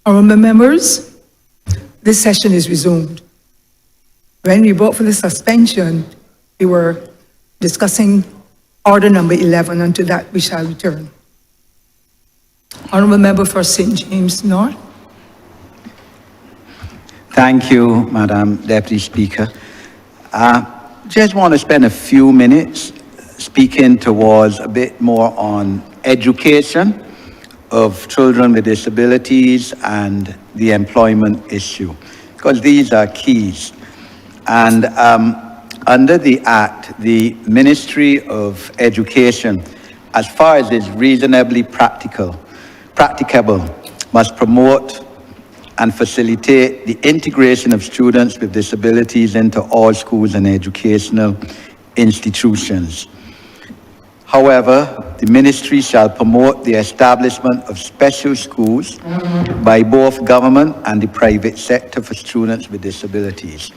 Honourable members, this session is resumed. When we vote for the suspension, we were discussing order number 11, and to that we shall return. Honourable member for St. James North. Thank you, Madam Deputy Speaker. Just want to spend a few minutes speaking towards a bit more on education of children with disabilities and the employment issue, because these are keys. And under the Act, the Ministry of Education, as far as is reasonably practicable, must promote and facilitate the integration of students with disabilities into all schools and educational institutions. However, the ministry shall promote the establishment of special schools by both government and the private sector for students with disabilities.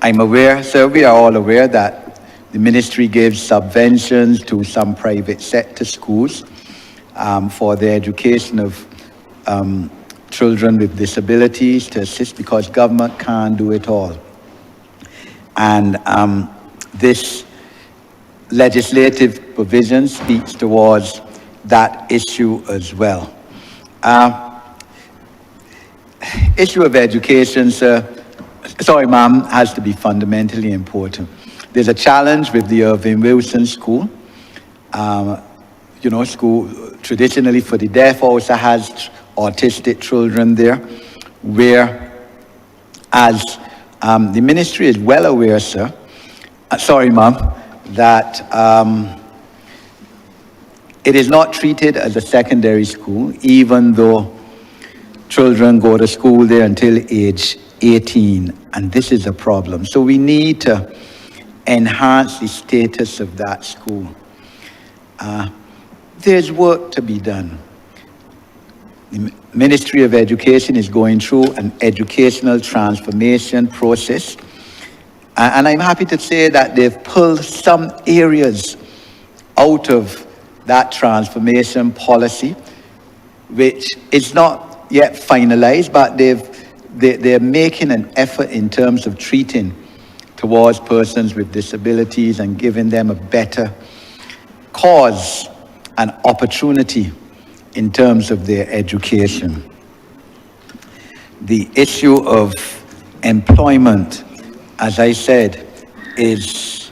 I'm aware, sir, we are all aware that the ministry gives subventions to some private sector schools for the education of children with disabilities to assist, because government can't do it all. And this legislative provision speaks towards that issue as well. Issue of education, sir, sorry, ma'am, has to be fundamentally important. There's a challenge with the Irving Wilson School. School traditionally for the deaf also has autistic children there, where as the ministry is well aware, sir, sorry, ma'am, that it is not treated as a secondary school, even though children go to school there until age 18, and this is a problem. So we need to enhance the status of that school. There's work to be done. The Ministry of Education is going through an educational transformation process, and I'm happy to say that they've pulled some areas out of that transformation policy, which is not yet finalized, but they're making an effort in terms of treating towards persons with disabilities and giving them a better cause and opportunity in terms of their education. The issue of employment, as I said, is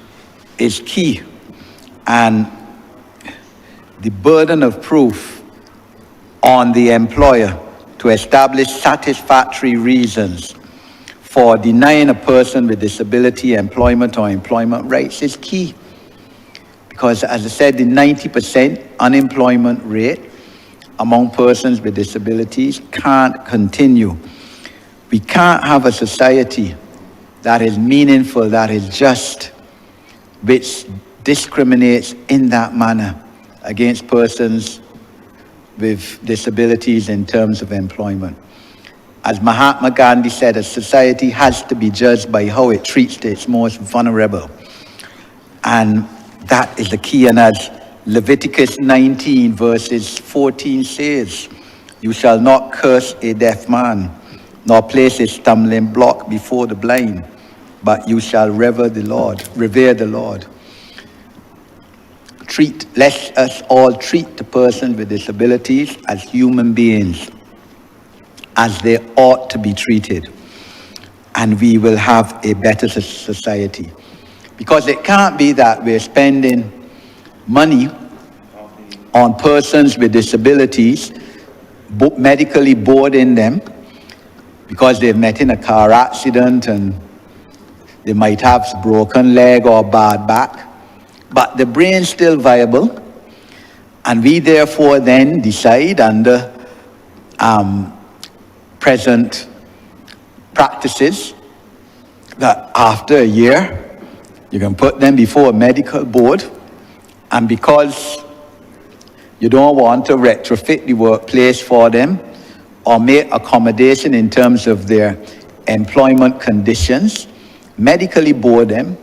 key, and the burden of proof on the employer to establish satisfactory reasons for denying a person with disability employment or employment rights is key. Because, as I said, the 90% unemployment rate among persons with disabilities can't continue. We can't have a society that is meaningful, that is just, which discriminates in that manner against persons with disabilities in terms of employment. As Mahatma Gandhi said, a society has to be judged by how it treats its most vulnerable. And that is the key. And as Leviticus 19 verses 14 says, you shall not curse a deaf man, nor place a stumbling block before the blind, but you shall revere the Lord. Let us all treat the person with disabilities as human beings, as they ought to be treated, and we will have a better society. Because it can't be that we're spending money on persons with disabilities, medically boarding them, because they've met in a car accident and they might have a broken leg or bad back, but the brain's still viable, and we therefore then decide under present practices that after a year you can put them before a medical board, and because you don't want to retrofit the workplace for them or make accommodation in terms of their employment conditions, medically board them.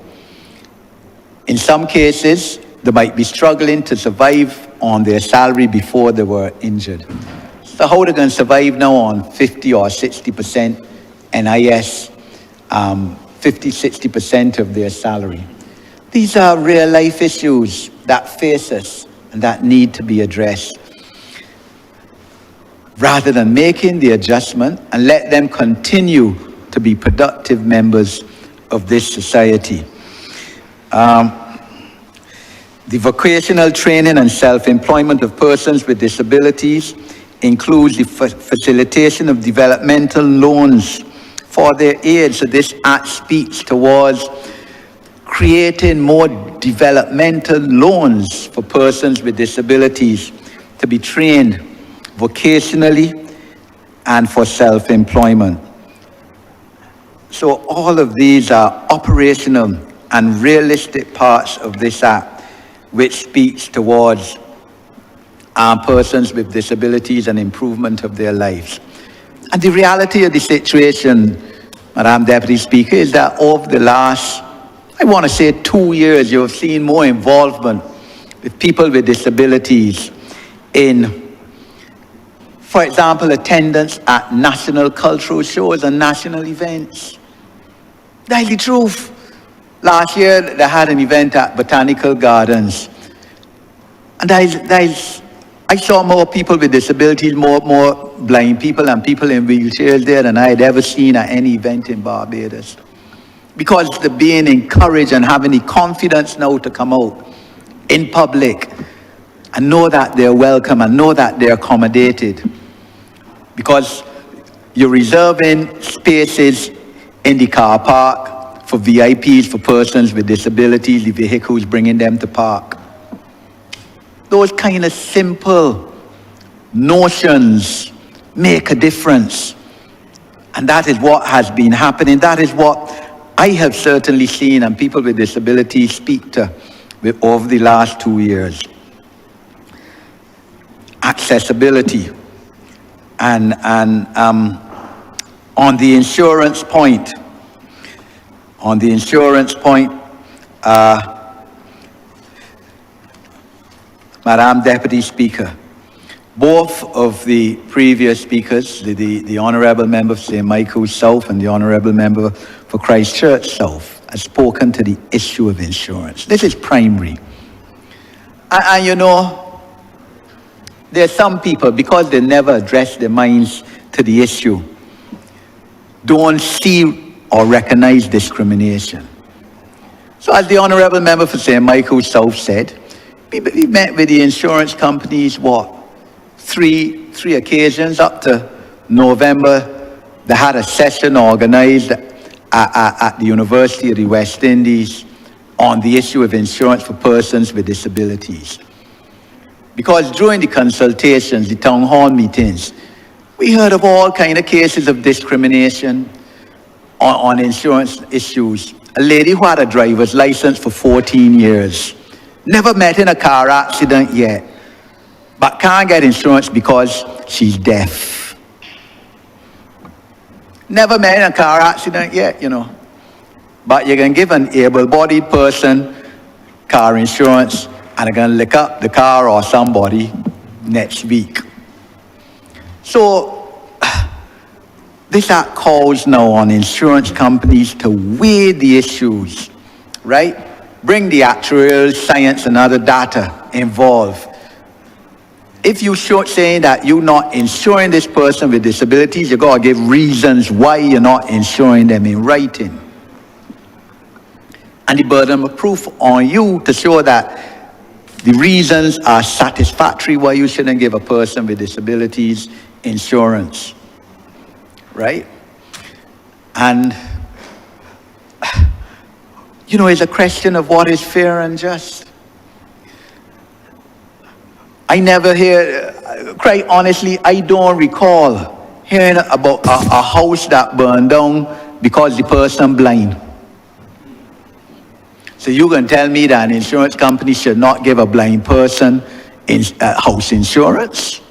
In some cases, they might be struggling to survive on their salary before they were injured. So how are they going to survive now on 50 or 60% NIS, 50, 60% of their salary? These are real life issues that face us and that need to be addressed. Rather than making the adjustment and let them continue to be productive members of this society. The vocational training and self-employment of persons with disabilities includes the facilitation of developmental loans for their age. So this act speaks towards creating more developmental loans for persons with disabilities to be trained vocationally and for self-employment. So all of these are operational and realistic parts of this act, which speaks towards persons with disabilities and improvement of their lives. And the reality of the situation, Madam Deputy Speaker, is that over the last, I want to say 2 years, you've seen more involvement with people with disabilities in, for example, attendance at national cultural shows and national events. That's the truth. Last year, they had an event at Botanical Gardens. And I saw more people with disabilities, more blind people and people in wheelchairs there than I had ever seen at any event in Barbados. Because they're being encouraged and having the confidence now to come out in public and know that they're welcome and know that they're accommodated. Because you're reserving spaces in the car park for VIPs, for persons with disabilities, the vehicles bringing them to park. Those kind of simple notions make a difference. And that is what has been happening. That is what I have certainly seen and people with disabilities speak to over the last 2 years. Accessibility. And on the insurance point, Madam Deputy Speaker, both of the previous speakers, the Honourable Member for St. Michael's South and the Honourable Member for Christchurch South, have spoken to the issue of insurance. This is primary. And you know, there are some people, because they never address their minds to the issue, don't see or recognize discrimination. So as the Honourable Member for St. Michael's South said, we met with the insurance companies, three occasions up to November. They had a session organized at the University of the West Indies on the issue of insurance for persons with disabilities. Because during the consultations, the town hall meetings, we heard of all kinds of cases of discrimination on insurance issues. A lady who had a driver's license for 14 years, never met in a car accident yet, but can't get insurance because she's deaf. Never met in a car accident yet, you know. But you can give an able-bodied person car insurance and they're going to lick up the car or somebody next week. So, this act calls now on insurance companies to weigh the issues, right? Bring the actuarial science and other data involved. If you saying that you're not insuring this person with disabilities, you got to give reasons why you're not insuring them in writing. And the burden of proof on you to show that the reasons are satisfactory why you shouldn't give a person with disabilities insurance. Right? And, you know, it's a question of what is fair and just. I never hear, quite honestly, I don't recall hearing about a house that burned down because the person blind. So you can tell me that an insurance company should not give a blind person house insurance?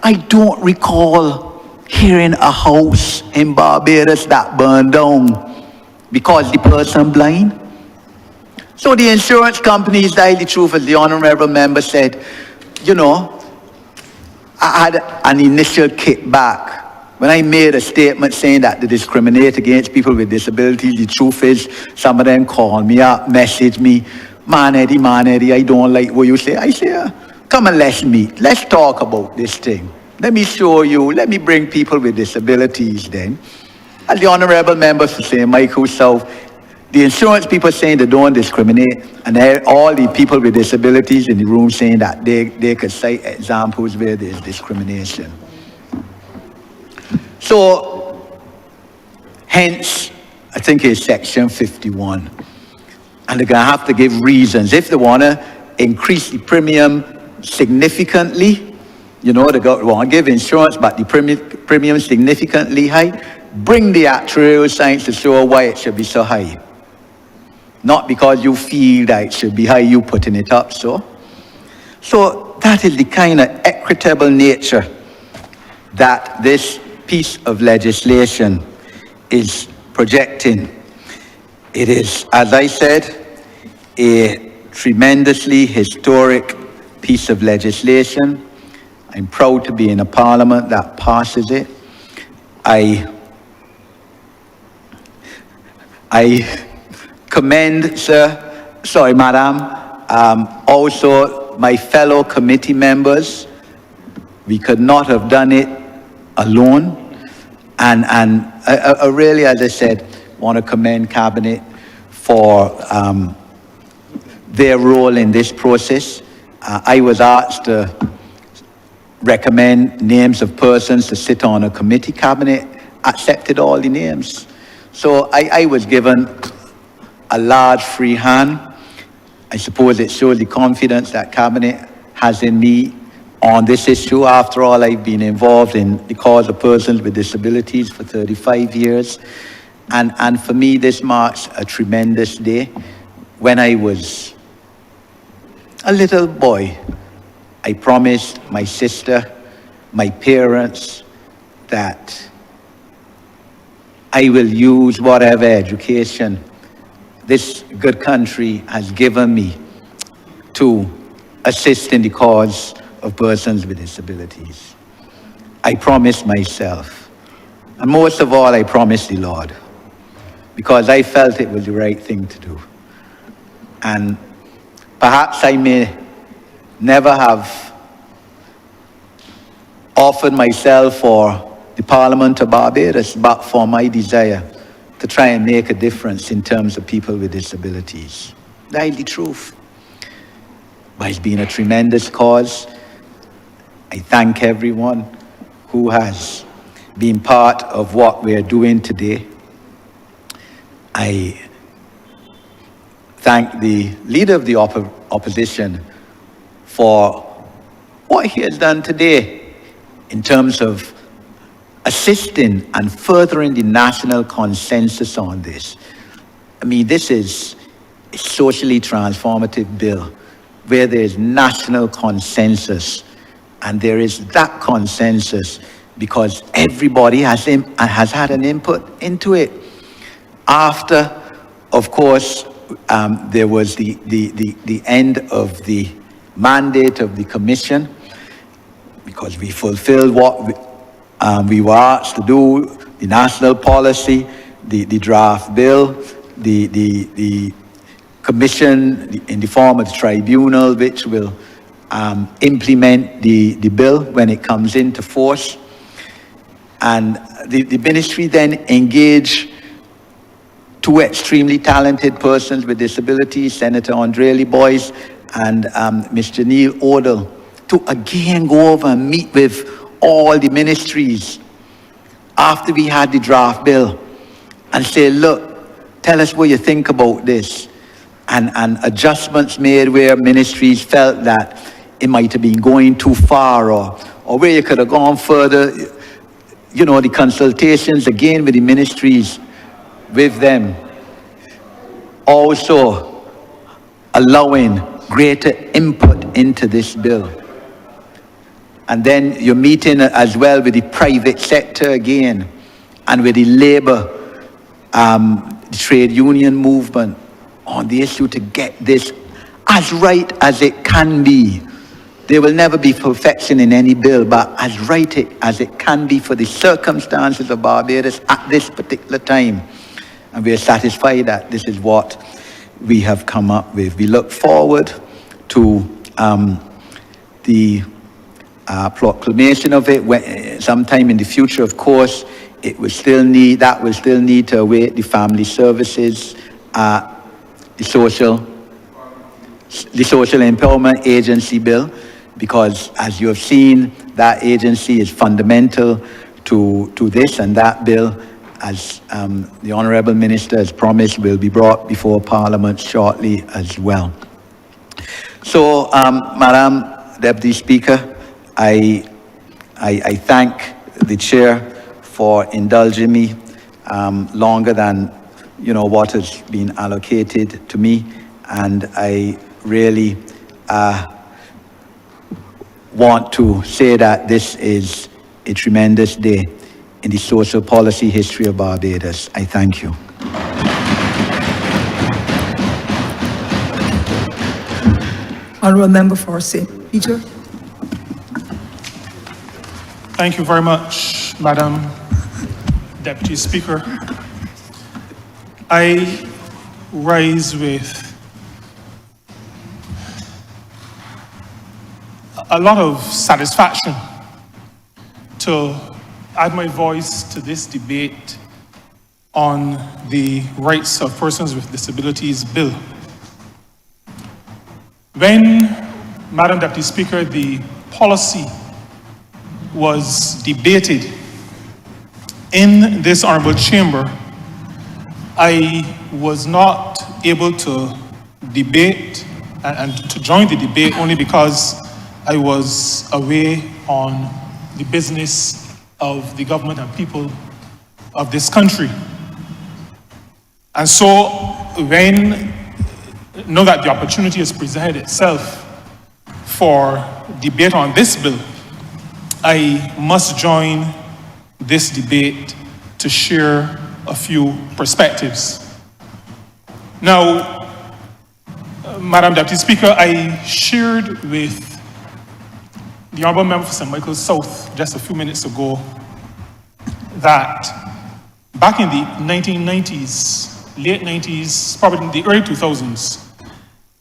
I don't recall hearing a house in Barbados that burned down because the person blind. So the insurance companies, tell the truth, as the honorable member said, you know, I had an initial kickback when I made a statement saying that they discriminate against people with disabilities. The truth is, some of them call me up, message me, man Eddie, I don't like what you say. I say, come and let's meet. Let's talk about this thing. Let me show you. Let me bring people with disabilities then. As the honorable member for saying, Michael South, the insurance people saying they don't discriminate, and all the people with disabilities in the room saying that they could cite examples where there's discrimination. So, hence, I think it's section 51. And they're going to have to give reasons. If they want to increase the premium significantly, you know, they want to give insurance, but the premium significantly high, bring the actuarial science to show why it should be so high. Not because you feel that it should be high, you putting it up, so that is the kind of equitable nature that this piece of legislation is projecting. It is, as I said, a tremendously historic piece of legislation. I'm proud to be in a parliament that passes it. I commend, madam, also my fellow committee members. We could not have done it alone. And I really, as I said, want to commend Cabinet for their role in this process. I was asked to recommend names of persons to sit on a committee. Cabinet accepted all the names. So I was given a large free hand. I suppose it shows the confidence that Cabinet has in me on this issue. After all, I've been involved in the cause of persons with disabilities for 35 years. And for me, this marks a tremendous day. When I was a little boy, I promised my sister, my parents, that I will use whatever education this good country has given me to assist in the cause of persons with disabilities. I promised myself, and most of all, I promised the Lord, because I felt it was the right thing to do. And perhaps I may never have offered myself for the Parliament of Barbados, but for my desire to try and make a difference in terms of people with disabilities. That's the truth. But it's been a tremendous cause. I thank everyone who has been part of what we're doing today. I thank the leader of the opposition for what he has done today in terms of assisting and furthering the national consensus on this. I mean, this is a socially transformative bill where there is national consensus, and there is that consensus because everybody has had an input into it. After, of course, there was the end of the mandate of the commission, because we fulfilled what we were asked to do, the national policy, the draft bill, the commission in the form of the tribunal, which will implement the bill when it comes into force. And the ministry then engaged two extremely talented persons with disabilities, Senator Andre Boyce and Mr. Neil Odell, to again go over and meet with all the ministries after we had the draft bill and say, look, tell us what you think about this. And adjustments made where ministries felt that it might have been going too far, or where you could have gone further. You know, the consultations again with the ministries, with them. Also allowing greater input into this bill. And then you're meeting as well with the private sector again, and with the labor, the trade union movement on the issue to get this as right as it can be. There will never be perfection in any bill, but as right as it can be for the circumstances of Barbados at this particular time. And we are satisfied that this is what we have come up with. We look forward to the proclamation of it sometime in the future. Of course, that will still need to await the family services, the social empowerment agency bill, because as you have seen, that agency is fundamental to this, and that bill, as the Honourable Minister has promised, will be brought before Parliament shortly as well. So, Madam Deputy Speaker, I thank the Chair for indulging me longer than what has been allocated to me, and I really want to say that this is a tremendous day in the social policy history of Barbados. I thank you. Honourable Member for St. Peter. Thank you very much, Madam Deputy Speaker. I rise with a lot of satisfaction to add my voice to this debate on the Rights of Persons with Disabilities Bill. When, Madam Deputy Speaker, the policy was debated in this honorable chamber, I was not able to debate and to join the debate only because I was away on the business of the government and people of this country. And so when know that the opportunity has presented itself for debate on this bill, I must join this debate to share a few perspectives. Now, Madam Deputy Speaker, I shared with the Honourable Member for St. Michael's South just a few minutes ago that back in the 1990s, late 90s, probably in the early 2000s,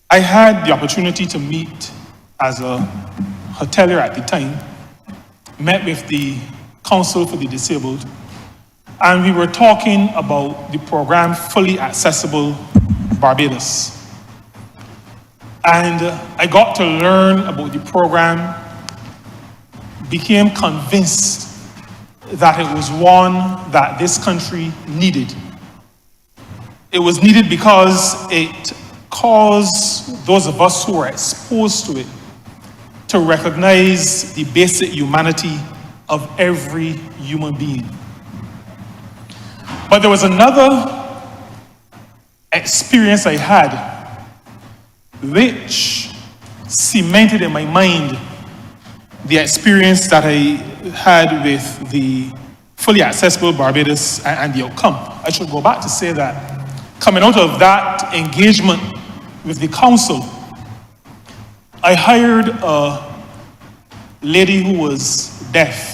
I had the opportunity to meet as a hotelier at the time, met with the Council for the Disabled, and we were talking about the program Fully Accessible Barbados. And I got to learn about the program, became convinced that it was one that this country needed. It was needed because it caused those of us who were exposed to it to recognize the basic humanity of every human being. But there was another experience I had which cemented in my mind the experience that I had with the Fully Accessible Barbados and the outcome. I should go back to say that coming out of that engagement with the council, I hired a lady who was deaf.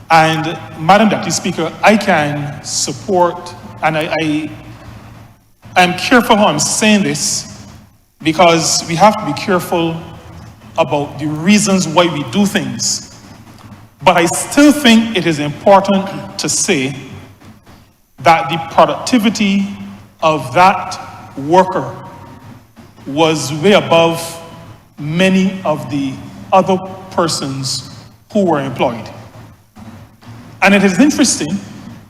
And Madam Deputy Speaker, I can support, and I'm careful how I'm saying this, because we have to be careful about the reasons why we do things. But I still think it is important to say that the productivity of that worker was way above many of the other persons who were employed. And it is interesting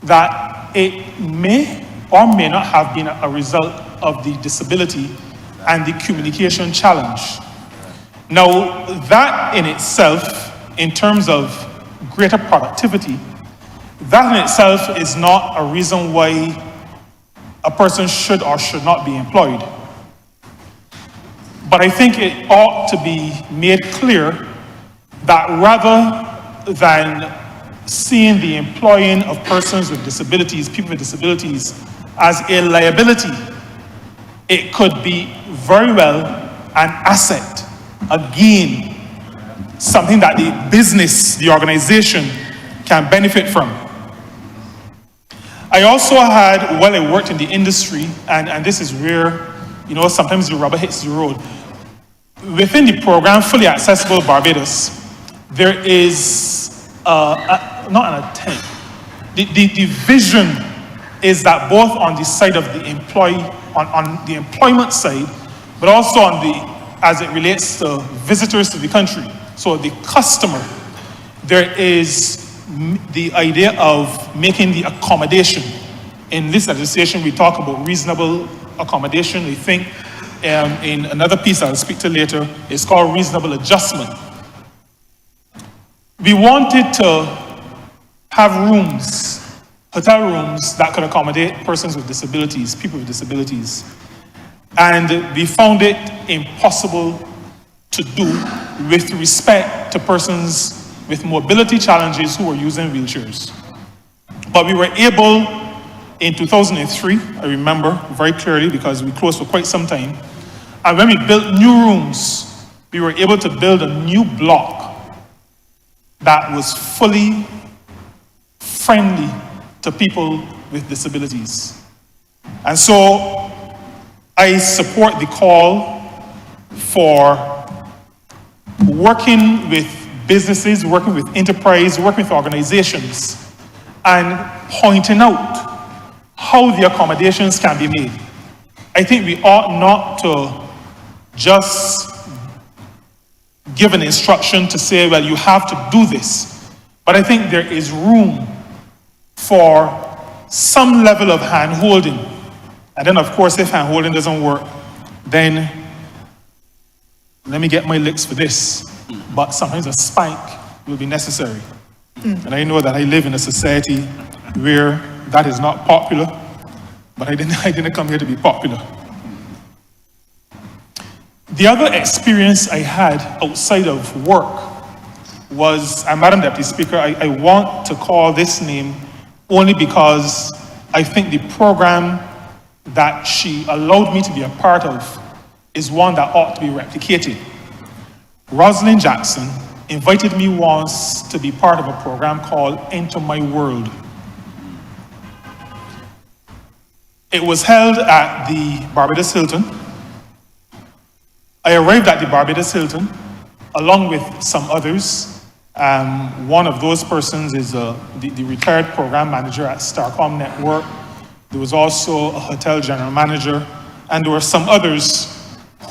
that it may or may not have been a result of the disability and the communication challenge. Now, that in itself, in terms of greater productivity, that in itself is not a reason why a person should or should not be employed. But I think it ought to be made clear that rather than seeing the employing of persons with disabilities, people with disabilities, as a liability, it could be very well an asset, a gain, something that the business, the organization can benefit from. I also had, while I worked in the industry, and this is where, you know, sometimes the rubber hits the road. Within the program, Fully Accessible Barbados, there is not an attempt. The vision is that both on the side of the employee, on the employment side, but also on the, as it relates to visitors to the country, so the customer, there is the idea of making the accommodation. In this legislation, we talk about reasonable accommodation. I think in another piece I'll speak to later, it's called reasonable adjustment. We wanted to have rooms, hotel rooms that could accommodate persons with disabilities, people with disabilities. And we found it impossible to do with respect to persons with mobility challenges who were using wheelchairs. But we were able, in 2003, I remember very clearly because we closed for quite some time, and when we built new rooms, we were able to build a new block that was fully friendly to people with disabilities. And so I support the call for working with businesses, working with enterprise, working with organizations, and pointing out how the accommodations can be made. I think we ought not to just give an instruction to say, well, you have to do this. But I think there is room for some level of hand-holding. And then, of course, if hand-holding doesn't work, then let me get my licks for this. But sometimes a spank will be necessary. And I know that I live in a society where that is not popular, but I didn't come here to be popular. The other experience I had outside of work was, and Madam Deputy Speaker, I want to call this name only because I think the program that she allowed me to be a part of is one that ought to be replicated. Rosalind Jackson invited me once to be part of a program called Enter My World. It was held at the Barbados Hilton. I arrived at the Barbados Hilton along with some others. One of those persons is the retired program manager at Starcom Network. There was also a hotel general manager, and there were some others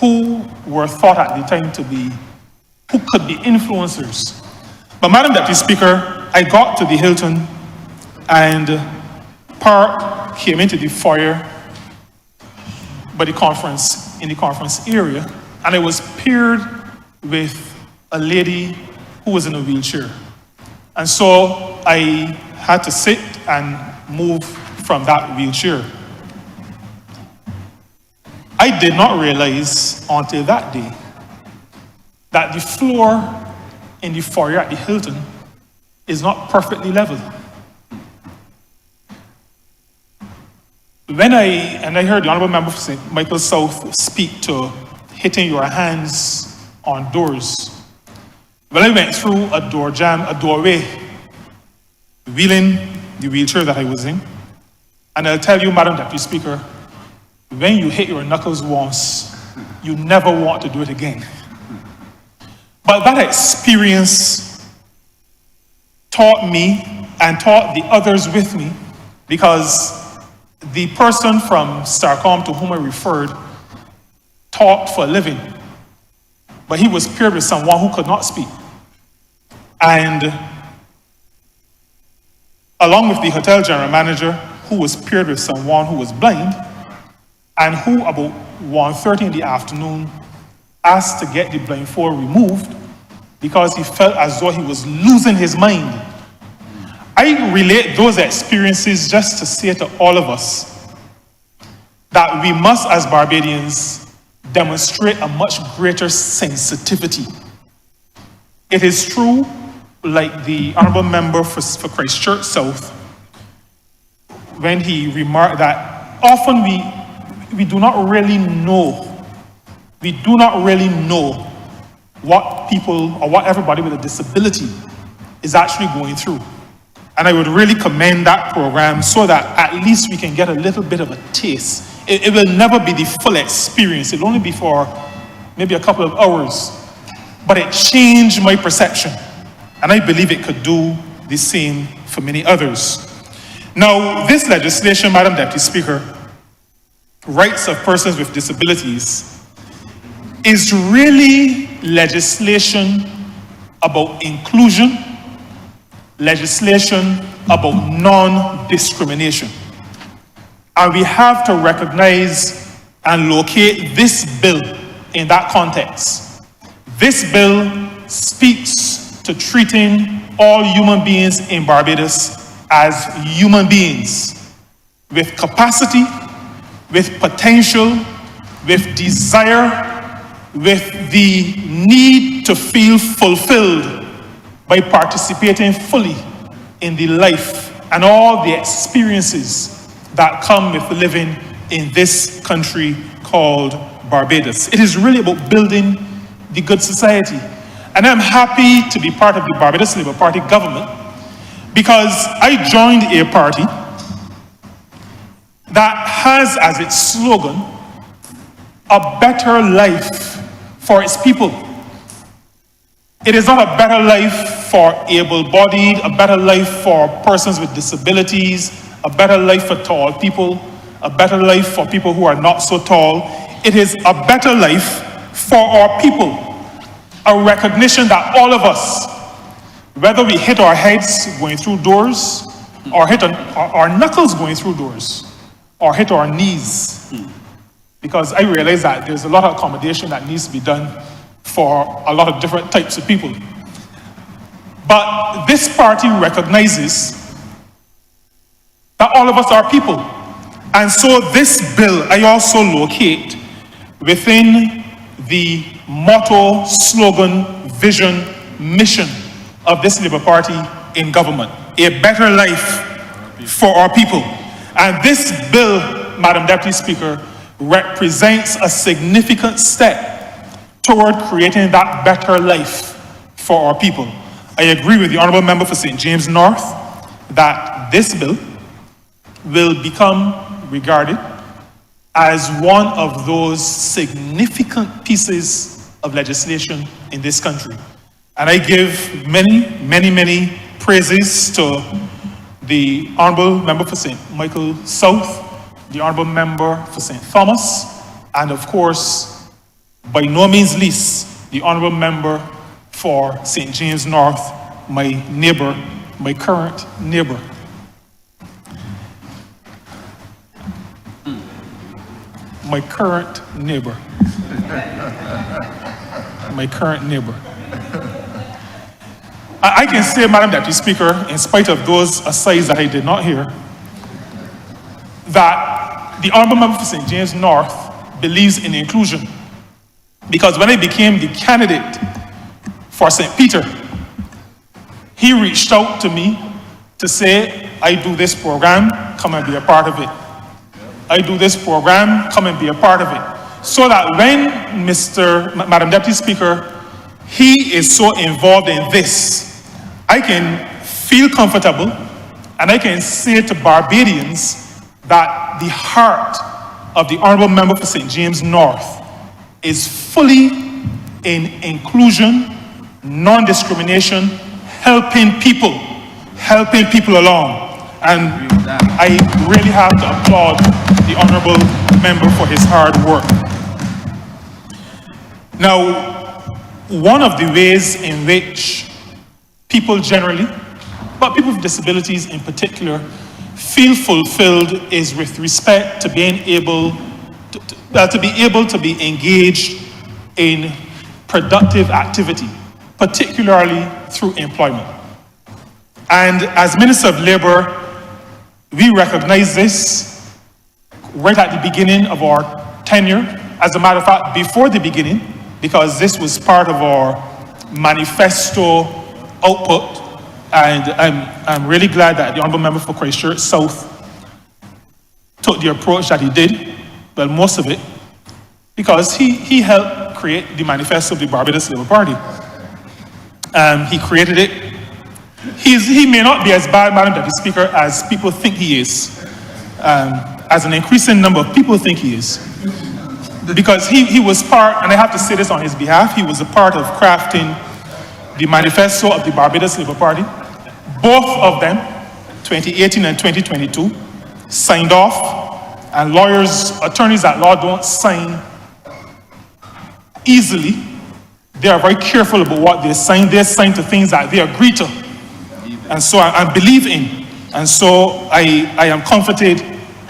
who were thought at the time to be, who could be influencers. But Madam Deputy Speaker, I got to the Hilton and came into the foyer by the conference, in the conference area, and I was paired with a lady who was in a wheelchair. And so I had to sit and move from that wheelchair. I did not realize until that day that the floor in the foyer at the Hilton is not perfectly level. When I heard the Honourable Member for St. Michael South speak to hitting your hands on doors, when I went through a doorway, wheeling the wheelchair that I was in, and I'll tell you, Madam Deputy Speaker, when you hit your knuckles once, you never want to do it again. But that experience taught me and taught the others with me, because the person from Starcom to whom I referred taught for a living, but he was paired with someone who could not speak. And along with the hotel general manager, who was paired with someone who was blind, and who about 1:30 in the afternoon asked to get the blindfold removed because he felt as though he was losing his mind. I relate those experiences just to say to all of us that we must, as Barbadians, demonstrate a much greater sensitivity It is true, like the Honourable Member for Christchurch South, when he remarked that often we do not really know, what people or what everybody with a disability is actually going through. And I would really commend that program so that at least we can get a little bit of a taste. It will never be the full experience. It'll only be for maybe a couple of hours. But it changed my perception. And I believe it could do the same for many others. Now, this legislation, Madam Deputy Speaker, Rights of Persons with Disabilities, is really legislation about inclusion, legislation about non-discrimination. And we have to recognize and locate this bill in that context. This bill speaks to treating all human beings in Barbados as human beings with capacity, with potential, with desire, with the need to feel fulfilled by participating fully in the life and all the experiences that come with living in this country called Barbados. It is really about building the good society. And I'm happy to be part of the Barbados Labour Party government because I joined a party that has as its slogan, a better life for its people. It is not a better life for able-bodied, a better life for persons with disabilities, a better life for tall people, a better life for people who are not so tall. It is a better life for our people. A recognition that all of us, whether we hit our heads going through doors, or hit our knuckles going through doors, or hit our knees, because I realize that there's a lot of accommodation that needs to be done for a lot of different types of people. But this party recognizes that all of us are people. And so this bill I also locate within the motto, slogan, vision, mission of this Labour Party in government. A better life for our people. And this bill, Madam Deputy Speaker, represents a significant step toward creating that better life for our people. I agree with the Honourable Member for St. James North that this bill will become regarded as one of those significant pieces of legislation in this country. And I give many praises to the Honourable Member for St. Michael South, the Honourable Member for St. Thomas, and of course, by no means least, the Honourable Member for St. James North, my neighbour, my current neighbour. My current neighbour. My current neighbour. I can say, Madam Deputy Speaker, in spite of those asides that I did not hear, that the Honourable Member for St. James North believes in inclusion. Because when I became the candidate for St. Peter, he reached out to me to say, I do this program, come and be a part of it. I do this program, come and be a part of it. So that when Madam Deputy Speaker, he is so involved in this, I can feel comfortable and I can say to Barbadians that the heart of the Honourable Member for St. James North is fully in inclusion, non-discrimination, helping people along. And I really have to applaud the Honourable Member for his hard work. Now, one of the ways in which people generally, but people with disabilities in particular, feel fulfilled is with respect to being able to be engaged in productive activity, particularly through employment. And as Minister of Labour, we recognize this right at the beginning of our tenure. As a matter of fact, before the beginning, because this was part of our manifesto output, and I'm really glad that the Honourable Member for Christchurch South took the approach that he did, well, most of it, because he helped create the manifesto of the Barbados Labour Party. He created it. He may not be as bad, Madam Deputy Speaker, as people think he is, as an increasing number of people think he is. Because he was part, and I have to say this on his behalf, he was a part of crafting the manifesto of the Barbados Labour Party. Both of them, 2018 and 2022, signed off, and lawyers, attorneys at law don't sign easily. They are very careful about what they sign. They sign to things that they agree to, and so I believe in. And so I am comforted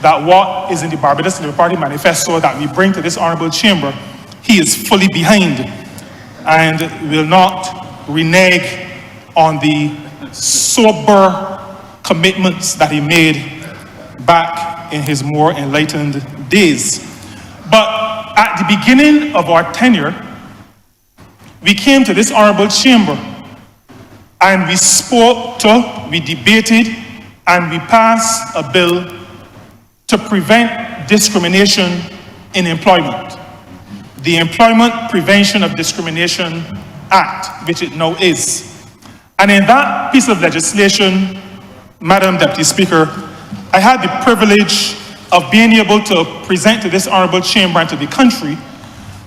that what is in the Barbados Labour Party manifesto that we bring to this honourable chamber, he is fully behind and will not renege on the sober commitments that he made back in his more enlightened days. But at the beginning of our tenure, we came to this honourable chamber and we spoke to, we debated, and we passed a bill to prevent discrimination in employment. The Employment Prevention of Discrimination Act, which it now is. And in that piece of legislation, Madam Deputy Speaker, I had the privilege of being able to present to this honourable chamber and to the country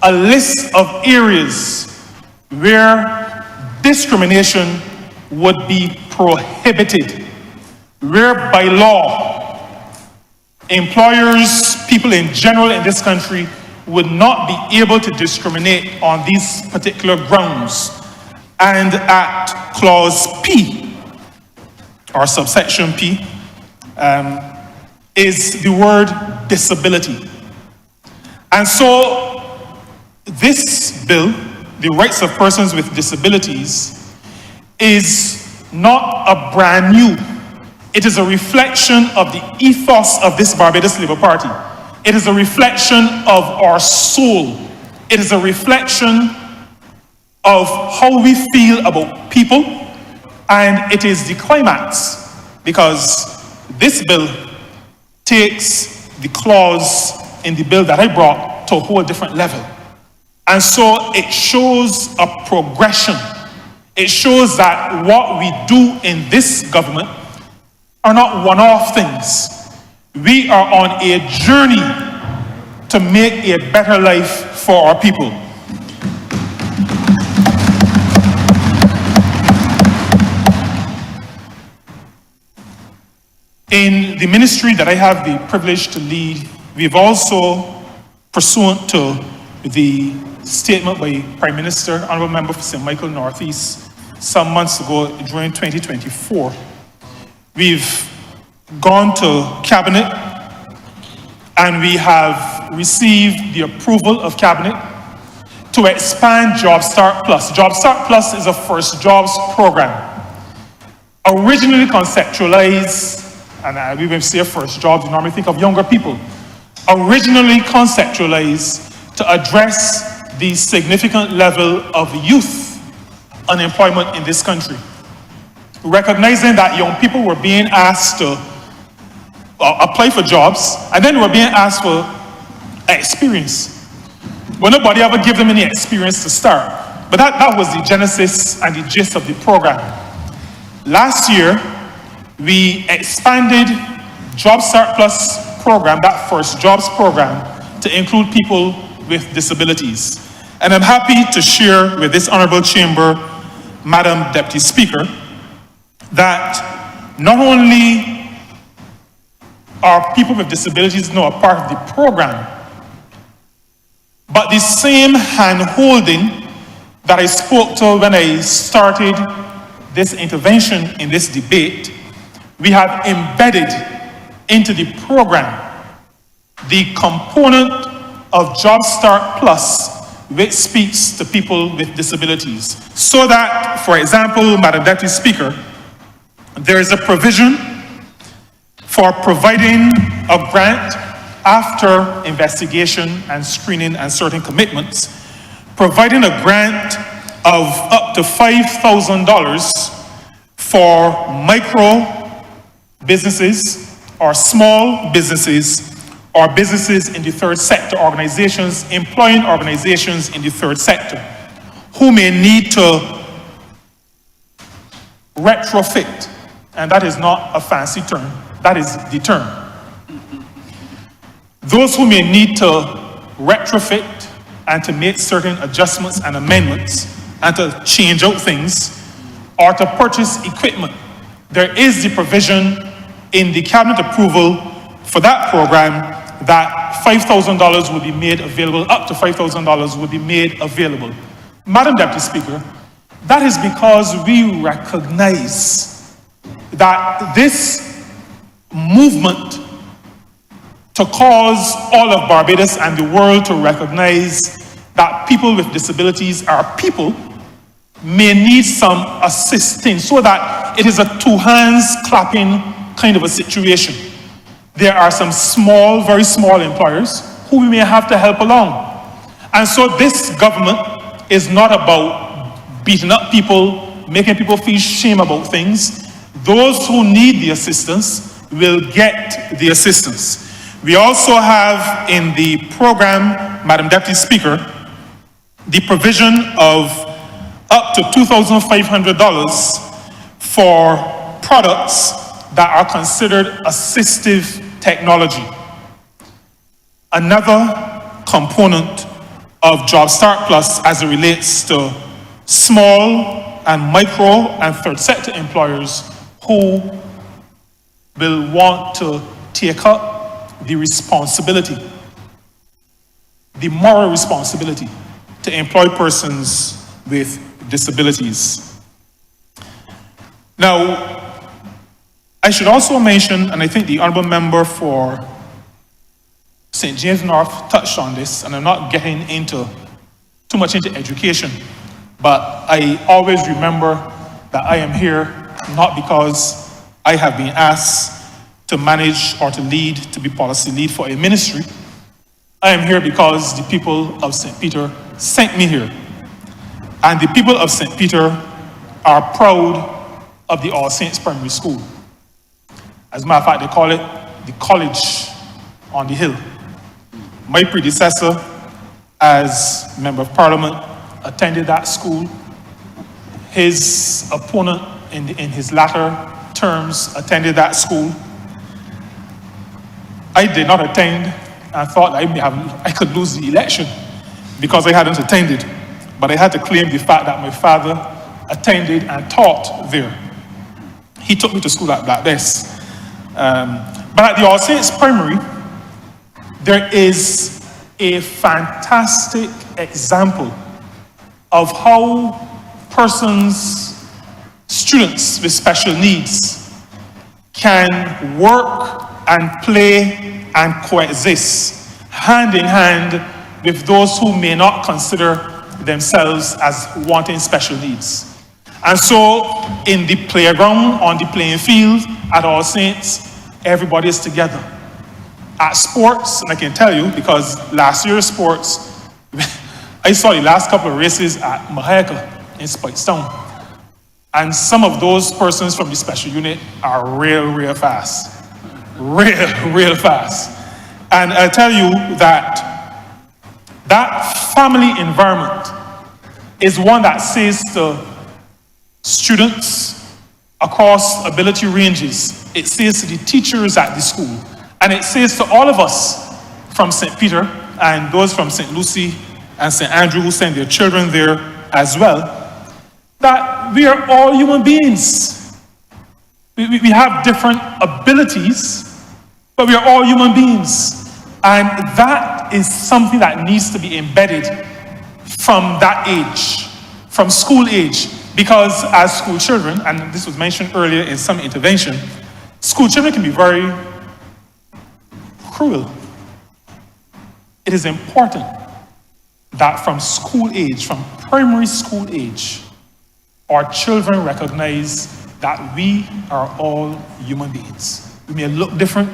a list of areas where discrimination would be prohibited, where by law, employers, people in general in this country would not be able to discriminate on these particular grounds. And at clause P, or subsection P, is the word disability. And so this bill, the rights of persons with disabilities, is not a brand new. It is a reflection of the ethos of this Barbados Labour Party. It is a reflection of our soul. It is a reflection of how we feel about people, and it is the climax, because this bill takes the clause in the bill that I brought to a whole different level. And so it shows a progression. It shows that what we do in this government are not one-off things. We are on a journey to make a better life for our people. In the ministry that I have the privilege to lead, we've also, pursuant to the statement by Prime Minister, Honourable Member for St. Michael Northeast, some months ago during 2024, we've gone to Cabinet and we have received the approval of Cabinet to expand Job Start Plus. Job Start Plus is a first jobs program. Originally conceptualized, and we will say first jobs, we normally think of younger people. Originally conceptualized to address the significant level of youth unemployment in this country. Recognizing that young people were being asked to apply for jobs, and then were being asked for experience. Well, nobody ever gave them any experience to start. But that was the genesis and the gist of the program. Last year, we expanded Job Start Plus program, that first jobs program, to include people with disabilities. And I'm happy to share with this honourable chamber, Madam Deputy Speaker, that not only are people with disabilities now a part of the program, but the same hand-holding that I spoke to when I started this intervention in this debate, we have embedded into the program the component of Job Start Plus, which speaks to people with disabilities. So that, for example, Madam Deputy Speaker, there is a provision for providing a grant after investigation and screening and certain commitments, providing a grant of up to $5,000 for micro businesses or small businesses or businesses in the third sector, organizations, employing organizations in the third sector, who may need to retrofit, and that is not a fancy term, that is the term. Those who may need to retrofit and to make certain adjustments and amendments and to change out things or to purchase equipment. There is the provision in the cabinet approval for that program that $5,000 will be made available, up to $5,000 will be made available. Madam Deputy Speaker, that is because we recognize that this movement to cause all of Barbados and the world to recognize that people with disabilities are people may need some assistance so that it is a two hands clapping kind of a situation. There are some small, very small employers who we may have to help along. And so this government is not about beating up people, making people feel shame about things. Those who need the assistance will get the assistance. We also have in the program, Madam Deputy Speaker, the provision of up to $2,500 for products that are considered assistive technology. Another component of Job Start Plus as it relates to small and micro and third sector employers who will want to take up the responsibility, the moral responsibility to employ persons with disabilities. Now, I should also mention, and I think the Honourable Member for St. James North touched on this, and I'm not getting too much into education, but I always remember that I am here not because I have been asked to manage or to lead, to be policy lead for a ministry. I am here because the people of St. Peter sent me here. And the people of St. Peter are proud of the All Saints Primary School. As a matter of fact, they call it the college on the hill. My predecessor as Member of Parliament attended that school. His opponent in his latter terms attended that school. I did not attend and thought I could lose the election because I hadn't attended. But I had to claim the fact that my father attended and taught there. He took me to school at Black Bess. But at the All Saints Primary, there is a fantastic example of how students with special needs can work and play and coexist hand in hand with those who may not consider themselves as wanting special needs. And so in the playground, on the playing field, at All Saints, everybody is together. At sports, and I can tell you, because last year's sports, I saw the last couple of races at Mahaka in Spikestown. And some of those persons from the special unit are real fast. Real fast. And I tell you that family environment is one that says to students across ability ranges, it says to the teachers at the school, and it says to all of us from St. Peter and those from St. Lucie and St. Andrew who send their children there as well, that we are all human beings. We have different abilities, but we are all human beings. And that is something that needs to be embedded from that age, from school age. Because as school children, and this was mentioned earlier in some intervention, school children can be very cruel. It is important that from school age, from primary school age, our children recognize that we are all human beings. We may look different,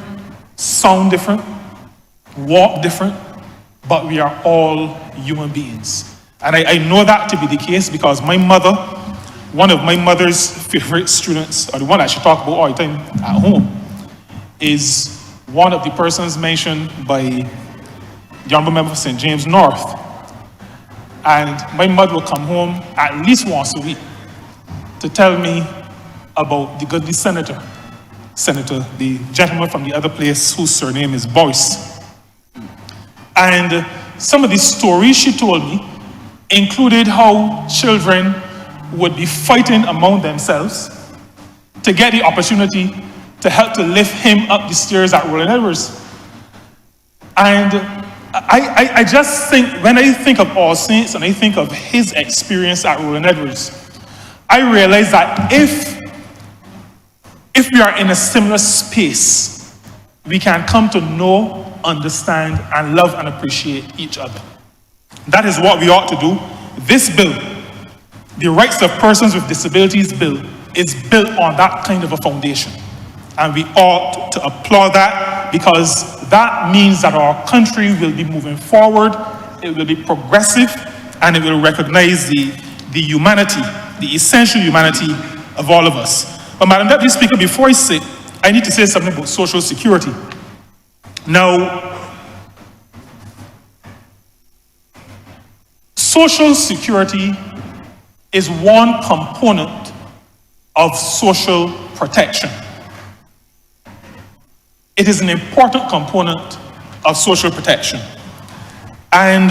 sound different, walk different, but we are all human beings. And I know that to be the case because my mother, one of my mother's favorite students, or the one that she talks about all the time at home, is one of the persons mentioned by the Honourable Member for St. James North. And my mother will come home at least once a week to tell me about the goodly senator, the gentleman from the other place whose surname is Boyce. And some of the stories she told me included how children would be fighting among themselves to get the opportunity to help to lift him up the stairs at Roland Edwards. And I just think, when I think of All Saints and I think of his experience at Roland Edwards, I realize that if we are in a similar space, we can come to know, understand, and love and appreciate each other. That is what we ought to do. This bill, the Rights of Persons with Disabilities bill, is built on that kind of a foundation. And we ought to applaud that, because that means that our country will be moving forward, it will be progressive, and it will recognize the humanity, the essential humanity of all of us. But Madam Deputy Speaker, before I sit, I need to say something about Social Security. Now, Social Security is one component of social protection. It is an important component of social protection. And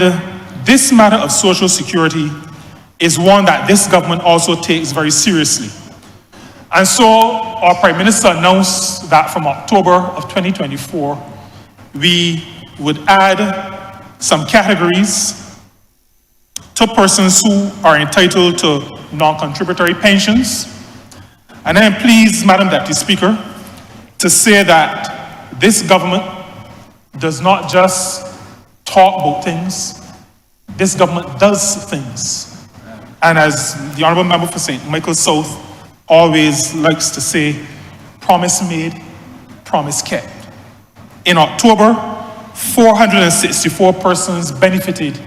this matter of Social Security is one that this government also takes very seriously. And so our Prime Minister announced that from October of 2024, we would add some categories to persons who are entitled to non-contributory pensions. And I am pleased, Madam Deputy Speaker, to say that this government does not just talk about things, this government does things. And as the Honourable Member for St. Michael South always likes to say, promise made, promise kept. In October, 464 persons benefited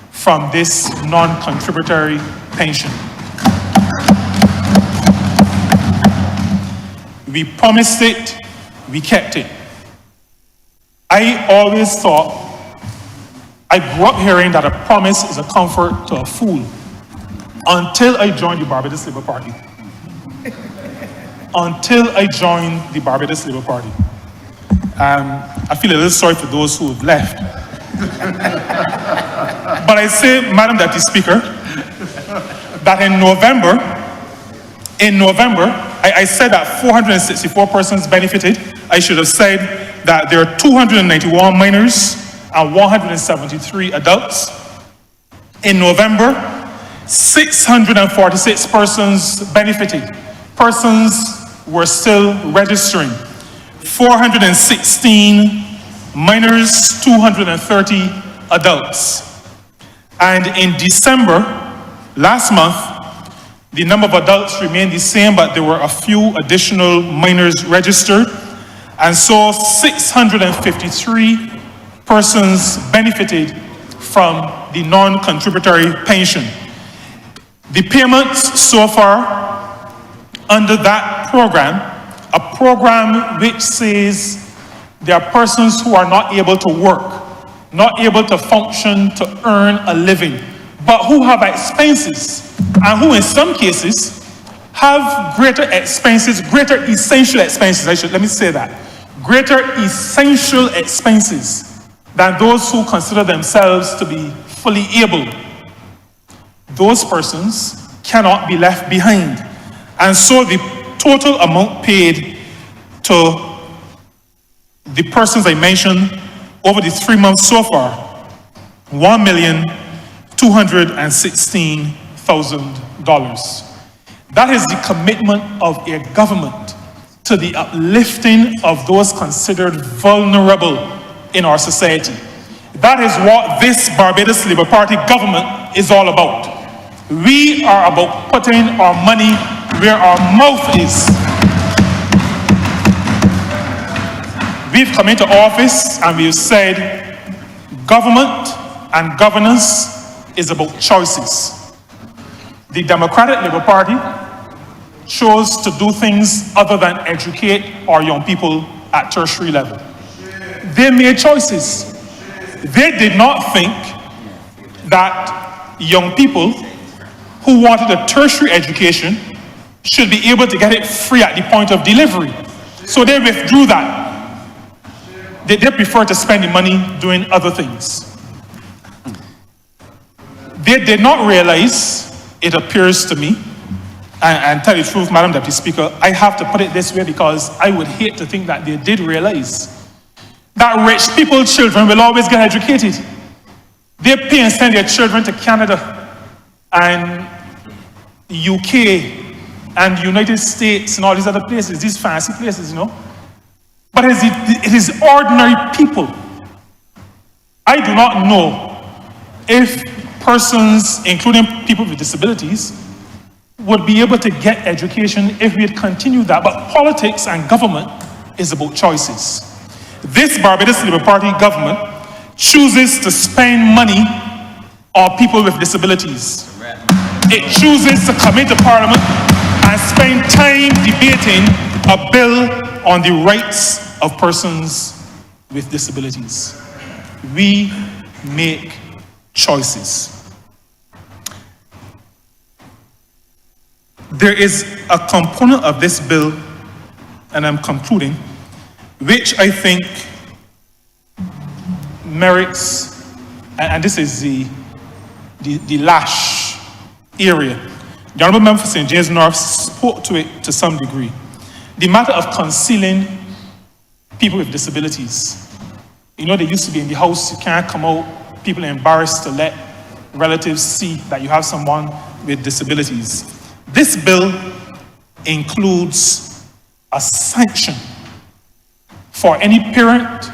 from this non-contributory pension. We promised it, we kept it. I always thought, I grew up hearing that a promise is a comfort to a fool, until I joined the Barbados Labour Party. Until I joined the Barbados Labour Party. I feel a little sorry for those who have left. But I say, Madam Deputy Speaker, that in November, I said that 464 persons benefited. I should have said that there are 291 minors and 173 adults. In November, 646 persons benefited. Persons were still registering. 416 minors, 230 adults. And in December, last month, the number of adults remained the same, but there were a few additional minors registered. And so 653 persons benefited from the non-contributory pension. The payments so far under that program, a program which says there are persons who are not able to work, not able to function to earn a living, but who have expenses, and who in some cases have greater expenses, greater essential expenses, let me say that, greater essential expenses than those who consider themselves to be fully able. Those persons cannot be left behind. And so the total amount paid to the persons I mentioned over the 3 months so far, $1,216,000. That is the commitment of a government to the uplifting of those considered vulnerable in our society. That is what this Barbados Labour Party government is all about. We are about putting our money where our mouth is. We've come into office and we've said government and governance is about choices. The Democratic Labour Party chose to do things other than educate our young people at tertiary level. They made choices. They did not think that young people who wanted a tertiary education should be able to get it free at the point of delivery. So they withdrew that. They prefer to spend the money doing other things. They did not realize, it appears to me, and tell the truth, Madam Deputy Speaker, I have to put it this way because I would hate to think that they did realize that rich people's children will always get educated. They pay and send their children to Canada and UK and the United States and all these other places, these fancy places, you know. But it is ordinary people. I do not know if persons, including people with disabilities, would be able to get education if we had continued that. But politics and government is about choices. This Barbados Labour Party government chooses to spend money on people with disabilities. It chooses to come into Parliament and spend time debating a bill on the rights of persons with disabilities. We make choices. There is a component of this bill, and I'm concluding, which I think merits, and this is the lash area. The Honourable Member for St. James North spoke to it to some degree. The matter of concealing people with disabilities. You know, they used to be in the house, you can't come out, people are embarrassed to let relatives see that you have someone with disabilities. This bill includes a sanction for any parent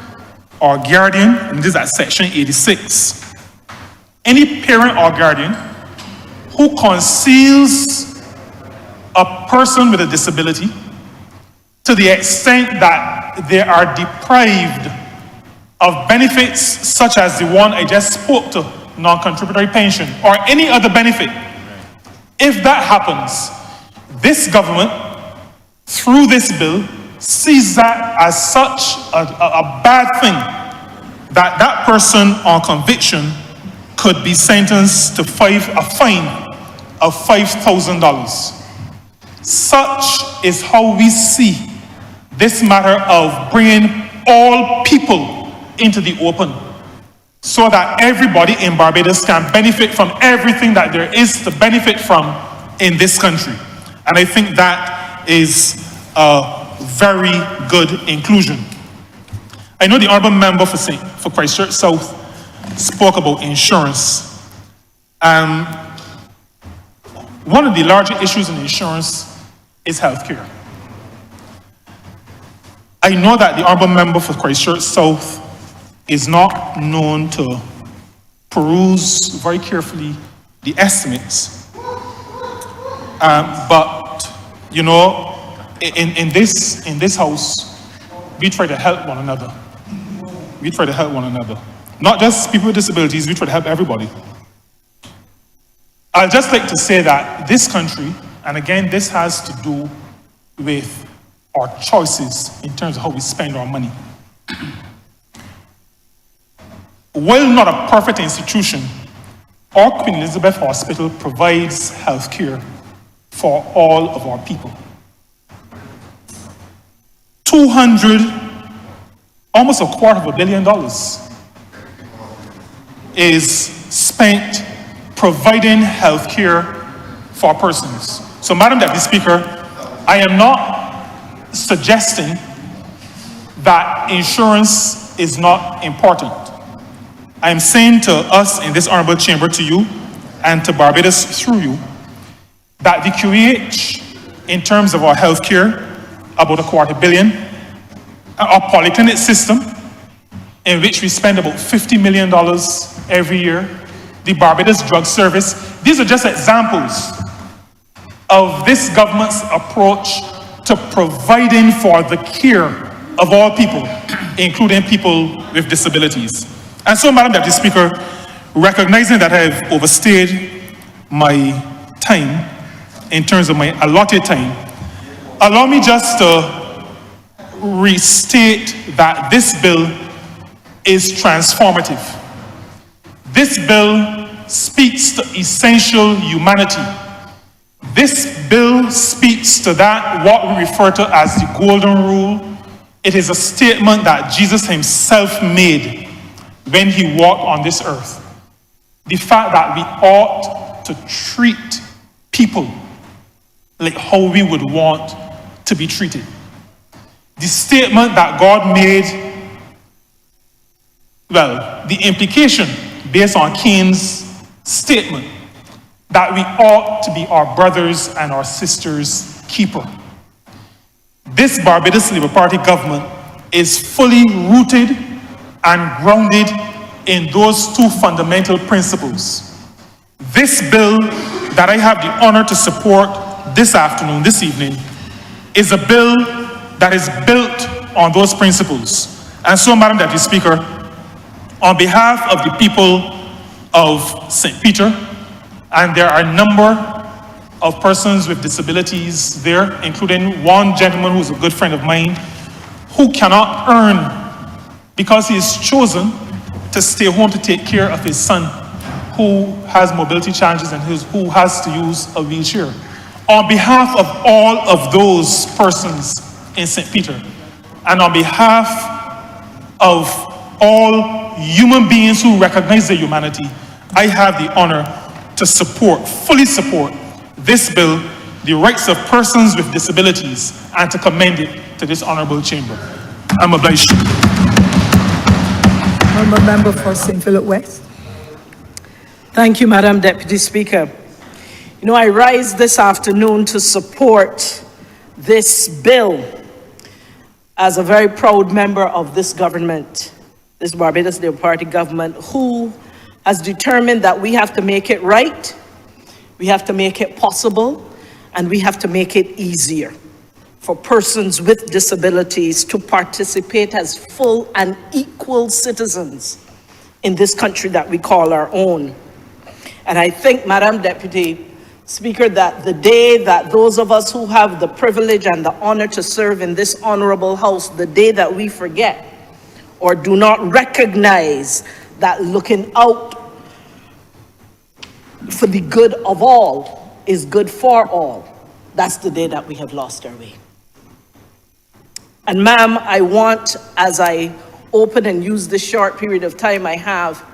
or guardian, and this is at section 86. Any parent or guardian who conceals a person with a disability to the extent that they are deprived of benefits such as the one I just spoke to, non-contributory pension, or any other benefit. If that happens, this government, through this bill, sees that as such a bad thing that that person on conviction could be sentenced to a fine of $5,000. Such is how we see this matter of bringing all people into the open so that everybody in Barbados can benefit from everything that there is to benefit from in this country. And I think that is a very good inclusion. I know the Honourable Member for Christchurch South spoke about insurance. One of the larger issues in insurance is healthcare. I know that the Honourable Member for Christchurch South is not known to peruse very carefully the estimates. But, you know, in this house, we try to help one another. We try to help one another. Not just people with disabilities, we try to help everybody. I'd just like to say that this country, and again, this has to do with our choices in terms of how we spend our money. While not a perfect institution, our Queen Elizabeth Hospital provides health care for all of our people. Almost $250 million is spent providing health care for persons. So, Madam Deputy Speaker, I am not suggesting that insurance is not important. I am saying to us in this honourable chamber, to you, and to Barbados through you, that the QEH, in terms of our health care, about $250 million, our polyclinic system, in which we spend about $50 million every year, the Barbados Drug Service, these are just examples of this government's approach to providing for the care of all people, including people with disabilities. And so, Madam Deputy Speaker, recognizing that I have overstayed my time in terms of my allotted time, allow me just to restate that this bill is transformative. This bill speaks to essential humanity. This bill speaks to that what we refer to as the golden rule. It is a statement that Jesus himself made when he walked on this earth. The fact that we ought to treat people like how we would want to be treated. The statement that God made, well, the implication based on Cain's statement that we ought to be our brothers and our sisters' keeper. This Barbados Labour Party government is fully rooted and grounded in those two fundamental principles. This bill that I have the honor to support this afternoon, this evening, is a bill that is built on those principles. And so, Madam Deputy Speaker, on behalf of the people of St. Peter, and there are a number of persons with disabilities there, including one gentleman who's a good friend of mine, who cannot earn because he is chosen to stay home to take care of his son who has mobility challenges and who has to use a wheelchair. On behalf of all of those persons in St. Peter, and on behalf of all human beings who recognize their humanity, I have the honor to fully support this bill, the rights of persons with disabilities, and to commend it to this honorable chamber. I'm obliged. Honourable Member for St. Philip West. Thank you, Madam Deputy Speaker. You know, I rise this afternoon to support this bill as a very proud member of this government, this Barbados Labour Party government, who has determined that we have to make it right, we have to make it possible, and we have to make it easier for persons with disabilities to participate as full and equal citizens in this country that we call our own. And I think, Madam Deputy Speaker, that the day that those of us who have the privilege and the honor to serve in this honorable house, the day that we forget or do not recognize that looking out for the good of all is good for all, that's the day that we have lost our way. And ma'am, I want, as I open and use this short period of time I have,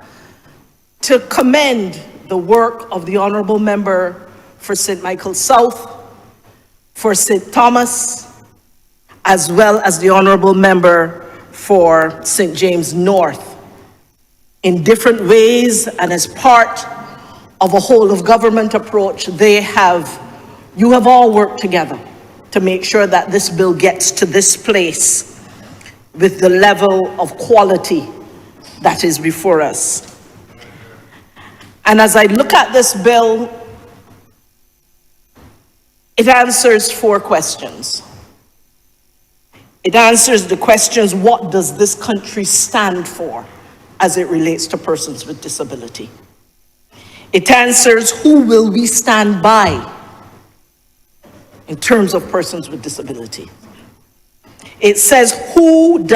to commend the work of the Honourable Member for St. Michael South, for St. Thomas, as well as the Honourable Member for St. James North. In different ways and as part of a whole of government approach, you have all worked together to make sure that this bill gets to this place with the level of quality that is before us. And as I look at this bill, it answers 4 questions. It answers the questions, what does this country stand for as it relates to persons with disability? It answers, who will we stand by in terms of persons with disability? It says, what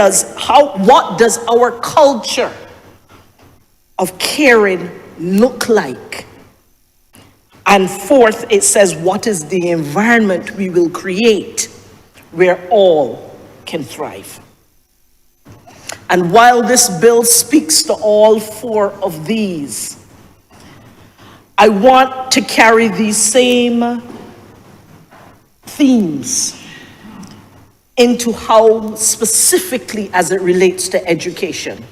does our culture of caring look like? And 4th, it says, what is the environment we will create where all can thrive? And while this bill speaks to all 4 of these, I want to carry these same themes into how specifically, as it relates to education,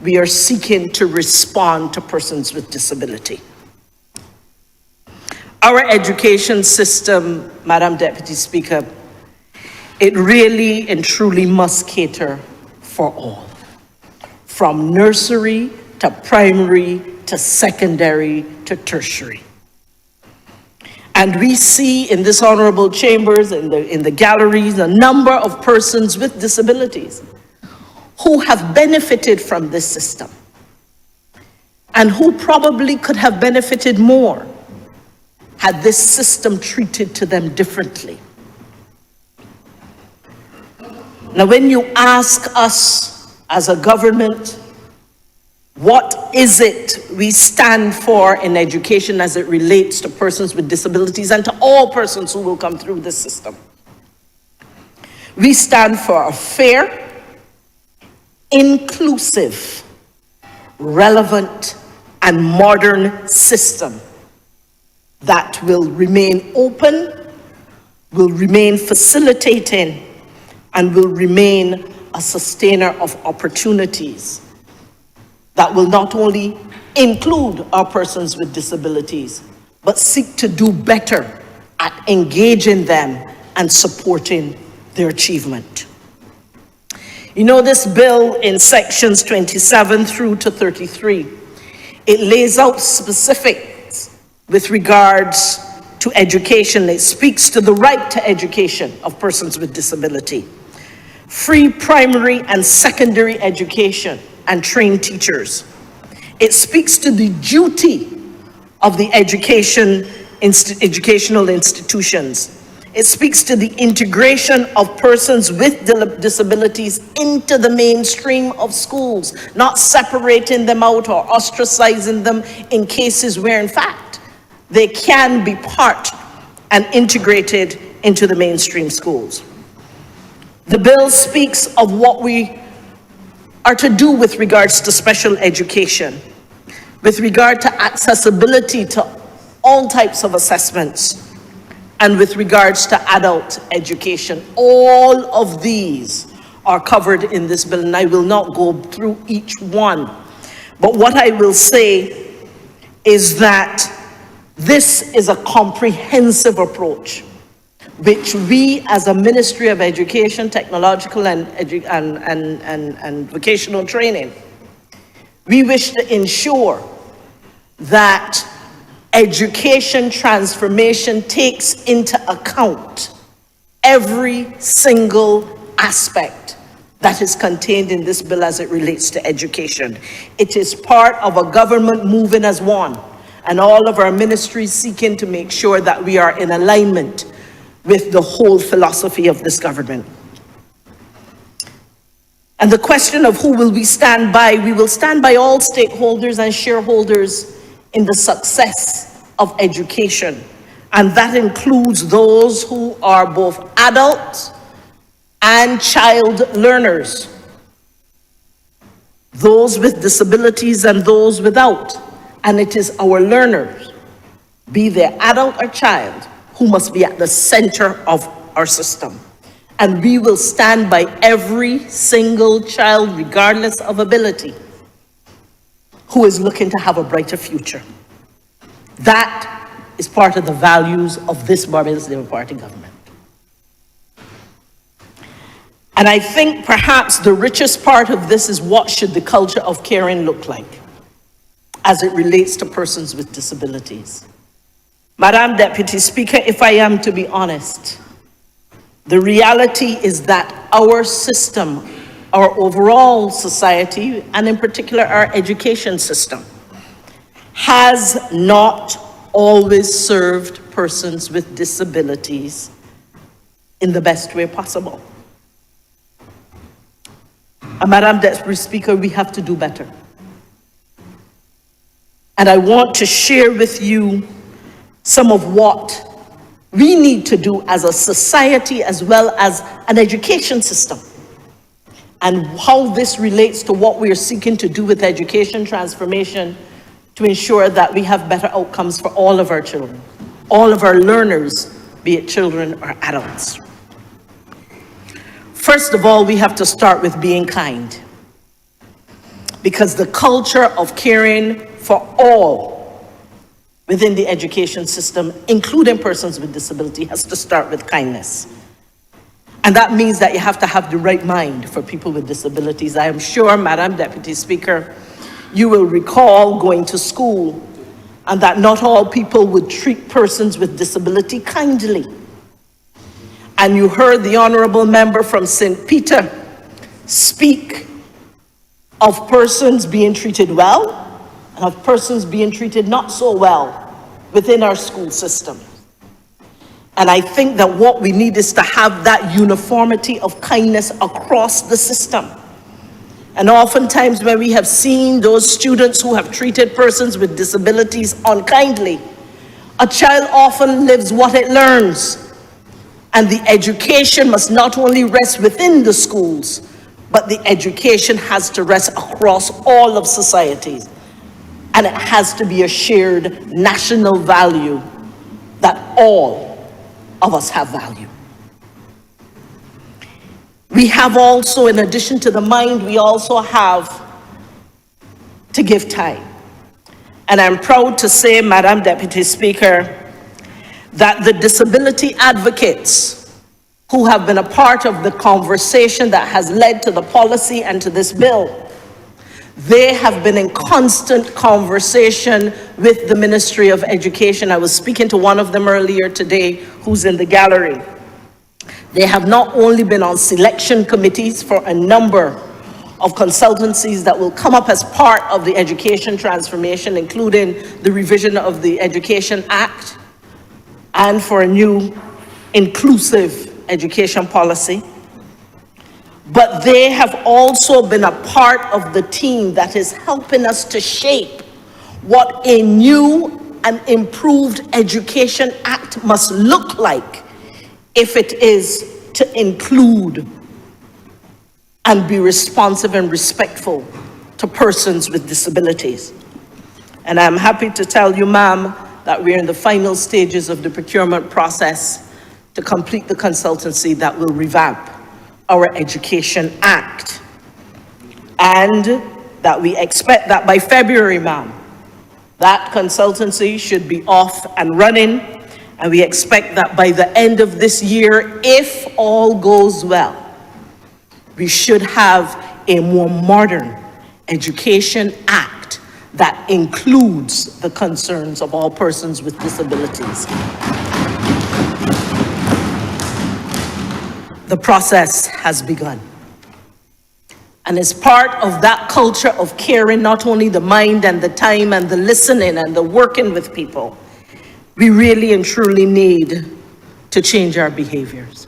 we are seeking to respond to persons with disability. Our education system, Madam Deputy Speaker, it really and truly must cater for all, from nursery to primary to secondary to tertiary. And we see in this honorable chambers, in the galleries, a number of persons with disabilities who have benefited from this system. and who probably could have benefited more had this system treated to them differently. Now, when you ask us as a government, what is it we stand for in education as it relates to persons with disabilities and to all persons who will come through this system? We stand for a fair, inclusive, relevant, and modern system that will remain open, will remain facilitating, and will remain a sustainer of opportunities that will not only include our persons with disabilities, but seek to do better at engaging them and supporting their achievement. You know, this bill in sections 27 through to 33, it lays out specifics with regards to education. It speaks to the right to education of persons with disability, free primary and secondary education, and trained teachers. It speaks to the duty of the educational institutions. It speaks to the integration of persons with disabilities into the mainstream of schools, not separating them out or ostracizing them in cases where, in fact, they can be part and integrated into the mainstream schools. The bill speaks of what we are to do with regards to special education, with regard to accessibility to all types of assessments, and with regards to adult education. All of these are covered in this bill, and I will not go through each one. But what I will say is that this is a comprehensive approach, which we as a Ministry of Education, Technological and Vocational Training, we wish to ensure that education transformation takes into account every single aspect that is contained in this bill as it relates to education. It is part of a government moving as one, and all of our ministries seeking to make sure that we are in alignment with the whole philosophy of this government. And the question of who will we stand by? We will stand by all stakeholders and shareholders in the success of education. And that includes those who are both adult and child learners, those with disabilities and those without. And it is our learners, be they adult or child, who must be at the center of our system. And we will stand by every single child, regardless of ability, who is looking to have a brighter future. That is part of the values of this Barbados Labour Party government. And I think perhaps the richest part of this is what should the culture of caring look like as it relates to persons with disabilities. Madam Deputy Speaker, if I am to be honest, the reality is that our system, our overall society, and in particular our education system, has not always served persons with disabilities in the best way possible. And Madam Deputy Speaker, we have to do better. And I want to share with you some of what we need to do as a society as well as an education system, and how this relates to what we are seeking to do with education transformation to ensure that we have better outcomes for all of our children, all of our learners, be it children or adults. First of all, we have to start with being kind, because the culture of caring for all within the education system, including persons with disability, has to start with kindness. And that means that you have to have the right mind for people with disabilities. I am sure, Madam Deputy Speaker, you will recall going to school and that not all people would treat persons with disability kindly. And you heard the Honourable Member from St. Peter speak of persons being treated well and of persons being treated not so well within our school system. And I think that what we need is to have that uniformity of kindness across the system. And oftentimes when we have seen those students who have treated persons with disabilities unkindly, a child often lives what it learns. And the education must not only rest within the schools, but the education has to rest across all of society. And it has to be a shared national value that all of us have value. We have also, in addition to the mind, we also have to give time. And I'm proud to say, Madam Deputy Speaker, that the disability advocates who have been a part of the conversation that has led to the policy and to this bill, they have been in constant conversation with the Ministry of Education. I was speaking to one of them earlier today who's in the gallery. They have not only been on selection committees for a number of consultancies that will come up as part of the education transformation, including the revision of the Education Act and for a new inclusive education policy. But they have also been a part of the team that is helping us to shape what a new and improved Education Act must look like if it is to include and be responsive and respectful to persons with disabilities. And I'm happy to tell you, ma'am, that we're in the final stages of the procurement process to complete the consultancy that will revamp our Education Act. And that we expect that by February, ma'am, that consultancy should be off and running. And we expect that by the end of this year, if all goes well, we should have a more modern Education Act that includes the concerns of all persons with disabilities. The process has begun. And as part of that culture of caring, not only the mind and the time and the listening and the working with people, we really and truly need to change our behaviors.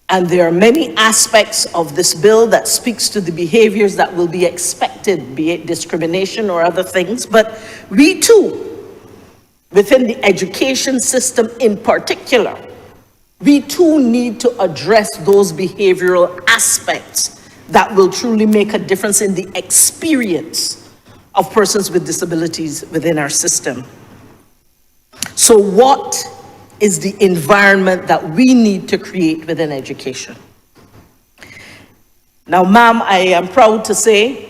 And there are many aspects of this bill that speaks to the behaviors that will be expected, be it discrimination or other things, but we too, within the education system in particular, we too need to address those behavioral aspects that will truly make a difference in the experience of persons with disabilities within our system. So what is the environment that we need to create within education? Now, ma'am, I am proud to say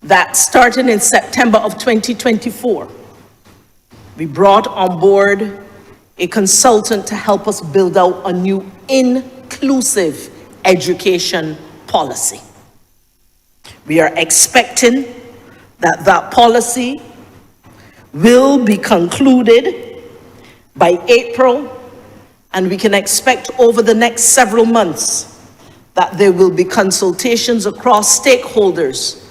that starting in September of 2024, we brought on board a consultant to help us build out a new inclusive education policy. We are expecting that that policy will be concluded by April, and we can expect over the next several months that there will be consultations across stakeholders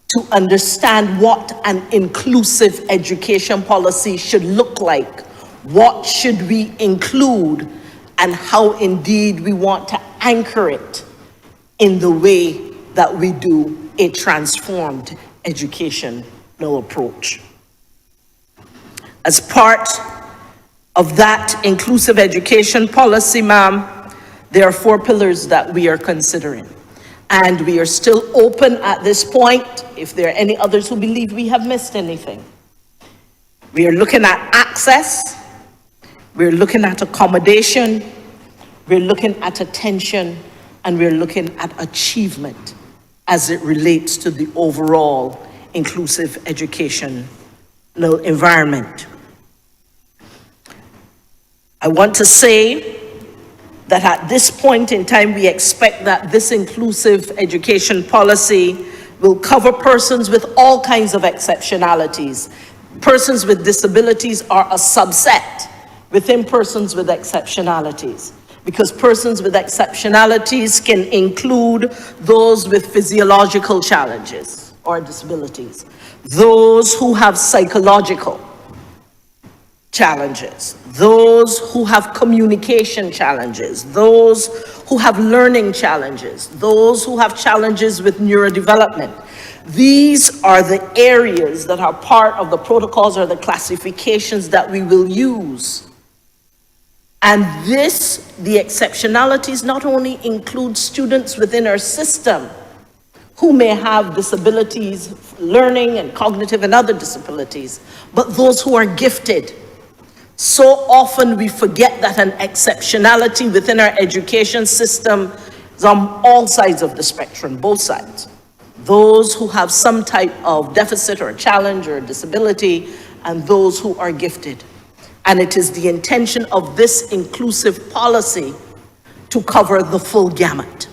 to understand what an inclusive education policy should look like. What should we include, and how indeed we want to anchor it in the way that we do a transformed educational approach. As part of that inclusive education policy, ma'am, there are 4 pillars that we are considering. And we are still open at this point if there are any others who believe we have missed anything. We are looking at access. We're looking at accommodation, we're looking at attention, and we're looking at achievement as it relates to the overall inclusive educational environment. I want to say that at this point in time, we expect that this inclusive education policy will cover persons with all kinds of exceptionalities. Persons with disabilities are a subset within persons with exceptionalities, because persons with exceptionalities can include those with physiological challenges or disabilities, those who have psychological challenges, those who have communication challenges, those who have learning challenges, those who have challenges with neurodevelopment. These are the areas that are part of the protocols or the classifications that we will use. And this, the exceptionalities, not only include students within our system who may have disabilities, learning and cognitive and other disabilities, but those who are gifted. So often we forget that an exceptionality within our education system is on all sides of the spectrum, both sides. Those who have some type of deficit or challenge or disability, and those who are gifted. And it is the intention of this inclusive policy to cover the full gamut.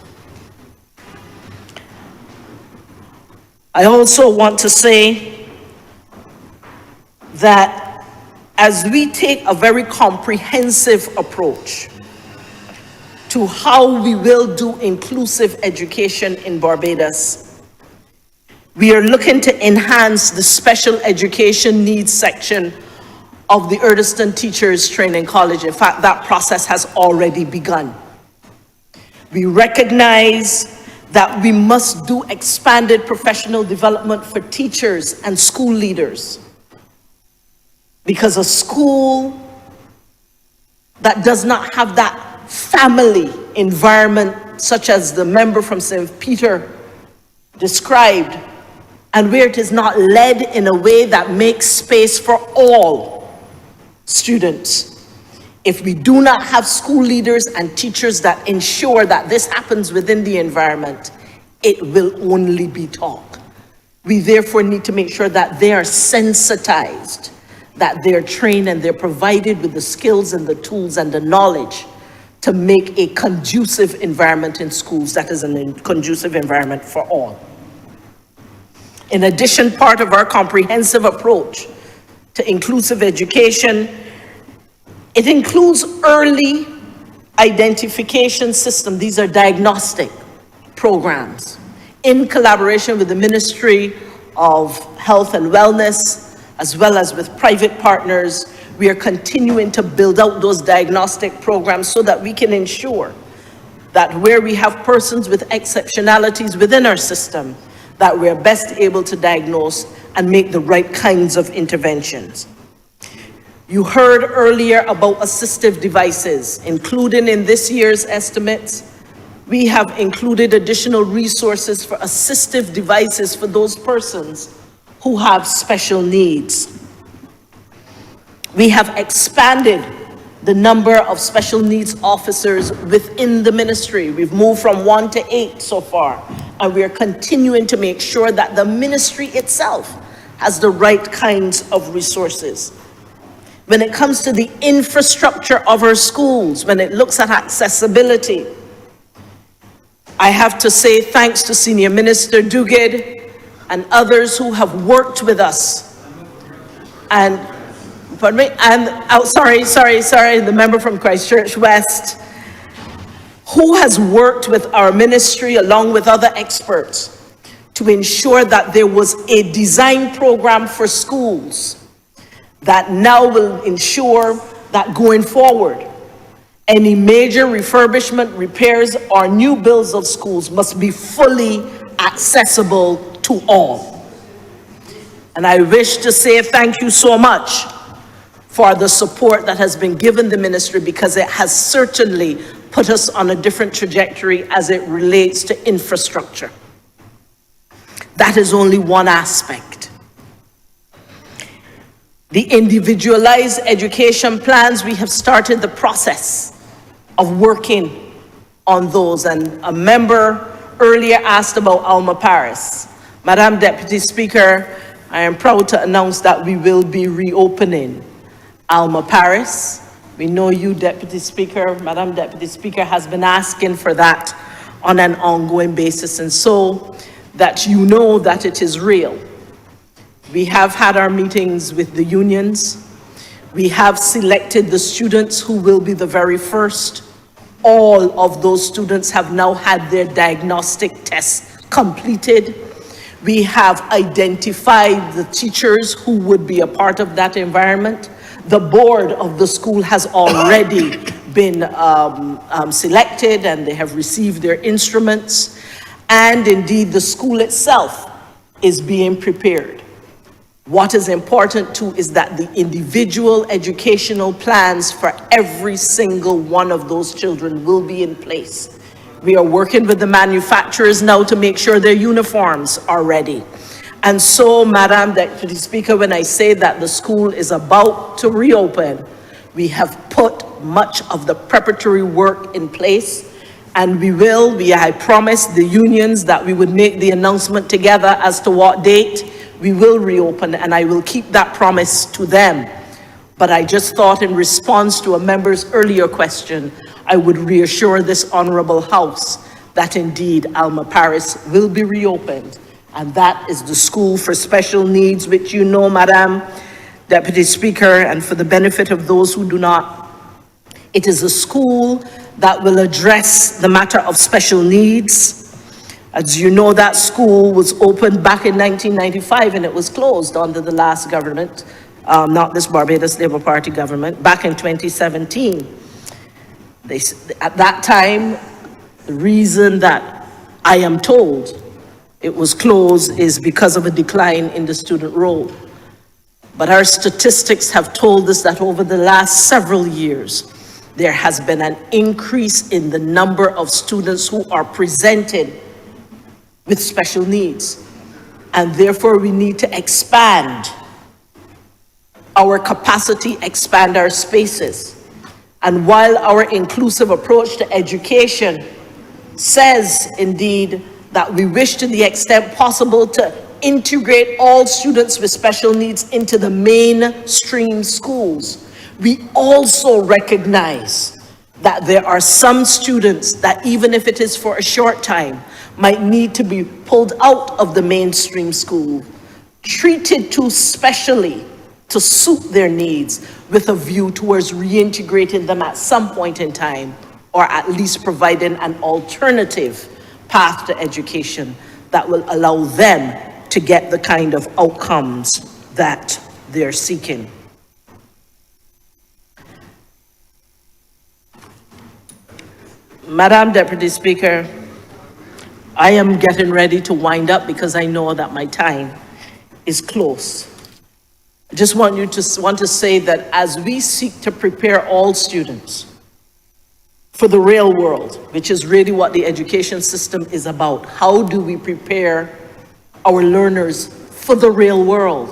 I also want to say that as we take a very comprehensive approach to how we will do inclusive education in Barbados, we are looking to enhance the special education needs section of the Urdeston Teachers Training College. In fact, that process has already begun. We recognize that we must do expanded professional development for teachers and school leaders, because a school that does not have that family environment, such as the member from St. Peter described, and where it is not led in a way that makes space for all students. If we do not have school leaders and teachers that ensure that this happens within the environment, it will only be talk. We therefore need to make sure that they are sensitized, that they're trained and they're provided with the skills and the tools and the knowledge to make a conducive environment in schools that is a conducive environment for all. In addition, part of our comprehensive approach to inclusive education, it includes early identification system. These are diagnostic programs in collaboration with the Ministry of Health and Wellness, as well as with private partners. We are continuing to build out those diagnostic programs so that we can ensure that where we have persons with exceptionalities within our system, that we're best able to diagnose and make the right kinds of interventions. You heard earlier about assistive devices. Included in this year's estimates, we have included additional resources for assistive devices for those persons who have special needs. We have expanded the number of special needs officers within the ministry. We've moved from 1 to 8 so far, and we are continuing to make sure that the ministry itself has the right kinds of resources. When it comes to the infrastructure of our schools, when it looks at accessibility, I have to say thanks to Senior Minister Duguid and others who have worked with us. And, pardon me, and, the member from Christchurch West, who has worked with our ministry along with other experts to ensure that there was a design program for schools that now will ensure that going forward, any major refurbishment, repairs, or new builds of schools must be fully accessible to all. And I wish to say thank you so much for the support that has been given the ministry, because it has certainly put us on a different trajectory as it relates to infrastructure. That is only one aspect. The individualized education plans, we have started the process of working on those. And a member earlier asked about Alma Paris. Madam Deputy Speaker, I am proud to announce that we will be reopening Alma Paris. We know you, Deputy Speaker, Madam Deputy Speaker, has been asking for that on an ongoing basis, and so that you know that it is real. We have had our meetings with the unions. We have selected the students who will be the very first. All of those students have now had their diagnostic tests completed. We have identified the teachers who would be a part of that environment. The board of the school has already been selected, and they have received their instruments. And indeed, the school itself is being prepared. What is important too is that the individual educational plans for every single one of those children will be in place. We are working with the manufacturers now to make sure their uniforms are ready. And so, Madam Deputy Speaker, when I say that the school is about to reopen, we have put much of the preparatory work in place, and I promised the unions that we would make the announcement together as to what date we will reopen, and I will keep that promise to them. But I just thought, in response to a member's earlier question, I would reassure this honorable House that indeed Alma Paris will be reopened, and that is the school for special needs, which you know, Madam Deputy Speaker, and for the benefit of those who do not, it is a school that will address the matter of special needs. As you know, that school was opened back in 1995 and it was closed under the last government, not this Barbados Labour Party government, back in 2017. At that time, the reason that I am told it was closed is because of a decline in the student roll. But our statistics have told us that over the last several years, there has been an increase in the number of students who are presented with special needs. And therefore, we need to expand our capacity, expand our spaces. And while our inclusive approach to education says, indeed, that we wish to the extent possible to integrate all students with special needs into the mainstream schools, we also recognize that there are some students that, even if it is for a short time, might need to be pulled out of the mainstream school, treated too specially to suit their needs, with a view towards reintegrating them at some point in time, or at least providing an alternative path to education that will allow them to get the kind of outcomes that they're seeking. Madam Deputy Speaker, I am getting ready to wind up because I know that my time is close. I just want to say that as we seek to prepare all students for the real world, which is really what the education system is about, how do we prepare our learners for the real world?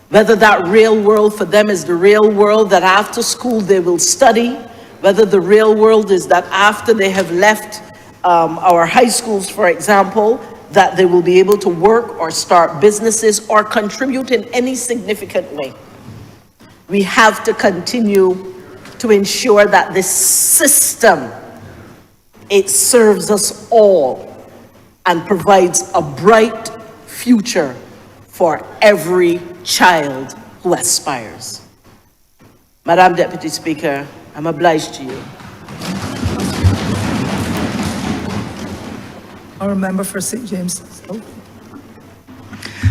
Whether that real world for them is the real world that after school they will study, whether the real world is that after they have left our high schools, for example, that they will be able to work or start businesses or contribute in any significant way. We have to continue to ensure that this system, it serves us all and provides a bright future for every child who aspires. Madam Deputy Speaker, I'm obliged to you. Our member for St. James.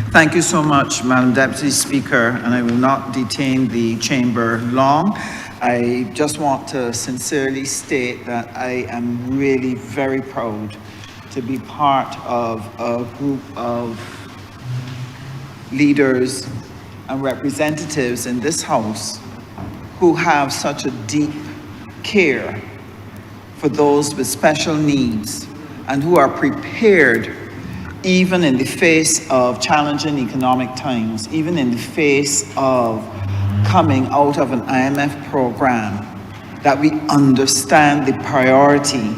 Thank you so much, Madam Deputy Speaker, and I will not detain the chamber long. I just want to sincerely state that I am really very proud to be part of a group of leaders and representatives in this House who have such a deep care for those with special needs and who are prepared, even in the face of challenging economic times, even in the face of coming out of an IMF program, that we understand the priority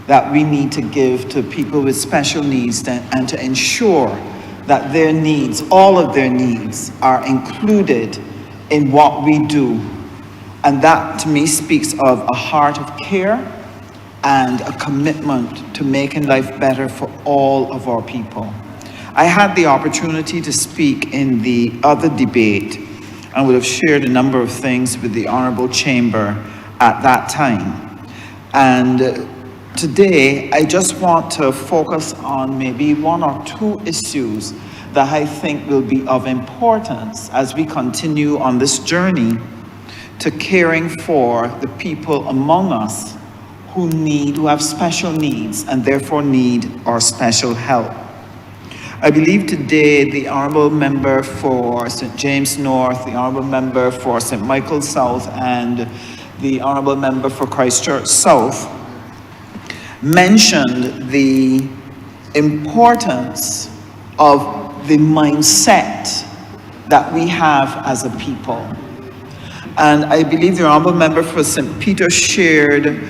that we need to give to people with special needs and to ensure that their needs, all of their needs, are included in what we do. And that, to me, speaks of a heart of care and a commitment to making life better for all of our people. I had the opportunity to speak in the other debate and would have shared a number of things with the Honourable Chamber at that time. And today, I just want to focus on maybe one or two issues that I think will be of importance as we continue on this journey to caring for the people among us who have special needs and therefore need our special help. I believe today the Honourable Member for St. James North, the Honourable Member for St. Michael South, and the Honourable Member for Christchurch South mentioned the importance of the mindset that we have as a people. And I believe the Honourable Member for St. Peter shared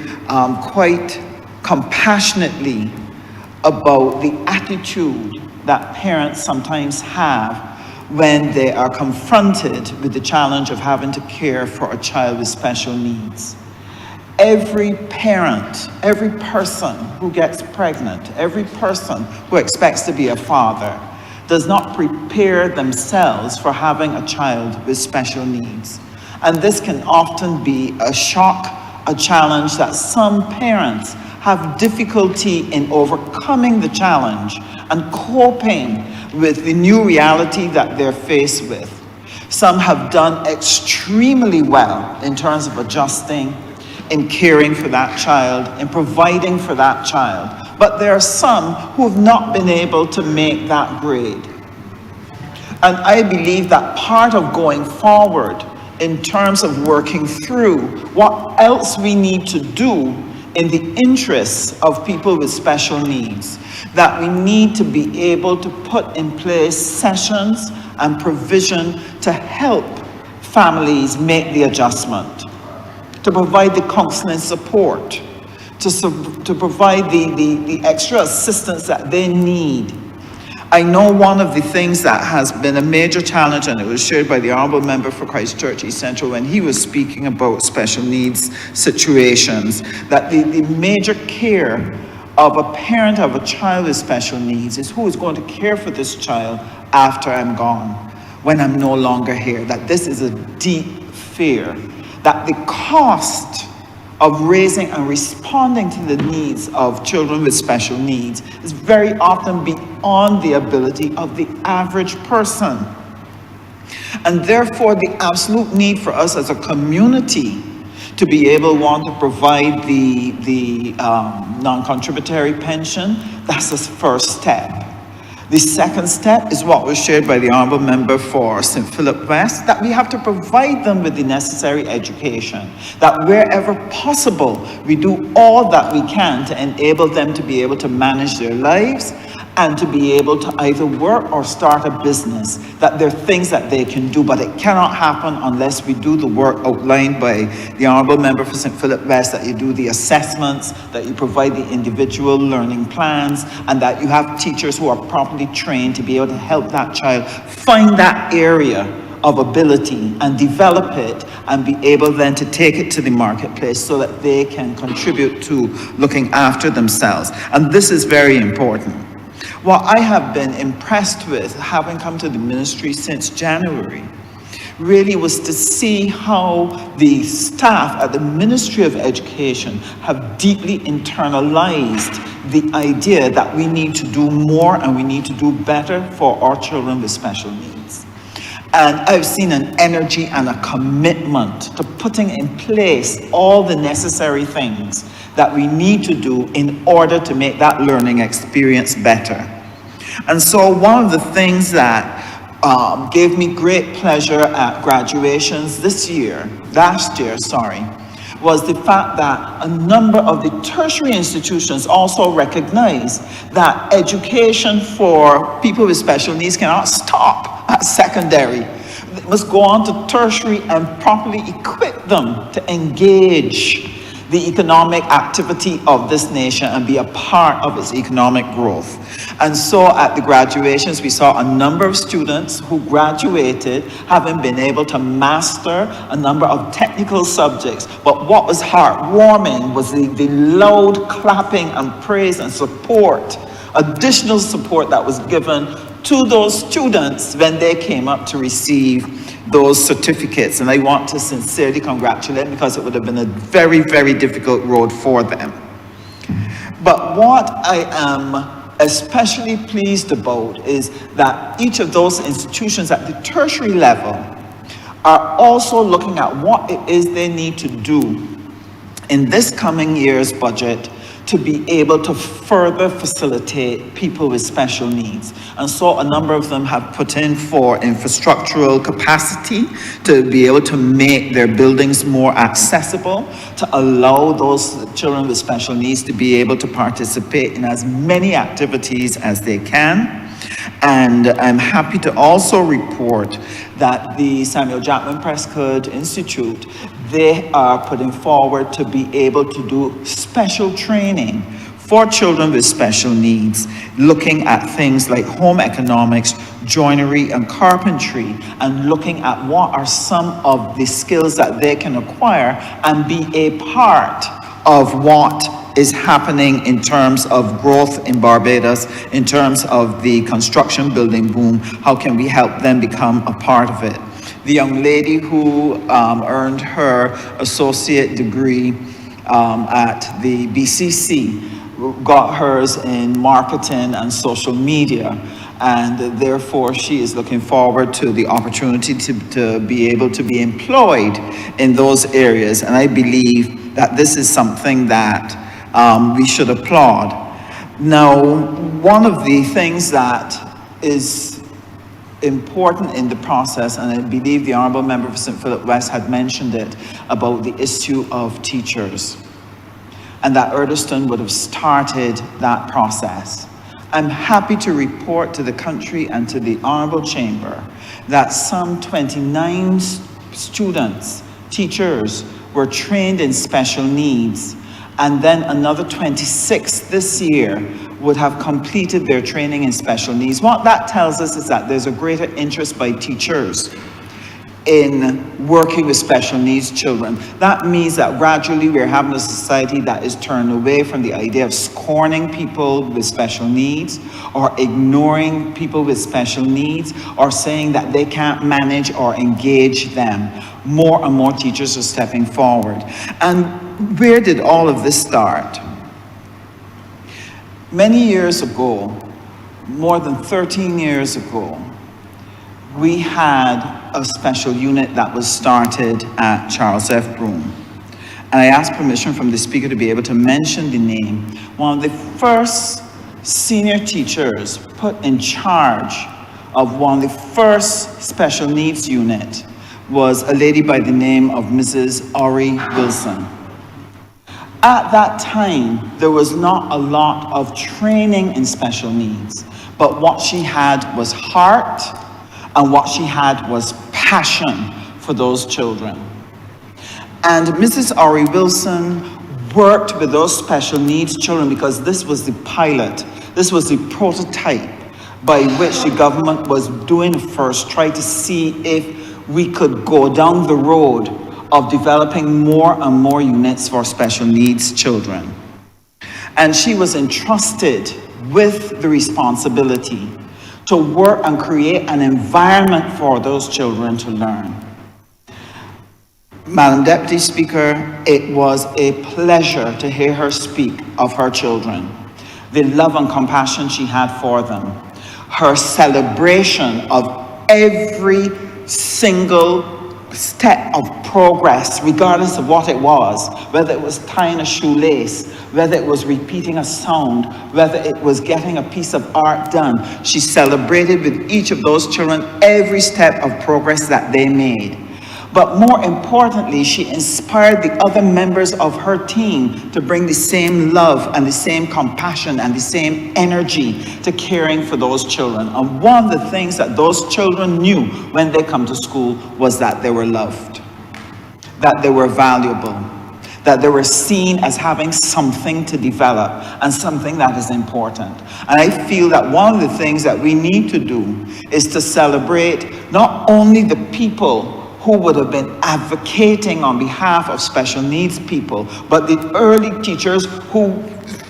quite compassionately about the attitude that parents sometimes have when they are confronted with the challenge of having to care for a child with special needs. Every parent, every person who gets pregnant, every person who expects to be a father does not prepare themselves for having a child with special needs. And this can often be a shock, a challenge that some parents have difficulty in overcoming the challenge and coping with the new reality that they're faced with. Some have done extremely well in terms of adjusting, in caring for that child, in providing for that child. But there are some who have not been able to make that grade. And I believe that part of going forward in terms of working through what else we need to do in the interests of people with special needs, that we need to be able to put in place sessions and provision to help families make the adjustment, to provide the counseling support, to provide the extra assistance that they need. I know one of the things that has been a major challenge, and it was shared by the Honourable Member for Christchurch East Central when he was speaking about special needs situations, that the major care of a parent of a child with special needs is who is going to care for this child after I'm gone, when I'm no longer here. That this is a deep fear, that the cost of raising and responding to the needs of children with special needs is very often beyond the ability of the average person. And therefore, the absolute need for us as a community to be able, to provide the non-contributory pension, that's the first step. The second step is what was shared by the Honourable Member for St. Philip West, that we have to provide them with the necessary education, that wherever possible, we do all that we can to enable them to be able to manage their lives and to be able to either work or start a business, that there are things that they can do, but it cannot happen unless we do the work outlined by the Honourable Member for St. Philip West, that you do the assessments, that you provide the individual learning plans, and that you have teachers who are properly trained to be able to help that child find that area of ability and develop it and be able then to take it to the marketplace so that they can contribute to looking after themselves. And this is very important. What I have been impressed with, having come to the ministry since January, really was to see how the staff at the Ministry of Education have deeply internalized the idea that we need to do more and we need to do better for our children with special needs. And I've seen an energy and a commitment to putting in place all the necessary things that we need to do in order to make that learning experience better. And so one of the things that gave me great pleasure at graduations last year, was the fact that a number of the tertiary institutions also recognize that education for people with special needs cannot stop at secondary. They must go on to tertiary and properly equip them to engage the economic activity of this nation and be a part of its economic growth. And so at the graduations, we saw a number of students who graduated having been able to master a number of technical subjects. But what was heartwarming was the loud clapping and praise and support, additional support that was given to those students when they came up to receive those certificates. And I want to sincerely congratulate them because it would have been a very, very difficult road for them. But what I am especially pleased about is that each of those institutions at the tertiary level are also looking at what it is they need to do in this coming year's budget to be able to further facilitate people with special needs. And so a number of them have put in for infrastructural capacity to be able to make their buildings more accessible, to allow those children with special needs to be able to participate in as many activities as they can. And I'm happy to also report that the Samuel Jackman Prescott Institute, they are putting forward to be able to do special training for children with special needs, looking at things like home economics, joinery and carpentry, and looking at what are some of the skills that they can acquire and be a part of what is happening in terms of growth in Barbados, in terms of the construction building boom. How can we help them become a part of it? The young lady who earned her associate degree at the BCC got hers in marketing and social media, and therefore she is looking forward to the opportunity to be able to be employed in those areas. And I believe that this is something that we should applaud. Now, one of the things that is important in the process, and I believe the Honourable Member for St. Philip West had mentioned it, about the issue of teachers, and that Erdeston would have started that process. I'm happy to report to the country and to the Honourable Chamber that some 29 students, teachers, were trained in special needs, and then another 26 this year would have completed their training in special needs. What that tells us is that there's a greater interest by teachers in working with special needs children. That means that gradually we're having a society that is turned away from the idea of scorning people with special needs, or ignoring people with special needs, or saying that they can't manage or engage them. More and more teachers are stepping forward. And where did all of this start? Many years ago, more than 13 years ago, we had a special unit that was started at Charles F. Broome. And I asked permission from the speaker to be able to mention the name. One of the first senior teachers put in charge of one of the first special needs unit was a lady by the name of Mrs. Ori Wilson. At that time, there was not a lot of training in special needs, but what she had was heart, and what she had was passion for those children. And Mrs. Ori Wilson worked with those special needs children because this was the pilot, this was the prototype by which the government was doing first, try to see if we could go down the road of developing more and more units for special needs children. And she was entrusted with the responsibility to work and create an environment for those children to learn. Madam Deputy Speaker, it was a pleasure to hear her speak of her children, the love and compassion she had for them, her celebration of every single step of progress, regardless of what it was, whether it was tying a shoelace, whether it was repeating a sound, whether it was getting a piece of art done. She celebrated with each of those children every step of progress that they made. But more importantly, she inspired the other members of her team to bring the same love and the same compassion and the same energy to caring for those children. And one of the things that those children knew when they come to school was that they were loved, that they were valuable, that they were seen as having something to develop and something that is important. And I feel that one of the things that we need to do is to celebrate not only the people who would have been advocating on behalf of special needs people, but the early teachers who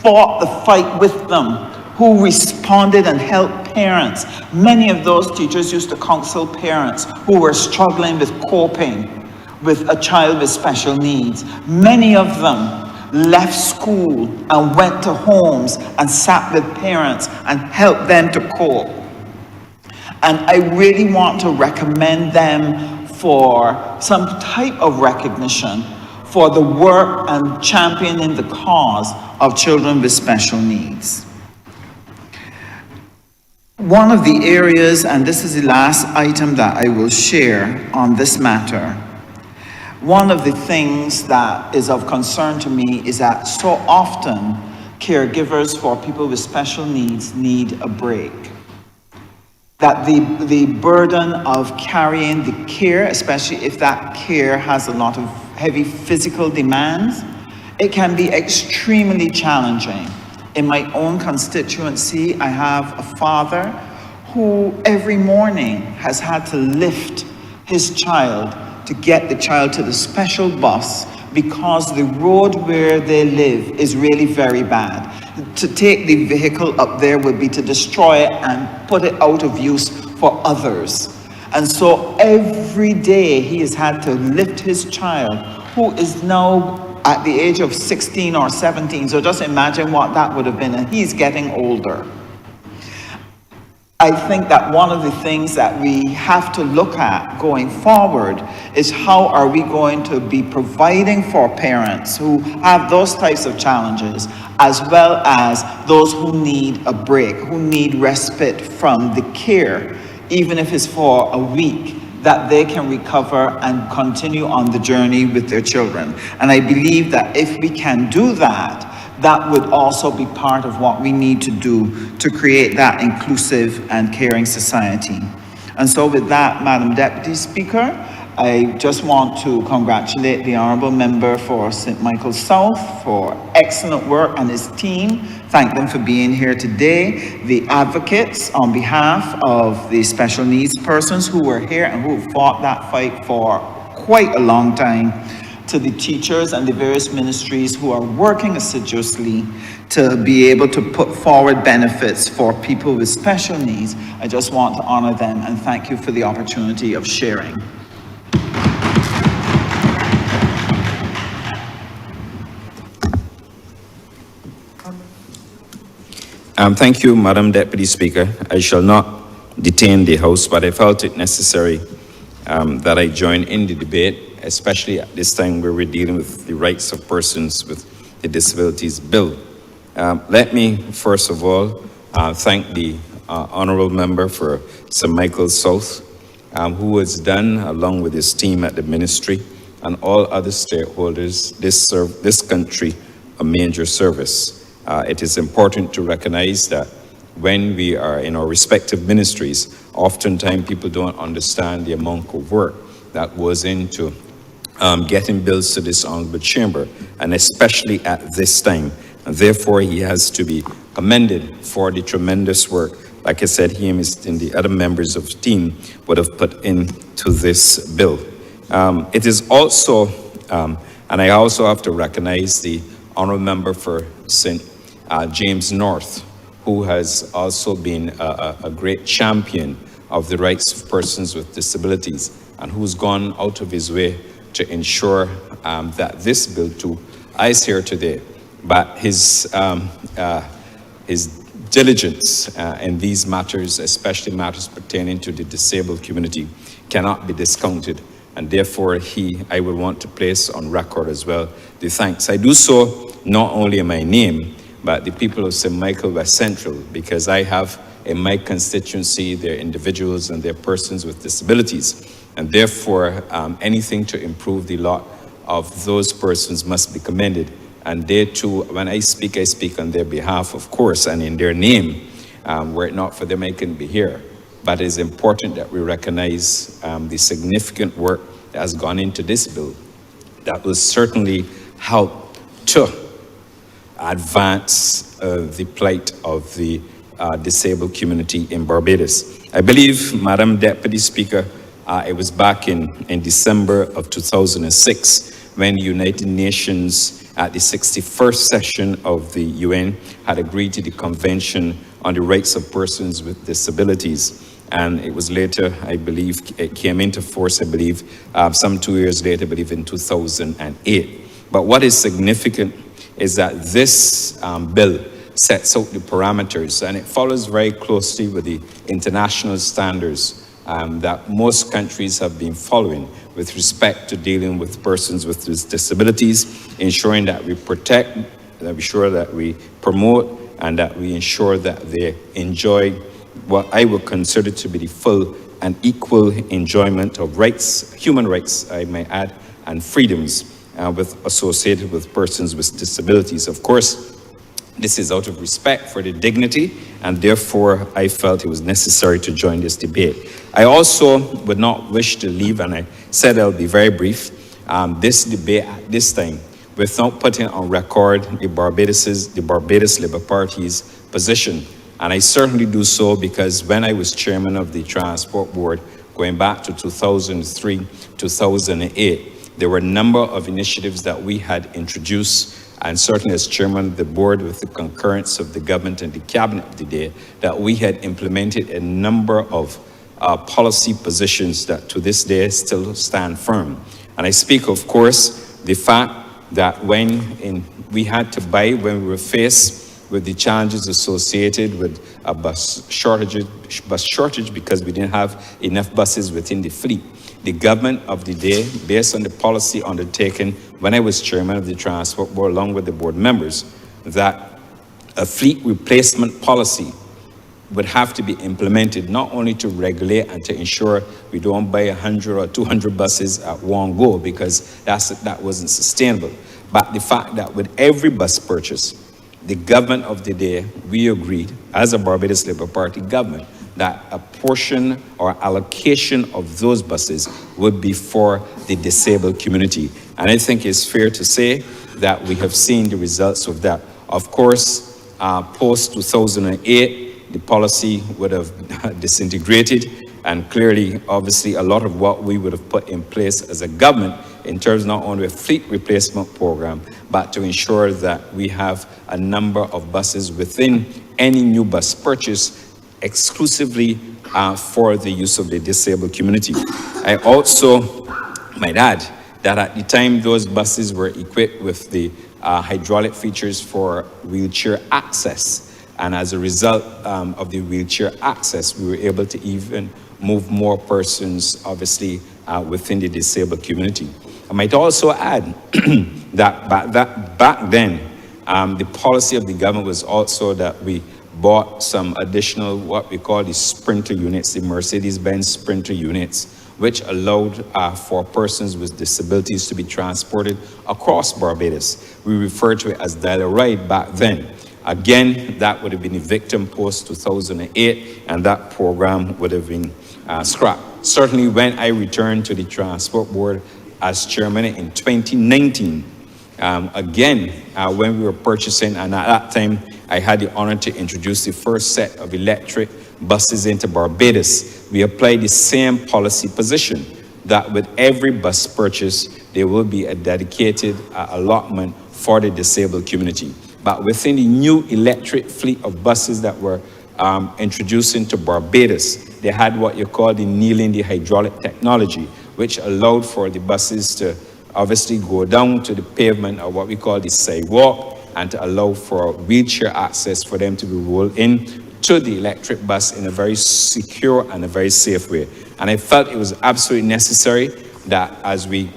fought the fight with them, who responded and helped parents. Many of those teachers used to counsel parents who were struggling with coping with a child with special needs. Many of them left school and went to homes and sat with parents and helped them to cope. And I really want to recommend them for some type of recognition for the work and championing the cause of children with special needs. One of the areas, and this is the last item that I will share on this matter, one of the things that is of concern to me is that so often caregivers for people with special needs need a break. That the burden of carrying the care, especially if that care has a lot of heavy physical demands, it can be extremely challenging. In my own constituency, I have a father who every morning has had to lift his child to get the child to the special bus because the road where they live is really very bad. To take the vehicle up there would be to destroy it and put it out of use for others. And so every day he has had to lift his child, who is now at the age of 16 or 17. So just imagine what that would have been, and he's getting older. I think that one of the things that we have to look at going forward is how are we going to be providing for parents who have those types of challenges, as well as those who need a break, who need respite from the care, even if it's for a week, that they can recover and continue on the journey with their children. And I believe that if we can do that, that would also be part of what we need to do to create that inclusive and caring society. And so with that, Madam Deputy Speaker, I just want to congratulate the Honourable Member for St. Michael South for excellent work and his team. Thank them for being here today. The advocates on behalf of the special needs persons who were here and who fought that fight for quite a long time. To the teachers and the various ministries who are working assiduously to be able to put forward benefits for people with special needs. I just want to honor them and thank you for the opportunity of sharing. Thank you, Madam Deputy Speaker. I shall not detain the House, but I felt it necessary that I join in the debate, especially at this time where we're dealing with the rights of persons with the disabilities bill. Let me, first of all, thank the Honourable Member for St. Michael South, who has done, along with his team at the Ministry and all other stakeholders, this country a major service. It is important to recognize that when we are in our respective ministries, oftentimes people don't understand the amount of work that goes into getting bills to this honorable chamber, and especially at this time. And therefore, he has to be commended for the tremendous work, like I said, he and the other members of the team would have put into this bill. It is also, and I also have to recognize the honorable member for St. James North, who has also been a great champion of the rights of persons with disabilities, and who's gone out of his way to ensure that this bill too is here today. But his diligence in these matters, especially matters pertaining to the disabled community, cannot be discounted. And therefore, I would want to place on record as well the thanks. I do so not only in my name, but the people of St. Michael West Central, because I have in my constituency their individuals and their persons with disabilities. And therefore, anything to improve the lot of those persons must be commended. And they too, when I speak on their behalf, of course, and in their name. Were it not for them, I couldn't be here. But it is important that we recognize the significant work that has gone into this bill that will certainly help to advance the plight of the disabled community in Barbados. I believe, Madam Deputy Speaker, it was back in December of 2006 when the United Nations at the 61st session of the UN had agreed to the Convention on the Rights of Persons with Disabilities. And it was later, I believe, it came into force, I believe, some 2 years later, I believe in 2008. But what is significant is that this bill sets out the parameters, and it follows very closely with the international standards that most countries have been following with respect to dealing with persons with disabilities, ensuring that we protect, that we ensure that we promote, and that we ensure that they enjoy what I would consider to be the full and equal enjoyment of rights, human rights, I may add, and freedoms associated with persons with disabilities. Of course, this is out of respect for the dignity, and therefore I felt it was necessary to join this debate. I also would not wish to leave, and I said I'll be very brief, this debate at this time without putting on record the Barbados Labour Party's position. And I certainly do so because when I was chairman of the Transport Board, going back to 2003, 2008, there were a number of initiatives that we had introduced, and certainly as chairman of the board, with the concurrence of the government and the cabinet of the day, that we had implemented a number of policy positions that to this day still stand firm. And I speak, of course, the fact that when we had to buy, when we were faced with the challenges associated with a bus shortage because we didn't have enough buses within the fleet. The government of the day, based on the policy undertaken when I was chairman of the Transport Board, along with the board members, that a fleet replacement policy would have to be implemented, not only to regulate and to ensure we don't buy 100 or 200 buses at one go, because that wasn't sustainable. But the fact that with every bus purchase, the government of the day, we agreed, as a Barbados Labour Party government, that a portion or allocation of those buses would be for the disabled community. And I think it's fair to say that we have seen the results of that. Of course, post-2008, the policy would have disintegrated, and clearly, obviously, a lot of what we would have put in place as a government in terms not only of a fleet replacement program, but to ensure that we have a number of buses within any new bus purchase exclusively for the use of the disabled community. I also might add that at the time those buses were equipped with the hydraulic features for wheelchair access. And as a result of the wheelchair access, we were able to even move more persons, obviously, within the disabled community. I might also add that back then, the policy of the government was also that we bought some additional, what we call the sprinter units, the Mercedes-Benz sprinter units, which allowed for persons with disabilities to be transported across Barbados. We referred to it as dial-a-ride back then. Again, that would have been a victim post-2008, and that program would have been scrapped. Certainly, when I returned to the Transport Board as chairman in 2019, again, when we were purchasing, and at that time, I had the honor to introduce the first set of electric buses into Barbados. We applied the same policy position that with every bus purchase, there will be a dedicated allotment for the disabled community. But within the new electric fleet of buses that were introduced into Barbados, they had what you call the kneeling, the hydraulic technology, which allowed for the buses to obviously go down to the pavement or what we call the sidewalk, and to allow for wheelchair access for them to be rolled in to the electric bus in a very secure and a very safe way. And I felt it was absolutely necessary that as we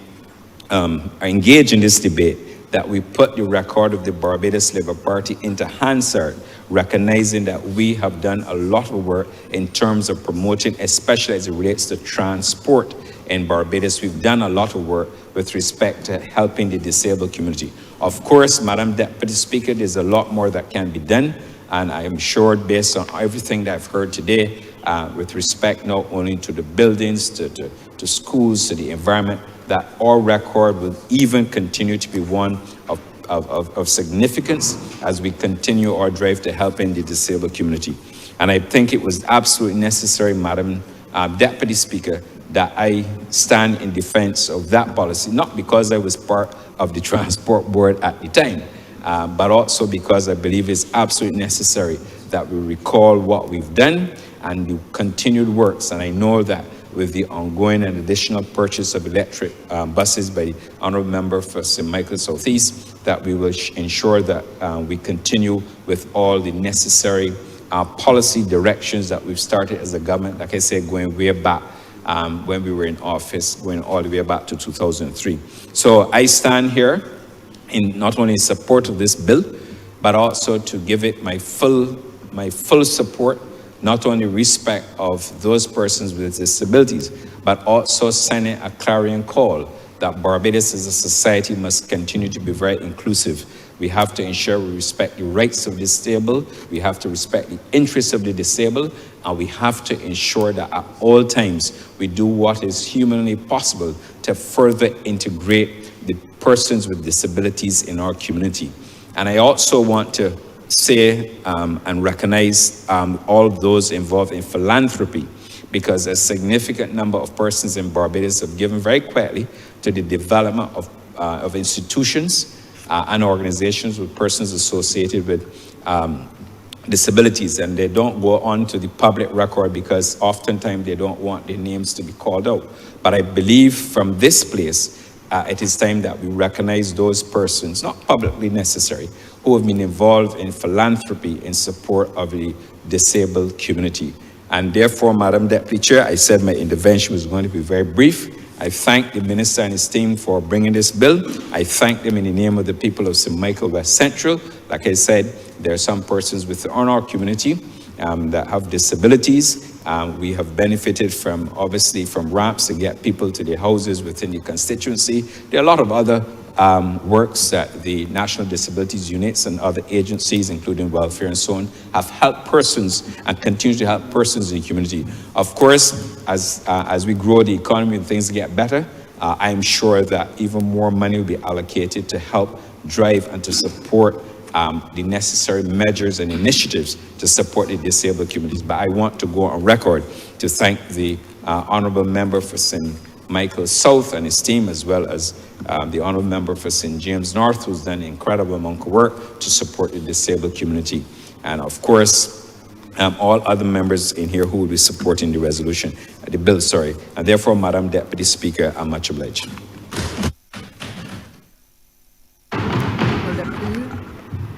are engaged in this debate, that we put the record of the Barbados Labour Party into Hansard, recognizing that we have done a lot of work in terms of promoting, especially as it relates to transport in Barbados. We've done a lot of work with respect to helping the disabled community. Of course, Madam Deputy Speaker, there's a lot more that can be done, and I am sure based on everything that I've heard today, with respect not only to the buildings, to schools, to the environment, that our record will even continue to be one of significance as we continue our drive to helping the disabled community. And I think it was absolutely necessary, Madam Deputy Speaker, that I stand in defense of that policy, not because I was part of the Transport Board at the time, but also because I believe it's absolutely necessary that we recall what we've done and the continued works. And I know that with the ongoing and additional purchase of electric buses by the Honourable Member for St. Michael Southeast, that we will ensure that we continue with all the necessary policy directions that we've started as a government, like I said, going way back when we were in office, going all the way back to 2003. So I stand here in not only in support of this bill, but also to give it my full support, not only respect of those persons with disabilities, but also sending a clarion call that Barbados as a society must continue to be very inclusive. We have to ensure we respect the rights of the disabled, we have to respect the interests of the disabled, and we have to ensure that at all times we do what is humanly possible to further integrate the persons with disabilities in our community. And I also want to say and recognize all of those involved in philanthropy, because a significant number of persons in Barbados have given very quietly to the development of institutions and organizations with persons associated with disabilities, and they don't go on to the public record because oftentimes they don't want their names to be called out. But I believe from this place, it is time that we recognize those persons, not publicly necessary, who have been involved in philanthropy in support of the disabled community. And therefore, Madam Deputy Chair, I said my intervention was going to be very brief. I thank the Minister and his team for bringing this bill. I thank them in the name of the people of St. Michael West Central. Like I said, there are some persons within our community that have disabilities. We have benefited from, obviously, from ramps to get people to their houses within the constituency. There are a lot of other works that the National Disabilities Units and other agencies, including welfare and so on, have helped persons and continue to help persons in the community. Of course, as we grow the economy and things get better, I'm sure that even more money will be allocated to help drive and to support the necessary measures and initiatives to support the disabled communities. But I want to go on record to thank the Honourable Member for St. Michael South and his team, as well as the Honourable Member for St. James North, who's done an incredible amount of work to support the disabled community. And of course, all other members in here who will be supporting the resolution, the bill, sorry. And therefore, Madam Deputy Speaker, I'm much obliged.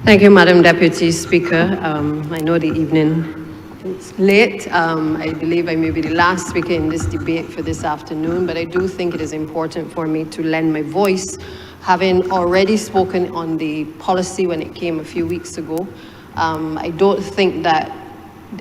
Thank you, Madam Deputy Speaker. I know the evening is late. I believe I may be the last speaker in this debate for this afternoon, but I do think it is important for me to lend my voice, having already spoken on the policy when it came a few weeks ago. I don't think that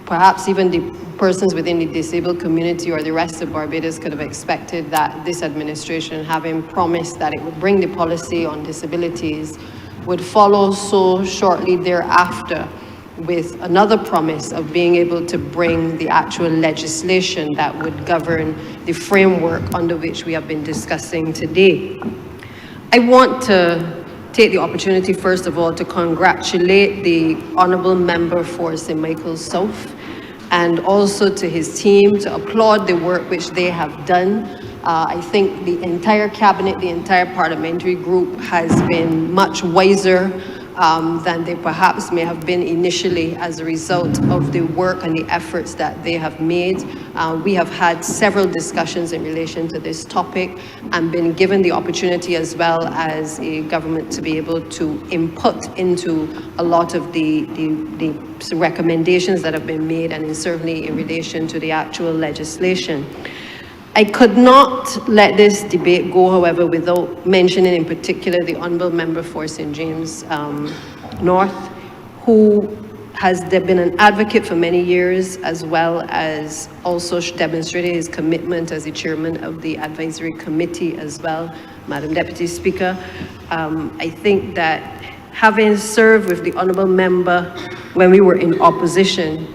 perhaps even the persons within the disabled community or the rest of Barbados could have expected that this administration, having promised that it would bring the policy on disabilities, would follow so shortly thereafter with another promise of being able to bring the actual legislation that would govern the framework under which we have been discussing today. I want to take the opportunity, first of all, to congratulate the Honourable Member for St. Michael South, and also to his team, to applaud the work which they have done. I think the entire cabinet, the entire parliamentary group has been much wiser than they perhaps may have been initially as a result of the work and the efforts that they have made. We have had several discussions in relation to this topic and been given the opportunity as well as a government to be able to input into a lot of the recommendations that have been made, and certainly in relation to the actual legislation. I could not let this debate go, however, without mentioning in particular the Honourable Member for St. James North, who has been an advocate for many years, as well as also demonstrated his commitment as the chairman of the advisory committee as well. Madam Deputy Speaker, I think that having served with the Honourable Member when we were in opposition,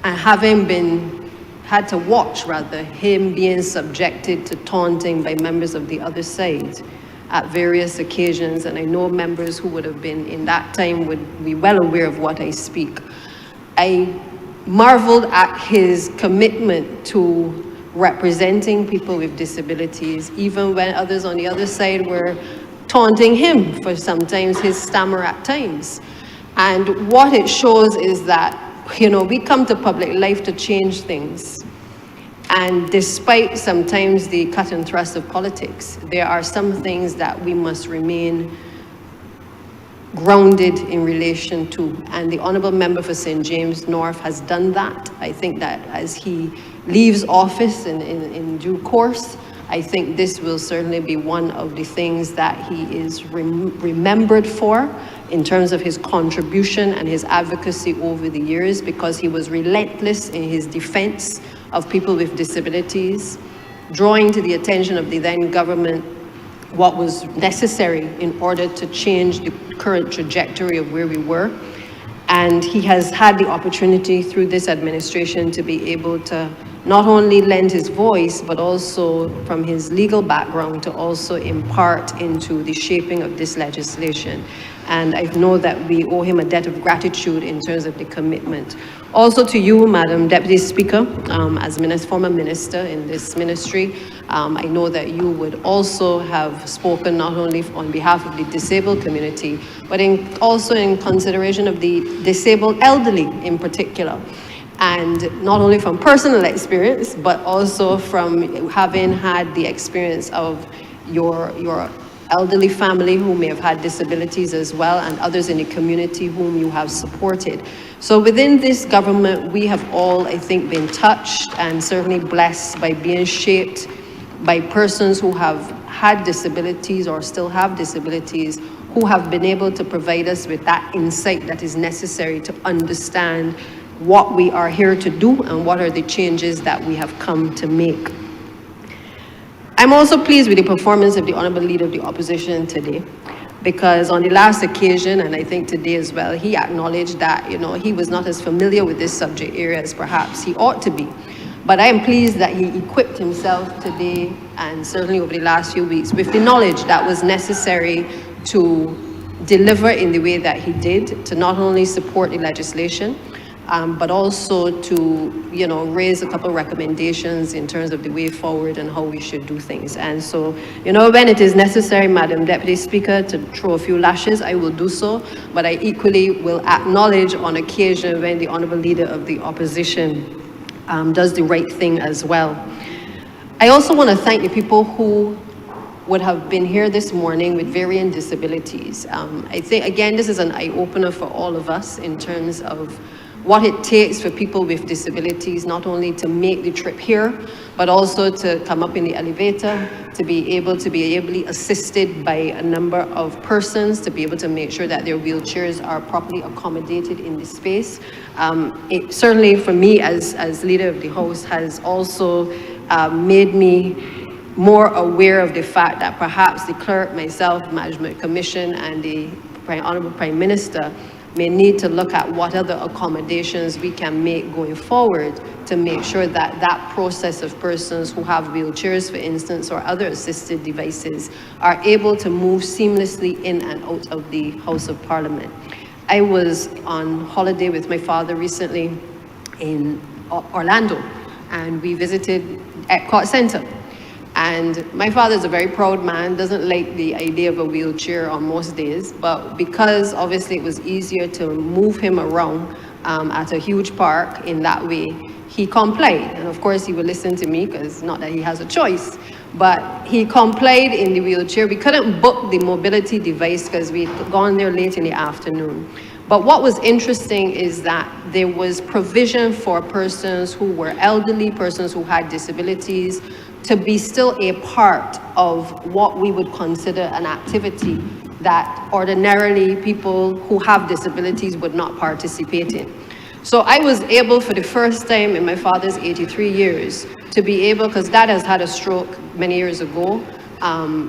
and having had to watch, rather, him being subjected to taunting by members of the other side at various occasions, and I know members who would have been in that time would be well aware of what I speak. I marveled at his commitment to representing people with disabilities, even when others on the other side were taunting him for sometimes his stammer at times. And what it shows is that, you know, we come to public life to change things. And despite sometimes the cut and thrust of politics, there are some things that we must remain grounded in relation to. And the Honourable Member for St. James North has done that. I think that as he leaves office in due course, I think this will certainly be one of the things that he is remembered for in terms of his contribution and his advocacy over the years, because he was relentless in his defense of people with disabilities, drawing to the attention of the then government what was necessary in order to change the current trajectory of where we were. And he has had the opportunity through this administration to be able to not only lend his voice, but also from his legal background to also impart into the shaping of this legislation. And I know that we owe him a debt of gratitude in terms of the commitment. Also to you, Madam Deputy Speaker, as former minister in this ministry, I know that you would also have spoken not only on behalf of the disabled community, but also in consideration of the disabled elderly in particular. And not only from personal experience, but also from having had the experience of your elderly family who may have had disabilities as well, and others in the community whom you have supported. So within this government, we have all, I think, been touched and certainly blessed by being shaped by persons who have had disabilities or still have disabilities, who have been able to provide us with that insight that is necessary to understand what we are here to do and what are the changes that we have come to make. I'm also pleased with the performance of the Honourable Leader of the Opposition today, because on the last occasion, and I think today as well, he acknowledged that, he was not as familiar with this subject area as perhaps he ought to be. But I am pleased that he equipped himself today, and certainly over the last few weeks, with the knowledge that was necessary to deliver in the way that he did, to not only support the legislation, but also to, raise a couple of recommendations in terms of the way forward and how we should do things. And so, when it is necessary, Madam Deputy Speaker, to throw a few lashes, I will do so, but I equally will acknowledge on occasion when the Honourable Leader of the Opposition does the right thing as well. I also want to thank the people who would have been here this morning with varying disabilities. I think, again, this is an eye-opener for all of us in terms of what it takes for people with disabilities, not only to make the trip here, but also to come up in the elevator, to be ably assisted by a number of persons, to be able to make sure that their wheelchairs are properly accommodated in the space. It certainly, for me as leader of the House, has also made me more aware of the fact that perhaps the clerk, myself, Management Commission, and the Honourable Prime Minister may need to look at what other accommodations we can make going forward to make sure that that process of persons who have wheelchairs, for instance, or other assisted devices are able to move seamlessly in and out of the House of Parliament. I was on holiday with my father recently in Orlando, and we visited Epcot Center. And my father's a very proud man, doesn't like the idea of a wheelchair on most days, but because obviously it was easier to move him around at a huge park in that way, he complied. And of course he would listen to me, because not that he has a choice, but he complied in the wheelchair. We couldn't book the mobility device because we'd gone there late in the afternoon. But what was interesting is that there was provision for persons who were elderly, persons who had disabilities, to be still a part of what we would consider an activity that ordinarily people who have disabilities would not participate in. So I was able, for the first time in my father's 83 years, to be able, because Dad has had a stroke many years ago.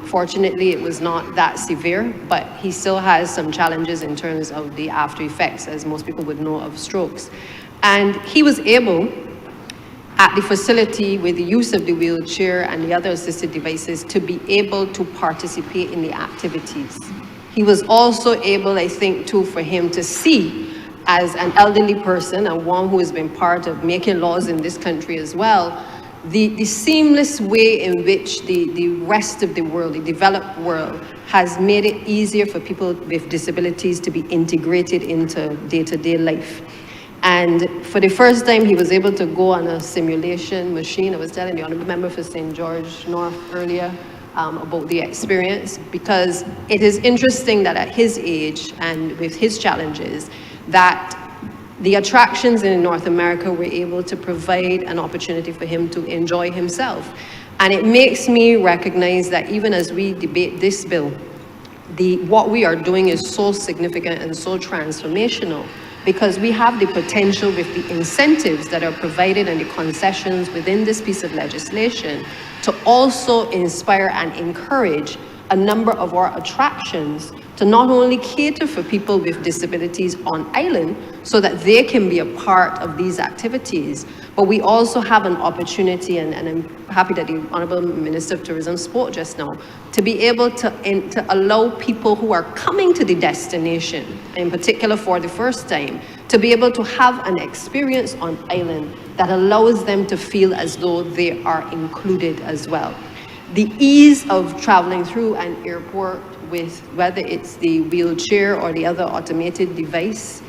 Fortunately, it was not that severe, but he still has some challenges in terms of the after effects, as most people would know of strokes. And he was able, at the facility with the use of the wheelchair and the other assisted devices, to be able to participate in the activities. He was also able, I think, too, for him to see, as an elderly person and one who has been part of making laws in this country as well, the seamless way in which the rest of the world, the developed world, has made it easier for people with disabilities to be integrated into day-to-day life. And for the first time, he was able to go on a simulation machine. I was telling the Honourable Member for St. George North earlier, about the experience, because it is interesting that at his age and with his challenges, that the attractions in North America were able to provide an opportunity for him to enjoy himself. And it makes me recognize that even as we debate this bill, what we are doing is so significant and so transformational, because we have the potential with the incentives that are provided and the concessions within this piece of legislation to also inspire and encourage a number of our attractions to not only cater for people with disabilities on island so that they can be a part of these activities, but we also have an opportunity, and I'm happy that the Honourable Minister of Tourism spoke just now, to be able to allow people who are coming to the destination, in particular for the first time, to be able to have an experience on island that allows them to feel as though they are included as well. The ease of traveling through an airport with whether it's the wheelchair or the other automated device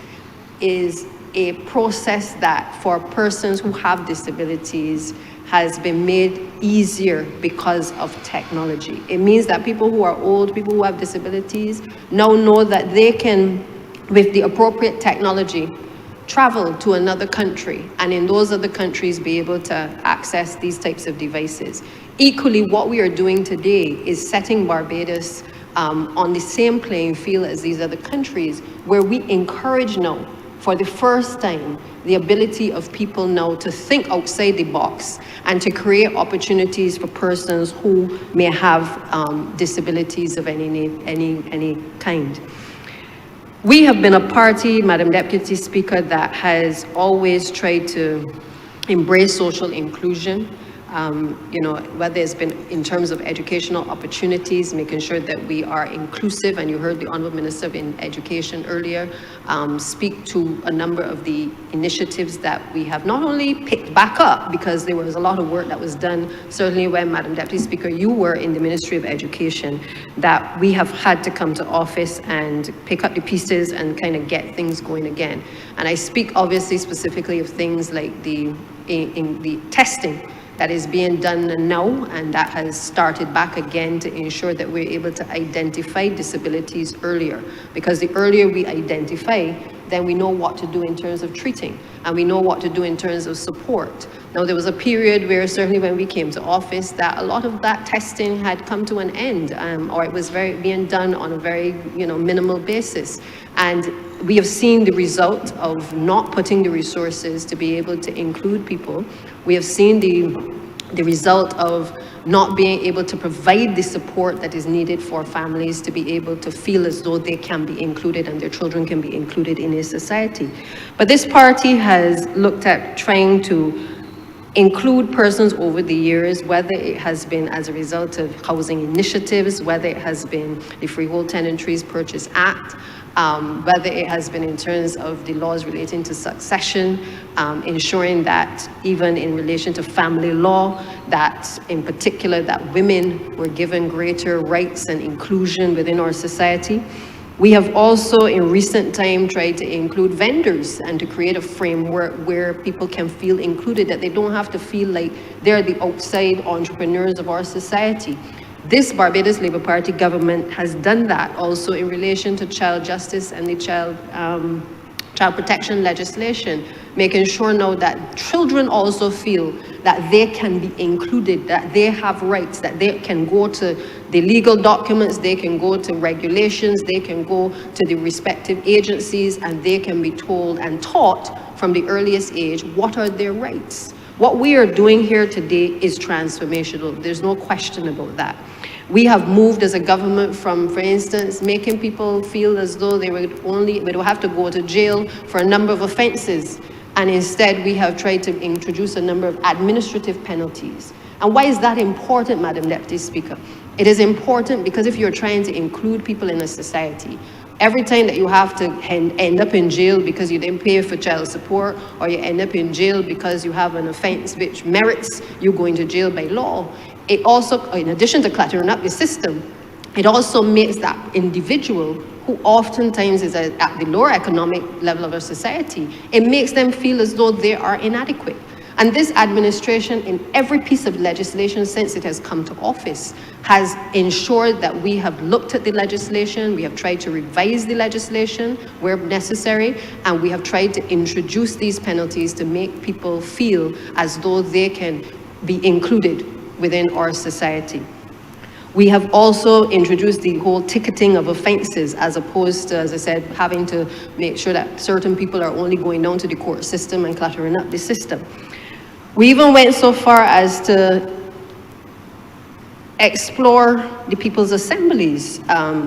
is a process that for persons who have disabilities has been made easier because of technology. It means that people who are old, people who have disabilities now know that they can, with the appropriate technology, travel to another country and in those other countries be able to access these types of devices. Equally, what we are doing today is setting Barbados on the same playing field as these other countries, where we encourage now, for the first time, the ability of people now to think outside the box and to create opportunities for persons who may have disabilities of any kind. We have been a party, Madam Deputy Speaker, that has always tried to embrace social inclusion. Whether it's been in terms of educational opportunities, making sure that we are inclusive, and you heard the Honourable Minister of Education earlier speak to a number of the initiatives that we have not only picked back up, because there was a lot of work that was done, certainly when, Madam Deputy Speaker, you were in the Ministry of Education, that we have had to come to office and pick up the pieces and kind of get things going again. And I speak obviously specifically of things like the testing that is being done now, and that has started back again to ensure that we're able to identify disabilities earlier. Because the earlier we identify, then we know what to do in terms of treating, and we know what to do in terms of support. Now, there was a period where certainly when we came to office that a lot of that testing had come to an end, or it was being done on a very minimal basis. And we have seen the result of not putting the resources to be able to include people. We have seen the result of not being able to provide the support that is needed for families to be able to feel as though they can be included and their children can be included in a society. But this party has looked at trying to include persons over the years, whether it has been as a result of housing initiatives, whether it has been the Freehold Tenantries Purchase Act, whether it has been in terms of the laws relating to succession, ensuring that even in relation to family law, that in particular that women were given greater rights and inclusion within our society. We have also in recent time tried to include vendors and to create a framework where people can feel included, that they don't have to feel like they're the outside entrepreneurs of our society. This Barbados Labour Party government has done that also in relation to child justice and the child protection legislation, making sure now that children also feel that they can be included, that they have rights, that they can go to the legal documents, they can go to regulations, they can go to the respective agencies, and they can be told and taught from the earliest age what are their rights. What we are doing here today is transformational. There's no question about that. We have moved as a government from, for instance, making people feel as though they would have to go to jail for a number of offenses. And instead, we have tried to introduce a number of administrative penalties. And why is that important, Madam Deputy Speaker? It is important because if you're trying to include people in a society, every time that you have to end up in jail because you didn't pay for child support, or you end up in jail because you have an offense which merits you going to jail by law, it also, in addition to cluttering up the system, it also makes that individual, who oftentimes is at the lower economic level of our society, it makes them feel as though they are inadequate. And this administration, in every piece of legislation since it has come to office, has ensured that we have looked at the legislation, we have tried to revise the legislation where necessary, and we have tried to introduce these penalties to make people feel as though they can be included within our society. We have also introduced the whole ticketing of offences, as opposed to, as I said, having to make sure that certain people are only going down to the court system and cluttering up the system. We even went so far as to explore the people's assemblies,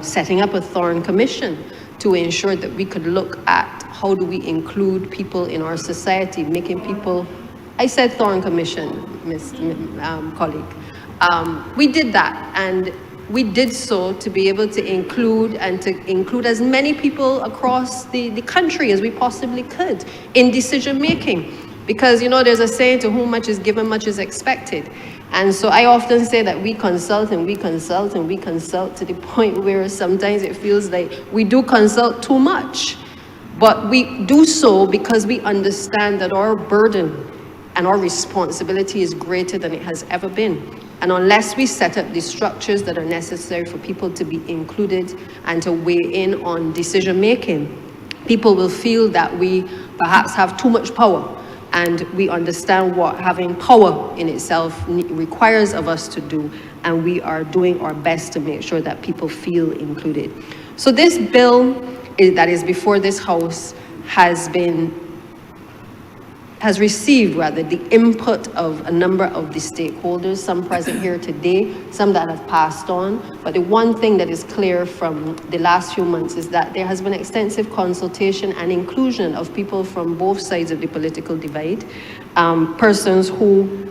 setting up a Thorn Commission to ensure that we could look at how do we include people in our society, making people, I said Thorn Commission, colleague. We did that, and we did so to be able to include as many people across the country as we possibly could in decision making. Because, you know, there's a saying, to whom much is given, much is expected. And so I often say that we consult and we consult and we consult to the point where sometimes it feels like we do consult too much. But we do so because we understand that our burden and our responsibility is greater than it has ever been. And unless we set up the structures that are necessary for people to be included and to weigh in on decision making, people will feel that we perhaps have too much power. And we understand what having power in itself requires of us to do, and we are doing our best to make sure that people feel included. So this bill that is before this House has received the input of a number of the stakeholders, some present here today, some that have passed on. But the one thing that is clear from the last few months is that there has been extensive consultation and inclusion of people from both sides of the political divide, persons who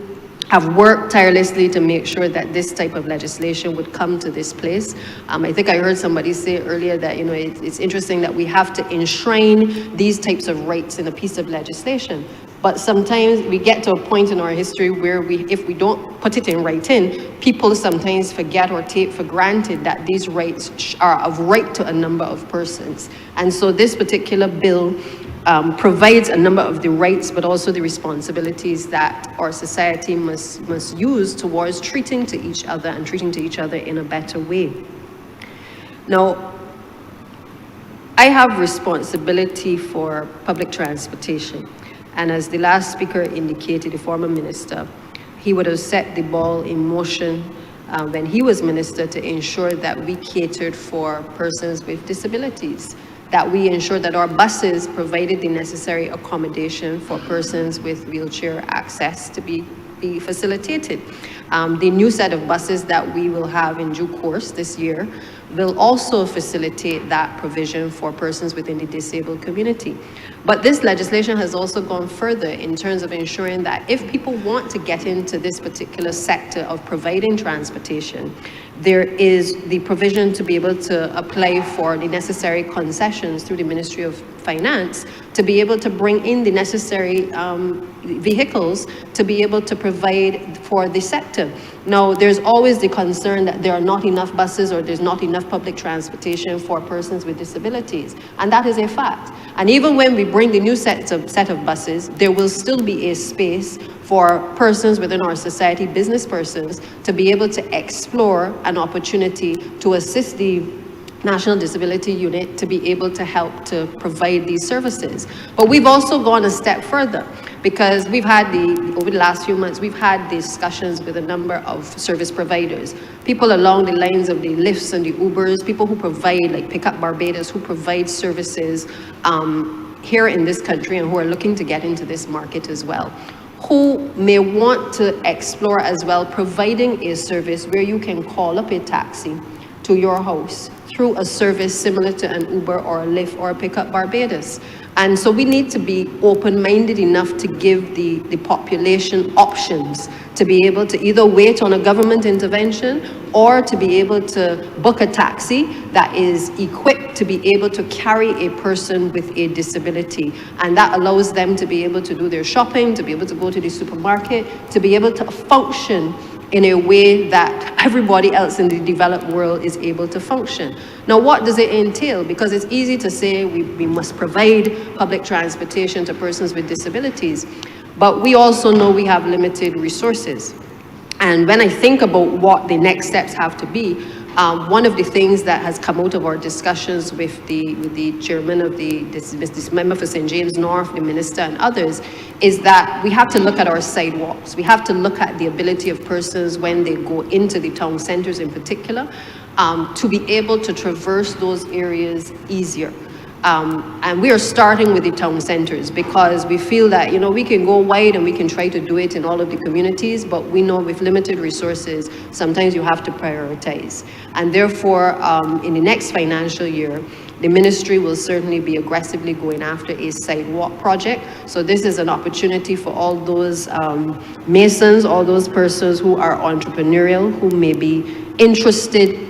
have worked tirelessly to make sure that this type of legislation would come to this place. I think I heard somebody say earlier that, you know, it's interesting that we have to enshrine these types of rights in a piece of legislation. But sometimes we get to a point in our history where if we don't put it in writing, people sometimes forget or take for granted that these rights are of right to a number of persons. And so this particular bill provides a number of the rights, but also the responsibilities that our society must use towards treating to each other and treating to each other in a better way. Now, I have responsibility for public transportation. And as the last speaker indicated, the former minister, he would have set the ball in motion when he was minister to ensure that we catered for persons with disabilities, that we ensured that our buses provided the necessary accommodation for persons with wheelchair access to be facilitated. The new set of buses that we will have in due course this year will also facilitate that provision for persons within the disabled community. But this legislation has also gone further in terms of ensuring that if people want to get into this particular sector of providing transportation, there is the provision to be able to apply for the necessary concessions through the Ministry of Finance to be able to bring in the necessary vehicles to be able to provide for the sector. Now, there's always the concern that there are not enough buses or there's not enough public transportation for persons with disabilities, and that is a fact. And even when we bring the new set of buses, there will still be a space for persons within our society, business persons, to be able to explore an opportunity to assist the National Disability Unit to be able to help to provide these services. But we've also gone a step further, because we've had over the last few months, we've had discussions with a number of service providers, people along the lines of the Lyfts and the Ubers, people who provide, like Pick Up Barbados, who provide services here in this country and who are looking to get into this market as well, who may want to explore as well providing a service where you can call up a taxi to your house through a service similar to an Uber or a Lyft or a Pick Up Barbados. And so we need to be open-minded enough to give the population options to be able to either wait on a government intervention or to be able to book a taxi that is equipped to be able to carry a person with a disability. And that allows them to be able to do their shopping, to be able to go to the supermarket, to be able to function in a way that everybody else in the developed world is able to function. Now, what does it entail? Because it's easy to say we must provide public transportation to persons with disabilities. But we also know we have limited resources. And when I think about what the next steps have to be, one of the things that has come out of our discussions with the chairman of this member for St. James North, the minister and others, is that we have to look at our sidewalks. We have to look at the ability of persons when they go into the town centers in particular, to be able to traverse those areas easier. And we are starting with the town centers because we feel that, you know, we can go wide and we can try to do it in all of the communities, but we know with limited resources, sometimes you have to prioritize. And therefore, in the next financial year, the ministry will certainly be aggressively going after a sidewalk project. So this is an opportunity for all those masons, all those persons who are entrepreneurial, who may be interested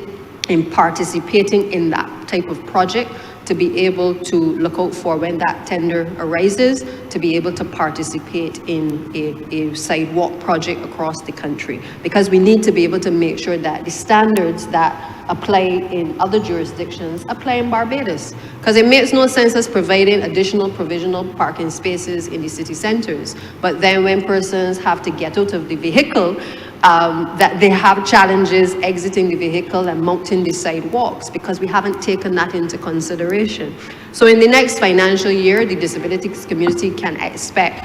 in participating in that type of project, to be able to look out for when that tender arises, to be able to participate in a sidewalk project across the country. Because we need to be able to make sure that the standards that apply in other jurisdictions apply in Barbados. Because it makes no sense us providing additional provisional parking spaces in the city centers, but then when persons have to get out of the vehicle, that they have challenges exiting the vehicle and mounting the sidewalks because we haven't taken that into consideration. So in the next financial year, the disabilities community can expect,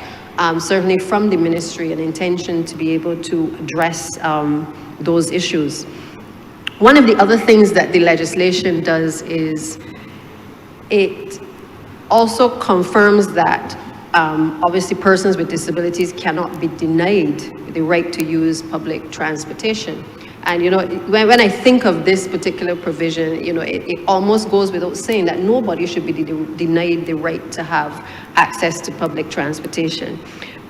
certainly from the ministry, an intention to be able to address those issues. One of the other things that the legislation does is it also confirms that obviously persons with disabilities cannot be denied the right to use public transportation. And, you know, when I think of this particular provision, you know, it almost goes without saying that nobody should be denied the right to have access to public transportation.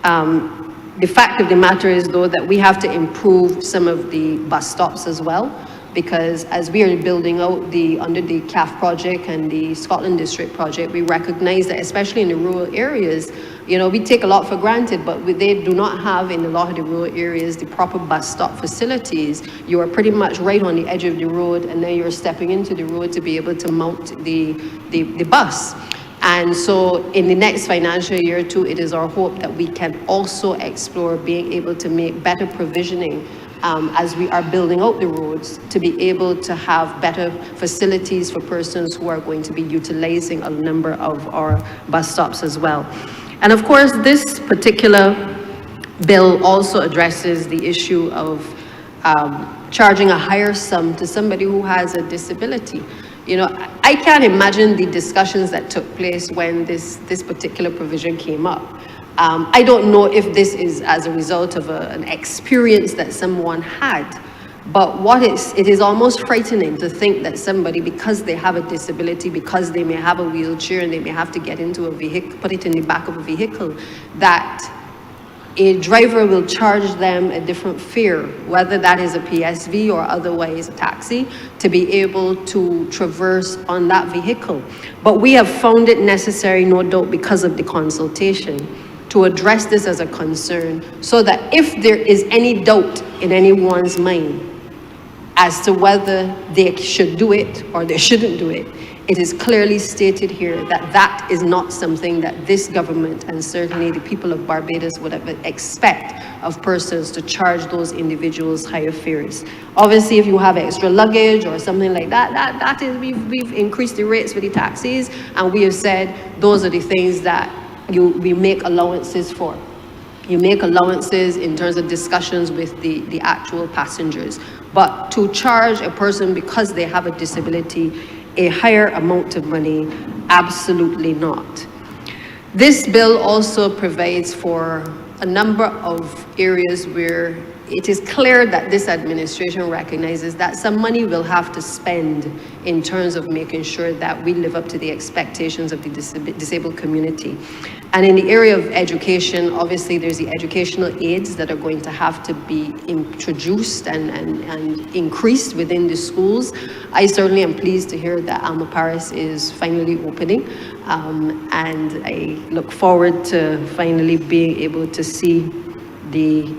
The fact of the matter is, though, that we have to improve some of the bus stops as well, because as we are building out under the CAF project and the Scotland District project, we recognize that especially in the rural areas, you know, we take a lot for granted, but they do not have in a lot of the rural areas the proper bus stop facilities. You are pretty much right on the edge of the road, and then you're stepping into the road to be able to mount the bus. And so in the next financial year too, it is our hope that we can also explore being able to make better provisioning as we are building out the roads, to be able to have better facilities for persons who are going to be utilizing a number of our bus stops as well. And of course, this particular bill also addresses the issue of charging a higher sum to somebody who has a disability. You know, I can't imagine the discussions that took place when this particular provision came up. I don't know if this is as a result of an experience that someone had, but it is almost frightening to think that somebody, because they have a disability, because they may have a wheelchair and they may have to get into a vehicle, put it in the back of a vehicle, that a driver will charge them a different fare, whether that is a PSV or otherwise a taxi, to be able to traverse on that vehicle. But we have found it necessary, no doubt, because of the consultation, to address this as a concern, so that if there is any doubt in anyone's mind as to whether they should do it or they shouldn't do it, it is clearly stated here that that is not something that this government and certainly the people of Barbados would expect of persons to charge those individuals higher fares. Obviously, if you have extra luggage or something like that, that is, we've increased the rates for the taxis, and we have said those are the things that we make allowances for. You make allowances in terms of discussions with the actual passengers. But to charge a person because they have a disability a higher amount of money, absolutely not. This bill also provides for a number of areas where it is clear that this administration recognizes that some money will have to spend in terms of making sure that we live up to the expectations of the disabled community. And in the area of education, obviously there's the educational aids that are going to have to be introduced and increased within the schools. I certainly am pleased to hear that Alma Paris is finally opening, and I look forward to finally being able to see the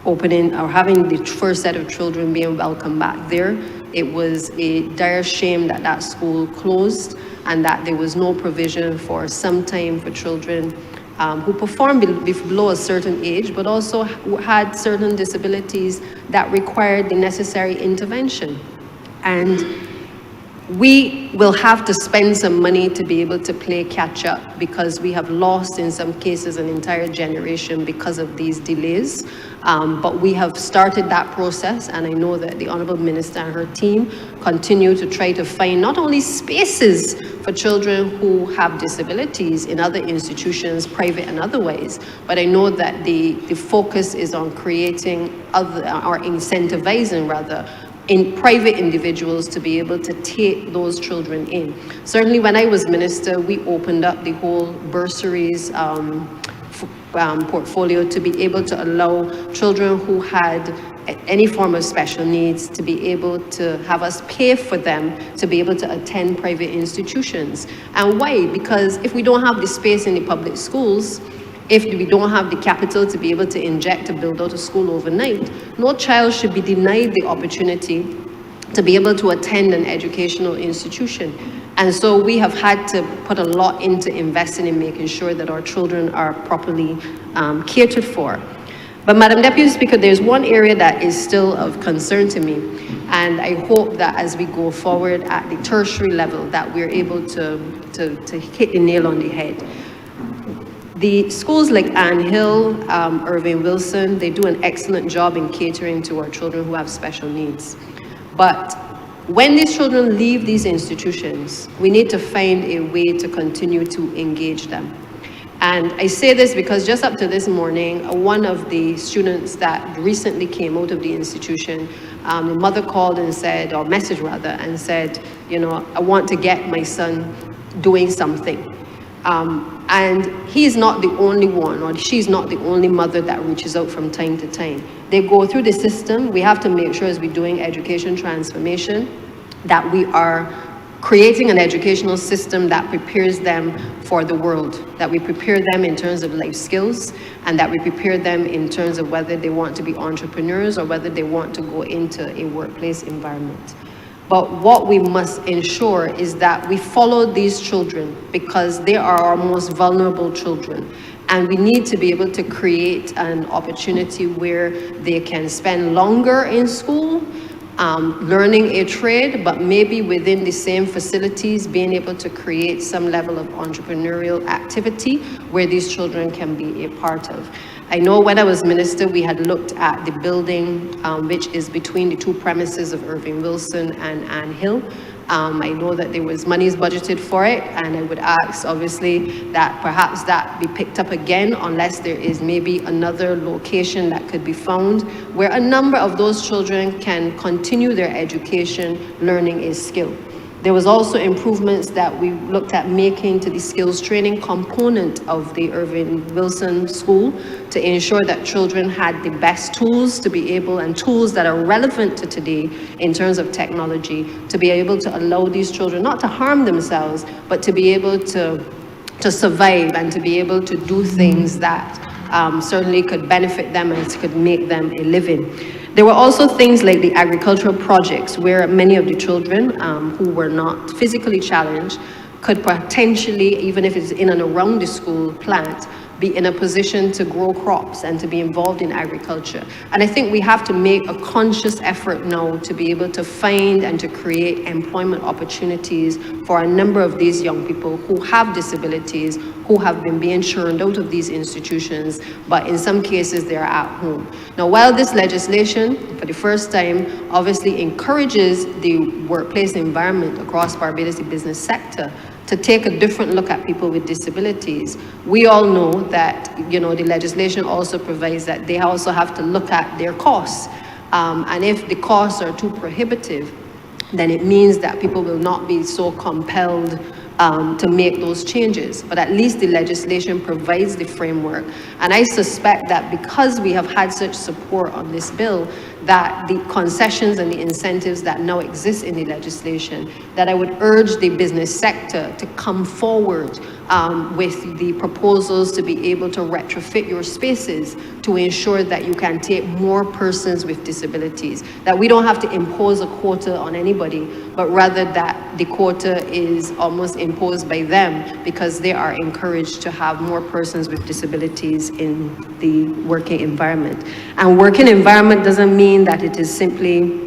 opening or having the first set of children being welcomed back there. It was a dire shame that that school closed and that there was no provision for some time for children who performed below a certain age, but also who had certain disabilities that required the necessary intervention. And we will have to spend some money to be able to play catch up, because we have lost in some cases an entire generation because of these delays. But we have started that process, and I know that the Honourable Minister and her team continue to try to find not only spaces for children who have disabilities in other institutions, private and otherwise, but I know that the focus is on creating or incentivizing rather, in private individuals to be able to take those children in. Certainly when I was minister, we opened up the whole bursaries portfolio to be able to allow children who had any form of special needs to be able to have us pay for them to be able to attend private institutions. And why? Because if we don't have the space in the public schools, if we don't have the capital to be able to inject to build out a school overnight, no child should be denied the opportunity to be able to attend an educational institution. And so we have had to put a lot into investing in making sure that our children are properly catered for. But Madam Deputy Speaker, there's one area that is still of concern to me. And I hope that as we go forward at the tertiary level, that we're able to hit the nail on the head. The schools like Ann Hill, Irving Wilson, they do an excellent job in catering to our children who have special needs. But when these children leave these institutions, we need to find a way to continue to engage them. And I say this because just up to this morning, one of the students that recently came out of the institution, the mother called and said, or messaged rather, and said, you know, I want to get my son doing something. And he's not the only one, or she's not the only mother that reaches out from time to time. They go through the system. We have to make sure as we're doing education transformation that we are creating an educational system that prepares them for the world, that we prepare them in terms of life skills, and that we prepare them in terms of whether they want to be entrepreneurs or whether they want to go into a workplace environment. But what we must ensure is that we follow these children because they are our most vulnerable children. And we need to be able to create an opportunity where they can spend longer in school, learning a trade, but maybe within the same facilities, being able to create some level of entrepreneurial activity where these children can be a part of. I know when I was minister, we had looked at the building, which is between the two premises of Irving Wilson and Ann Hill. I know that there was monies budgeted for it, and I would ask, obviously, that perhaps that be picked up again, unless there is maybe another location that could be found where a number of those children can continue their education, learning a skill. There was also improvements that we looked at making to the skills training component of the Irving Wilson School to ensure that children had the best tools to be able, and tools that are relevant to today in terms of technology, to be able to allow these children not to harm themselves, but to be able to survive and to be able to do things that certainly could benefit them and could make them a living. There were also things like the agricultural projects where many of the children who were not physically challenged could potentially, even if it's in and around the school plant, be in a position to grow crops and to be involved in agriculture. And I think we have to make a conscious effort now to be able to find and to create employment opportunities for a number of these young people who have disabilities, who have been being churned out of these institutions, but in some cases they are at home. Now, while this legislation, for the first time, obviously encourages the workplace environment across Barbados, the business sector, to take a different look at people with disabilities, we all know that, you know, the legislation also provides that they also have to look at their costs. And if the costs are too prohibitive, then it means that people will not be so compelled to make those changes. But at least the legislation provides the framework. And I suspect that because we have had such support on this bill, that the concessions and the incentives that now exist in the legislation, that I would urge the business sector to come forward with the proposals to be able to retrofit your spaces to ensure that you can take more persons with disabilities, that we don't have to impose a quota on anybody, but rather that the quota is almost imposed by them because they are encouraged to have more persons with disabilities in the working environment. And working environment doesn't mean that it is simply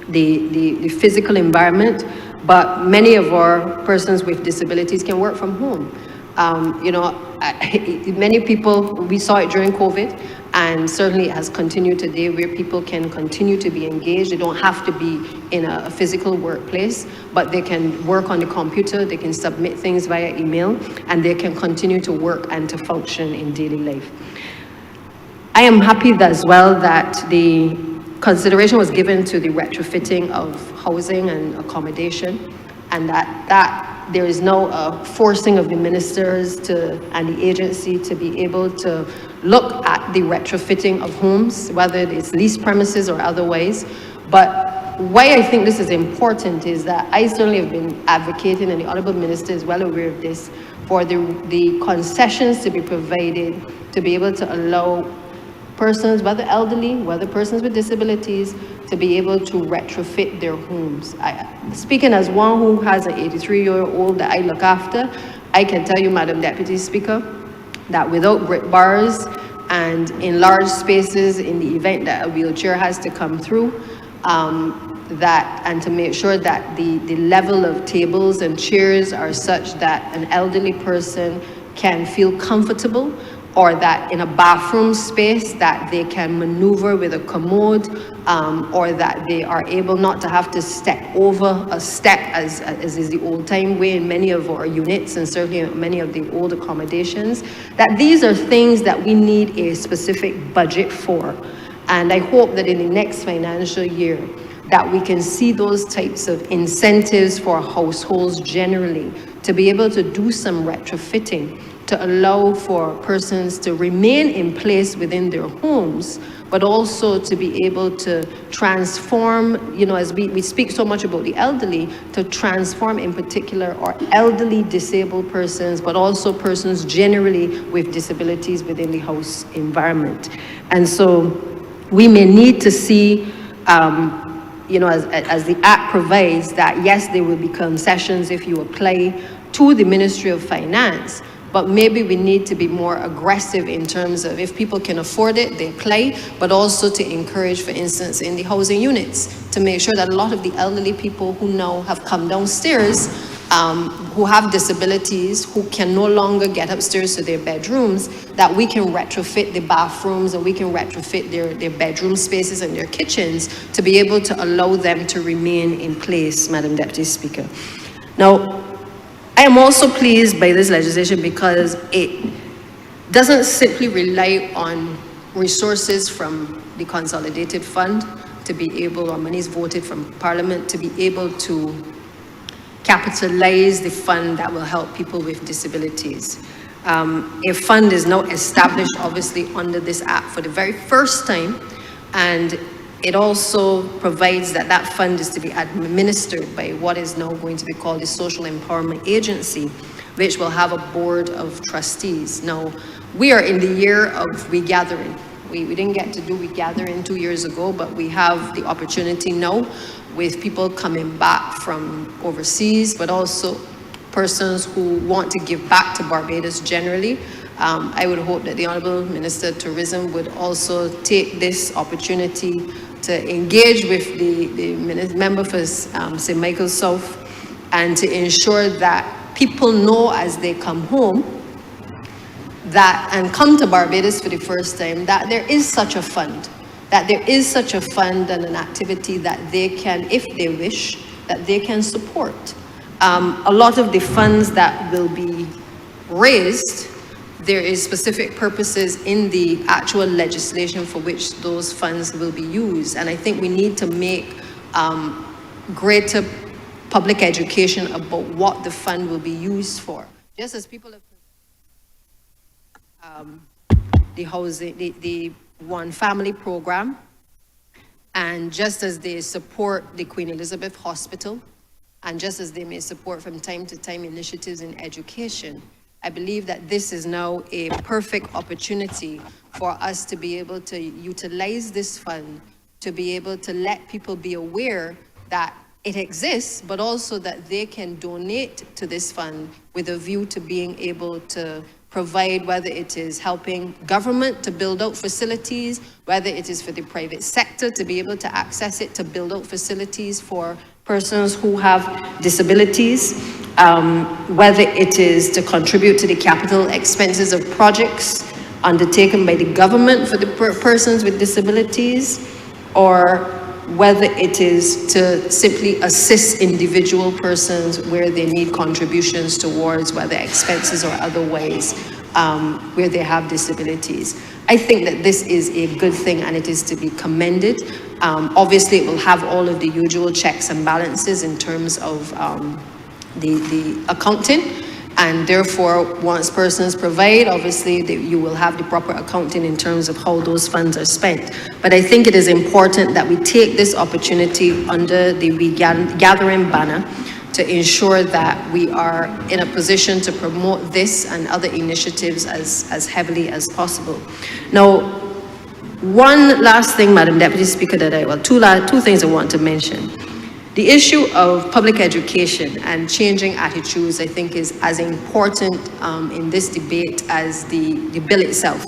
the physical environment, but many of our persons with disabilities can work from home. Many people, we saw it during COVID, and certainly it has continued today where people can continue to be engaged. They don't have to be in a physical workplace, but they can work on the computer, they can submit things via email, and they can continue to work and to function in daily life. I am happy as well that the consideration was given to the retrofitting of housing and accommodation, and that there is no forcing of the ministers and the agency to be able to look at the retrofitting of homes, whether it's leased premises or otherwise. But why I think this is important is that I certainly have been advocating, and the Honourable Minister is well aware of this, for the concessions to be provided to be able to allow persons, whether elderly, whether persons with disabilities, to be able to retrofit their homes. Speaking as one who has an 83-year-old that I look after, I can tell you, Madam Deputy Speaker, that without brick bars and in large spaces in the event that a wheelchair has to come through, and to make sure that the level of tables and chairs are such that an elderly person can feel comfortable, or that in a bathroom space that they can maneuver with a commode, or that they are able not to have to step over a step as is the old time way in many of our units and certainly many of the old accommodations, that these are things that we need a specific budget for. And I hope that in the next financial year that we can see those types of incentives for households generally to be able to do some retrofitting to allow for persons to remain in place within their homes, but also to be able to transform, as we speak so much about the elderly, to transform in particular our elderly disabled persons, but also persons generally with disabilities within the house environment. And so we may need to see, as the Act provides, that yes, there will be concessions if you apply to the Ministry of Finance, but maybe we need to be more aggressive in terms of if people can afford it, they apply, but also to encourage, for instance, in the housing units, to make sure that a lot of the elderly people who now have come downstairs, who have disabilities, who can no longer get upstairs to their bedrooms, that we can retrofit the bathrooms and we can retrofit their bedroom spaces and their kitchens to be able to allow them to remain in place, Madam Deputy Speaker. Now, I am also pleased by this legislation because it doesn't simply rely on resources from the Consolidated Fund to be able, or monies voted from Parliament, to be able to capitalize the fund that will help people with disabilities. A fund is now established, obviously, under this Act for the very first time, and it also provides that that fund is to be administered by what is now going to be called the Social Empowerment Agency, which will have a board of trustees. Now, we are in the year of regathering. We didn't get to do regathering 2 years ago, but we have the opportunity now with people coming back from overseas, but also persons who want to give back to Barbados generally. I would hope that the Honourable Minister of Tourism would also take this opportunity to engage with the member for St. Michael's South and to ensure that people know as they come home that and come to Barbados for the first time that there is such a fund, and an activity that they can, if they wish, that they can support. A lot of the funds that will be raised, there is specific purposes in the actual legislation for which those funds will be used. And I think we need to make greater public education about what the fund will be used for. Just as people have the housing, the One Family program, and just as they support the Queen Elizabeth Hospital, and just as they may support from time to time initiatives in education, I believe that this is now a perfect opportunity for us to be able to utilize this fund, to be able to let people be aware that it exists, but also that they can donate to this fund with a view to being able to provide, whether it is helping government to build out facilities, whether it is for the private sector to be able to access it, to build out facilities for persons who have disabilities, whether it is to contribute to the capital expenses of projects undertaken by the government for the persons with disabilities, or whether it is to simply assist individual persons where they need contributions towards whether expenses or other ways where they have disabilities. I think that this is a good thing and it is to be commended. Obviously, it will have all of the usual checks and balances in terms of the accounting. And therefore, once persons provide, obviously, you will have the proper accounting in terms of how those funds are spent. But I think it is important that we take this opportunity under the Gathering banner to ensure that we are in a position to promote this and other initiatives as heavily as possible. Now, one last thing, Madam Deputy Speaker, two things I want to mention. The issue of public education and changing attitudes, I think, is as important in this debate as the bill itself.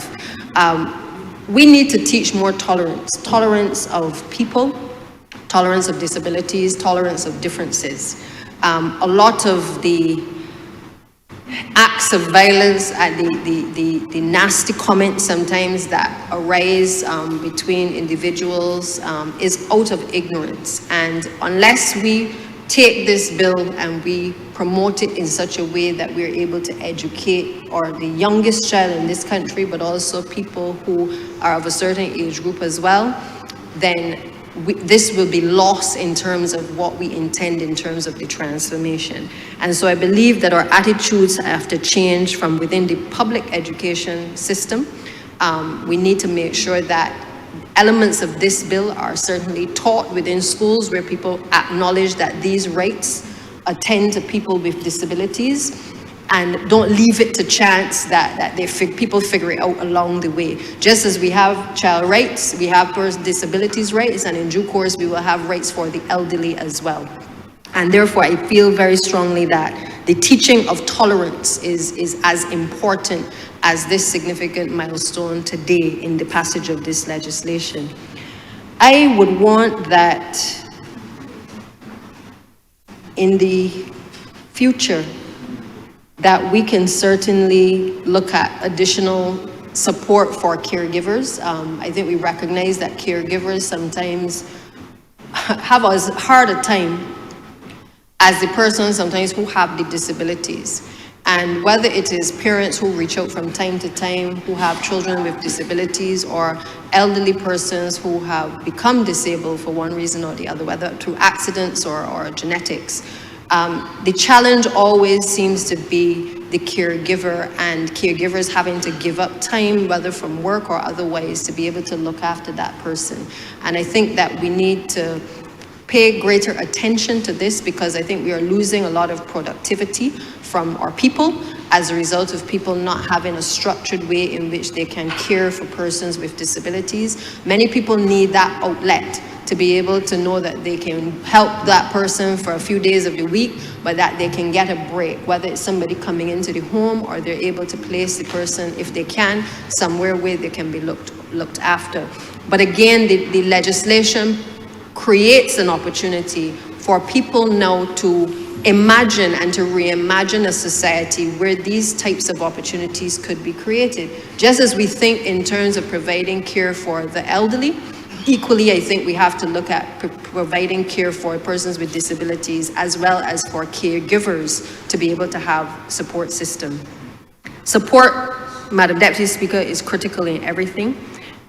We need to teach more tolerance of people, tolerance of disabilities, tolerance of differences. A lot of the acts of violence and the nasty comments sometimes that arise between individuals is out of ignorance. And unless we take this bill and we promote it in such a way that we're able to educate or the youngest child in this country, but also people who are of a certain age group as well, then this will be lost in terms of what we intend in terms of the transformation. And so I believe that our attitudes have to change from within the public education system. We need to make sure that elements of this bill are certainly taught within schools where people acknowledge that these rights attend to people with disabilities, and don't leave it to chance that people figure it out along the way. Just as we have child rights, we have disabilities rights, and in due course we will have rights for the elderly as well. And therefore I feel very strongly that the teaching of tolerance is as important as this significant milestone today in the passage of this legislation. I would want that in the future that we can certainly look at additional support for caregivers. I think we recognize that caregivers sometimes have as hard a time as the persons sometimes who have the disabilities. And whether it is parents who reach out from time to time who have children with disabilities, or elderly persons who have become disabled for one reason or the other, whether through accidents or genetics, the challenge always seems to be the caregiver, and caregivers having to give up time, whether from work or otherwise, to be able to look after that person. And I think that we need to pay greater attention to this, because I think we are losing a lot of productivity from our people as a result of people not having a structured way in which they can care for persons with disabilities. Many people need that outlet to be able to know that they can help that person for a few days of the week, but that they can get a break, whether it's somebody coming into the home or they're able to place the person, if they can, somewhere where they can be looked after. But again, the legislation creates an opportunity for people now to imagine and to reimagine a society where these types of opportunities could be created. Just as we think in terms of providing care for the elderly, equally, I think we have to look at providing care for persons with disabilities, as well as for caregivers to be able to have support system. Support, Madam Deputy Speaker, is critical in everything.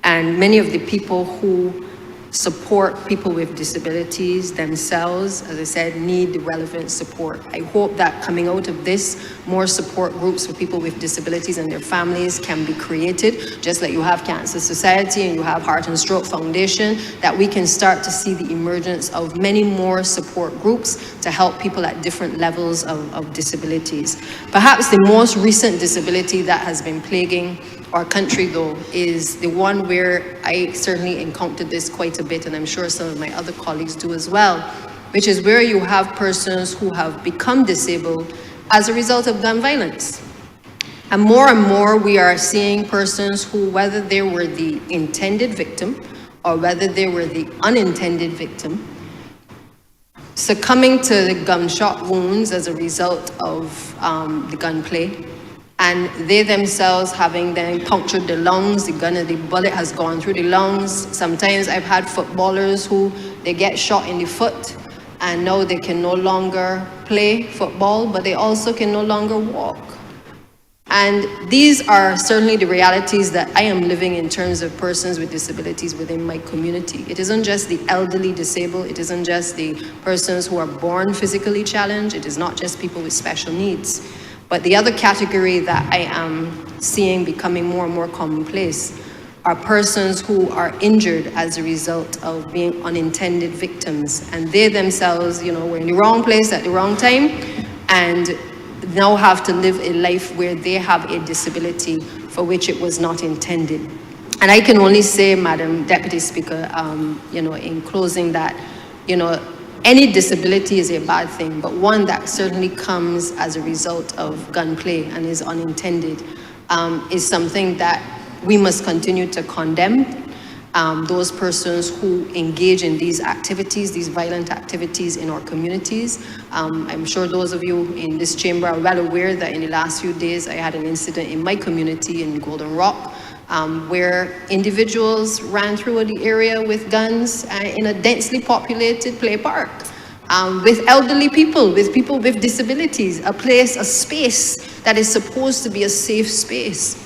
And many of the people who support people with disabilities themselves, as I said, need the relevant support. I hope that coming out of this, more support groups for people with disabilities and their families can be created, just like you have Cancer Society and you have Heart and Stroke Foundation, that we can start to see the emergence of many more support groups to help people at different levels of disabilities. Perhaps the most recent disability that has been plaguing our country, though, is the one where I certainly encountered this quite a bit, and I'm sure some of my other colleagues do as well, which is where you have persons who have become disabled as a result of gun violence. And more we are seeing persons who, whether they were the intended victim or whether they were the unintended victim, succumbing to the gunshot wounds as a result of the gunplay, and they themselves having then punctured the lungs, the bullet has gone through the lungs. Sometimes I've had footballers who, they get shot in the foot and now they can no longer play football, but they also can no longer walk. And these are certainly the realities that I am living in terms of persons with disabilities within my community. It isn't just the elderly disabled, it isn't just the persons who are born physically challenged, it is not just people with special needs. But the other category that I am seeing becoming more and more commonplace are persons who are injured as a result of being unintended victims. And they themselves, you know, were in the wrong place at the wrong time and now have to live a life where they have a disability for which it was not intended. And I can only say, Madam Deputy Speaker, you know, in closing that, you know, any disability is a bad thing, but one that certainly comes as a result of gunplay and is unintended is something that we must continue to condemn. Those persons who engage in these activities, these violent activities in our communities. I'm sure those of you in this chamber are well aware that in the last few days I had an incident in my community in Golden Rock where individuals ran through the area with guns in a densely populated play park with elderly people, with people with disabilities, a place, a space that is supposed to be a safe space,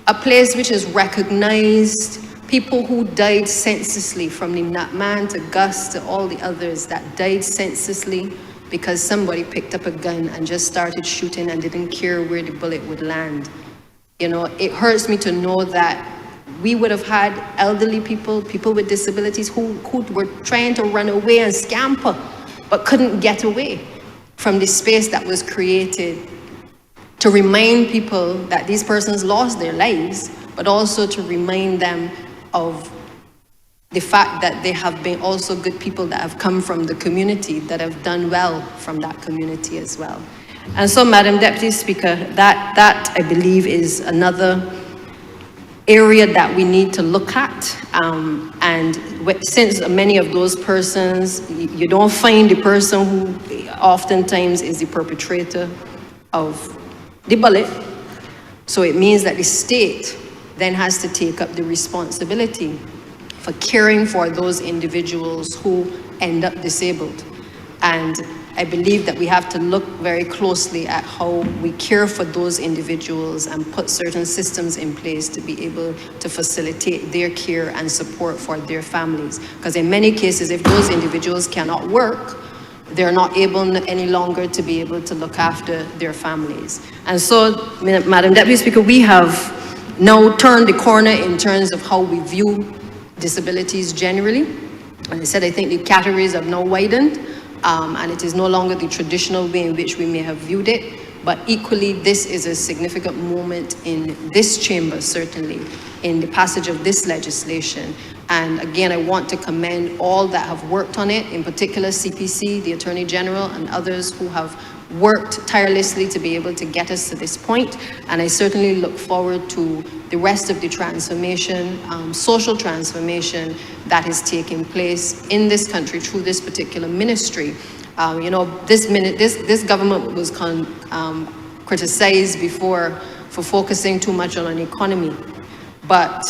a place which is recognized people who died senselessly, from the man to Gus to all the others that died senselessly because somebody picked up a gun and just started shooting and didn't care where the bullet would land. You know, it hurts me to know that we would have had elderly people, people with disabilities who were trying to run away and scamper, but couldn't get away from the space that was created to remind people that these persons lost their lives, but also to remind them of the fact that they have been also good people that have come from the community, that have done well from that community as well. And so, Madam Deputy Speaker, that I believe is another area that we need to look at. And since many of those persons, you don't find the person who oftentimes is the perpetrator of the bullet. So it means that the state then has to take up the responsibility for caring for those individuals who end up disabled. And I believe that we have to look very closely at how we care for those individuals and put certain systems in place to be able to facilitate their care and support for their families. Because in many cases, if those individuals cannot work, they're not able any longer to be able to look after their families. And so, Madam Deputy Speaker, we have now turned the corner in terms of how we view disabilities generally. As I said, I think the categories have now widened, and it is no longer the traditional way in which we may have viewed it, but equally this is a significant moment in this chamber, certainly, in the passage of this legislation. And again, I want to commend all that have worked on it, in particular CPC, the Attorney General, and others who have worked tirelessly to be able to get us to this point. And I certainly look forward to the rest of the transformation, social transformation that is taking place in this country through this particular ministry. You know, this government was criticized before for focusing too much on an economy. But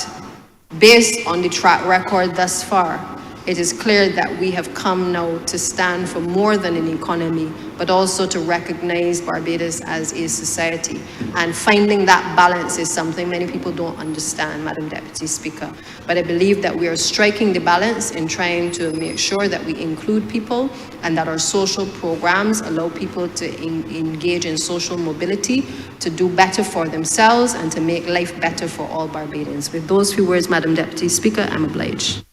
based on the track record thus far, it is clear that we have come now to stand for more than an economy, but also to recognize Barbados as a society. And finding that balance is something many people don't understand, Madam Deputy Speaker. But I believe that we are striking the balance in trying to make sure that we include people and that our social programs allow people to engage in social mobility, to do better for themselves and to make life better for all Barbadians. With those few words, Madam Deputy Speaker, I'm obliged.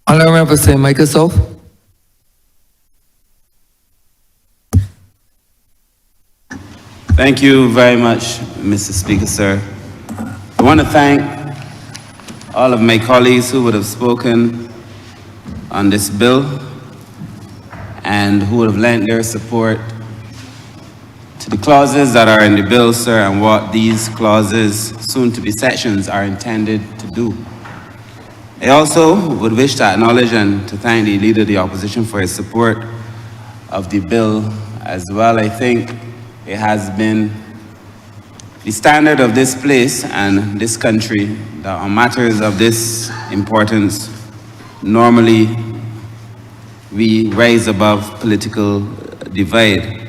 Honourable Representative Microsoft. Thank you very much, Mr. Speaker, sir. I want to thank all of my colleagues who would have spoken on this bill and who would have lent their support to the clauses that are in the bill, sir, and what these clauses, soon to be sections, are intended to do. I also would wish to acknowledge and to thank the Leader of the Opposition for his support of the bill as well. I think it has been the standard of this place and this country that on matters of this importance, normally we rise above political divide.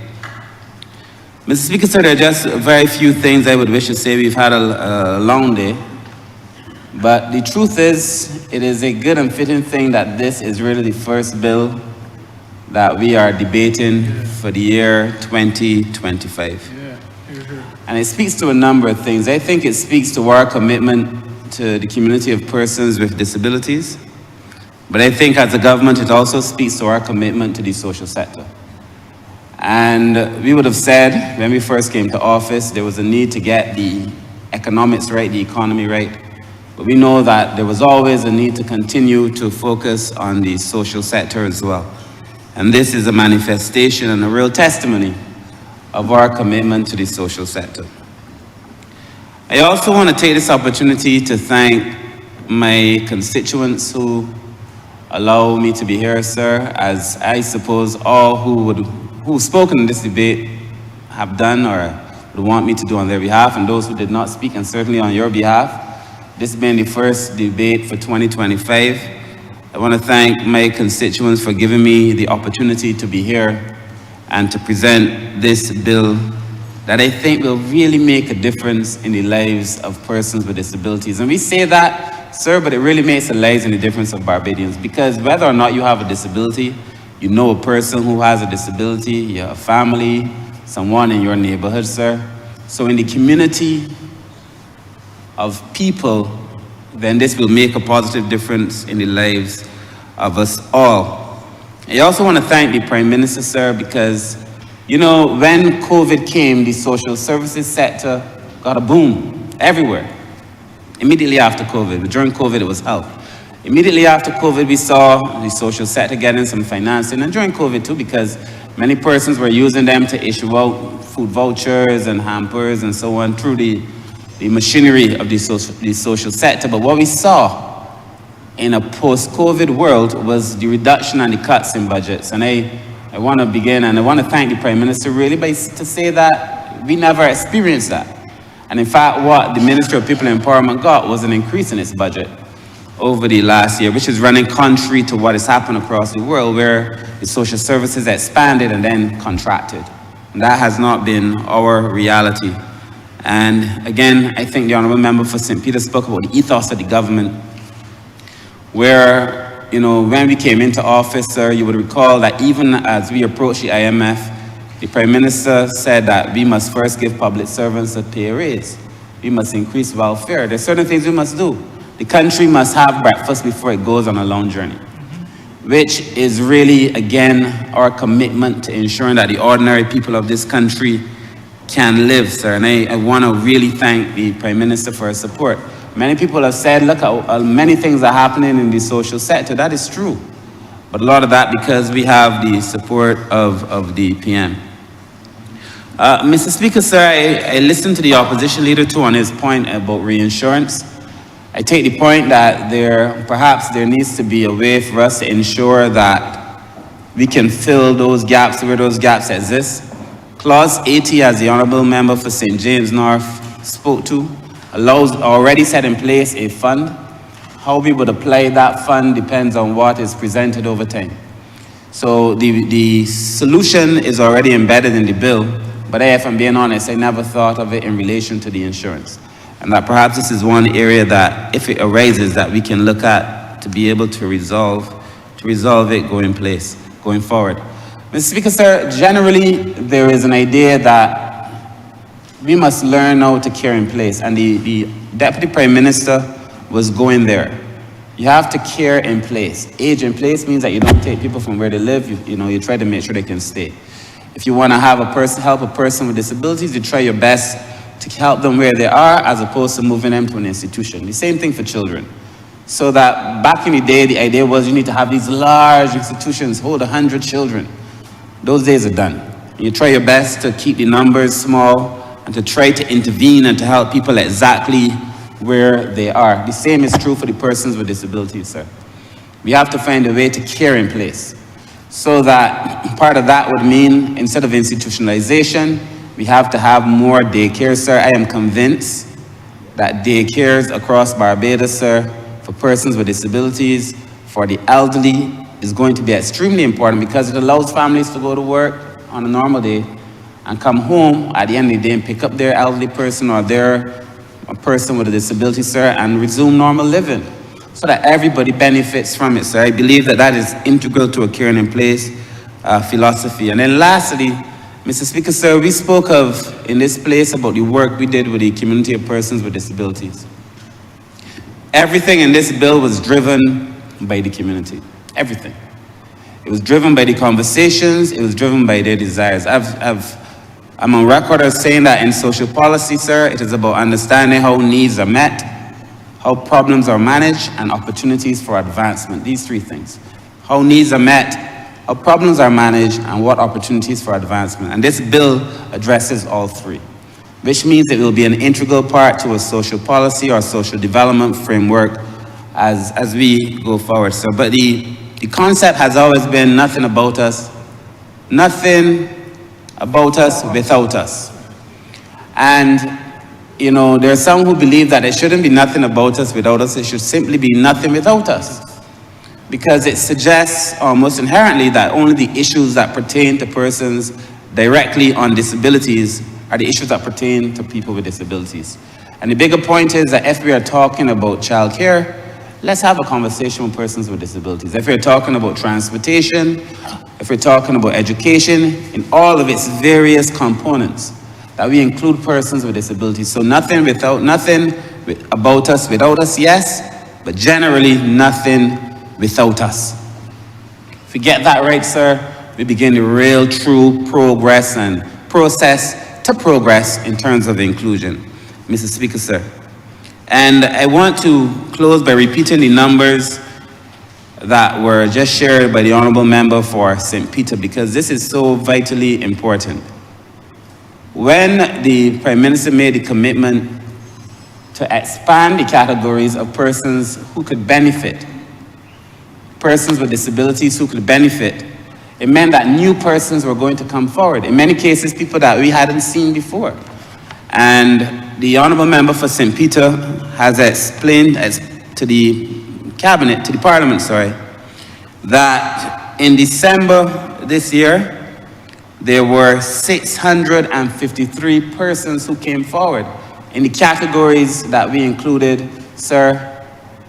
Mr. Speaker, sir, there are just very few things I would wish to say. We've had a long day. But the truth is, it is a good and fitting thing that this is really the first bill that we are debating for the year 2025. And it speaks to a number of things. I think it speaks to our commitment to the community of persons with disabilities. But I think as a government, it also speaks to our commitment to the social sector. And we would have said when we first came to office, there was a need to get the economics right, the economy right. But we know that there was always a need to continue to focus on the social sector as well. And this is a manifestation and a real testimony of our commitment to the social sector. I also want to take this opportunity to thank my constituents who allow me to be here, sir, as I suppose all who've spoken in this debate have done or would want me to do on their behalf, and those who did not speak, and certainly on your behalf. This being the first debate for 2025, I want to thank my constituents for giving me the opportunity to be here and to present this bill that I think will really make a difference in the lives of persons with disabilities. And we say that, sir, but it really makes a lives in the difference of Barbadians, because whether or not you have a disability, you know a person who has a disability, you have a family, someone in your neighborhood, sir. So in the community of people, then this will make a positive difference in the lives of us all. I also want to thank the Prime Minister, sir, because, you know, when COVID came, the social services sector got a boom everywhere. Immediately after COVID, but during COVID, it was health. Immediately after COVID, we saw the social sector getting some financing, and during COVID too, because many persons were using them to issue out food vouchers and hampers and so on through the machinery of the social sector. But what we saw in a post-COVID world was the reduction and the cuts in budgets. And I want to begin, and I want to thank the Prime Minister really to say that we never experienced that. And in fact, what the Ministry of People Empowerment got was an increase in its budget over the last year, which is running contrary to what has happened across the world, where the social services expanded and then contracted. And that has not been our reality. And again, I think the Honourable Member for St. Peter spoke about the ethos of the government. where, you know, when we came into office, sir, you would recall that even as we approached the IMF, the Prime Minister said that we must first give public servants a pay raise. We must increase welfare. There's certain things we must do. The country must have breakfast before it goes on a long journey, which is really, again, our commitment to ensuring that the ordinary people of this country can live, sir. And I want to really thank the Prime Minister for his support. Many people have said, look, many things are happening in the social sector. That is true. But a lot of that because we have the support of the PM. Mr. Speaker, sir, I listened to the opposition leader too on his point about reinsurance. I take the point that perhaps there needs to be a way for us to ensure that we can fill those gaps where those gaps exist. Clause 80, as the Honourable Member for St. James North spoke to, already set in place a fund. How we would apply that fund depends on what is presented over time. So the solution is already embedded in the bill, but if I'm being honest, I never thought of it in relation to the insurance. And that perhaps this is one area that, if it arises, that we can look at to be able to resolve it going forward. Mr. Speaker, sir, generally there is an idea that we must learn how to care in place, and the Deputy Prime Minister was going there. You have to care in place. Age in place means that you don't take people from where they live. You try to make sure they can stay. If you want to have help a person with disabilities, you try your best to help them where they are, as opposed to moving them to an institution. The same thing for children. So that back in the day, the idea was you need to have these large institutions hold 100 children. Those days are done. You try your best to keep the numbers small and to try to intervene and to help people exactly where they are. The same is true for the persons with disabilities, sir. We have to find a way to care in place. So that part of that would mean, instead of institutionalization, we have to have more daycare, sir. I am convinced that daycares across Barbados, sir, for persons with disabilities, for the elderly, is going to be extremely important because it allows families to go to work on a normal day and come home at the end of the day and pick up their elderly person or a person with a disability, sir, and resume normal living, so that everybody benefits from it. So I believe that that is integral to a caring in place philosophy. And then lastly, Mr. Speaker, sir, we spoke of in this place about the work we did with the community of persons with disabilities. Everything in this bill was driven by the community. Everything. It was driven by the conversations. It was driven by their desires. I'm on record as saying that in social policy, sir, it is about understanding how needs are met, how problems are managed, and opportunities for advancement. These three things. How needs are met, how problems are managed, and what opportunities for advancement. And this bill addresses all three, which means it will be an integral part to a social policy or social development framework as we go forward. So, but the concept has always been nothing about us without us. And, there are some who believe that it shouldn't be nothing about us without us. It should simply be nothing without us. Because it suggests almost inherently that only the issues that pertain to persons directly on disabilities are the issues that pertain to people with disabilities. And the bigger point is that if we are talking about childcare, let's have a conversation with persons with disabilities. If we're talking about transportation, if we're talking about education, in all of its various components, that we include persons with disabilities. So nothing about us without us, yes, but generally nothing without us. If we get that right, sir, we begin the real, true progress and process to progress in terms of inclusion. Mr. Speaker, sir. And I want to close by repeating the numbers that were just shared by the Honourable Member for St. Peter, because this is so vitally important. When the Prime Minister made the commitment to expand the categories of persons who could benefit, persons with disabilities who could benefit, it meant that new persons were going to come forward. In many cases, people that we hadn't seen before. And the Honourable Member for St. Peter has explained to the Cabinet, to the Parliament, that in December this year, there were 653 persons who came forward in the categories that we included, sir,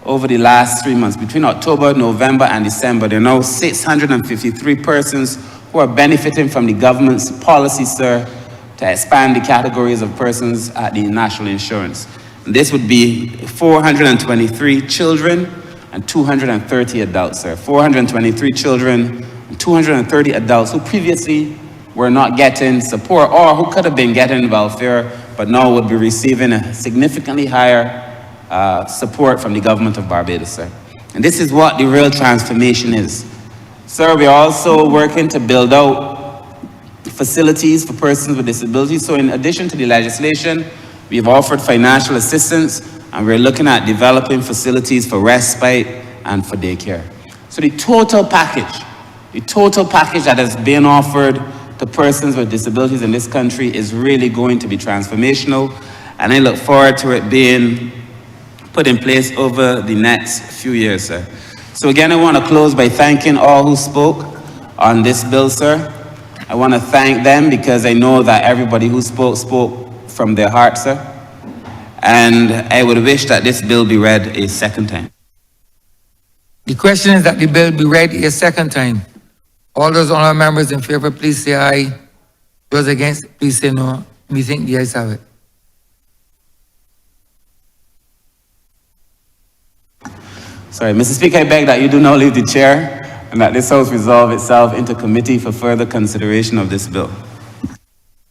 over the last 3 months. Between October, November, and December, there are now 653 persons who are benefiting from the government's policy, sir, to expand the categories of persons at the national insurance. And this would be 423 children and 230 adults, sir. 423 children and 230 adults who previously were not getting support or who could have been getting welfare, but now would be receiving a significantly higher support from the government of Barbados, sir. And this is what the real transformation is. Sir, we're also working to build out facilities for persons with disabilities. So in addition to the legislation, we've offered financial assistance, and we're looking at developing facilities for respite and for daycare. So the total package that is being offered to persons with disabilities in this country is really going to be transformational, and I look forward to it being put in place over the next few years, sir. So again, I want to close by thanking all who spoke on this bill, sir. I want to thank them because I know that everybody who spoke from their heart, sir. And I would wish that this bill be read a second time. The question is that the bill be read a second time. All those honourable members in favor, please say aye. Those against, please say no. We think the ayes have it. Sorry, Mr. Speaker, I beg that you do not leave the chair and that this House resolve itself into committee for further consideration of this bill.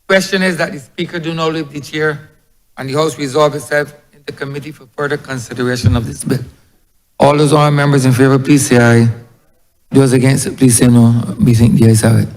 Question is that the Speaker do not leave the chair and the House resolve itself into committee for further consideration of this bill. All those honourable members in favor, please say aye. Those against, please say no. We think the ayes have it.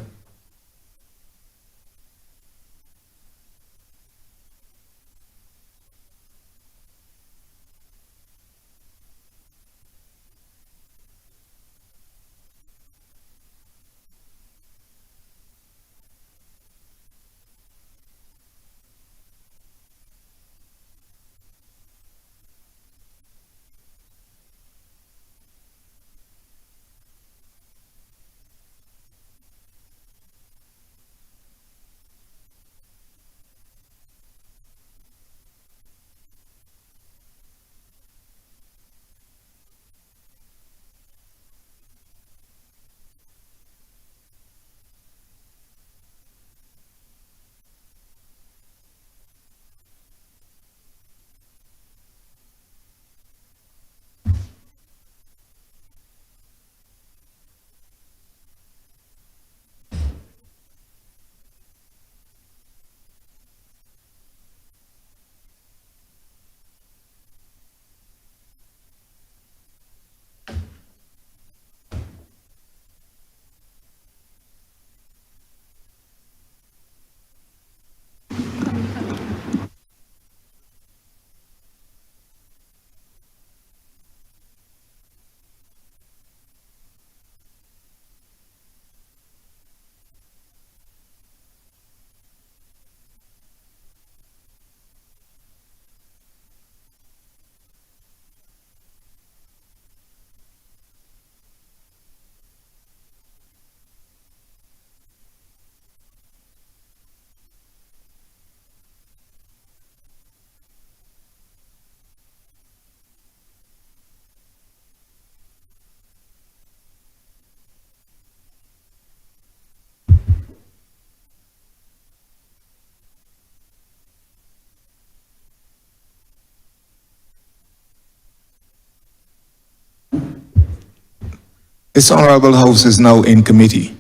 This Honourable House is now in committee.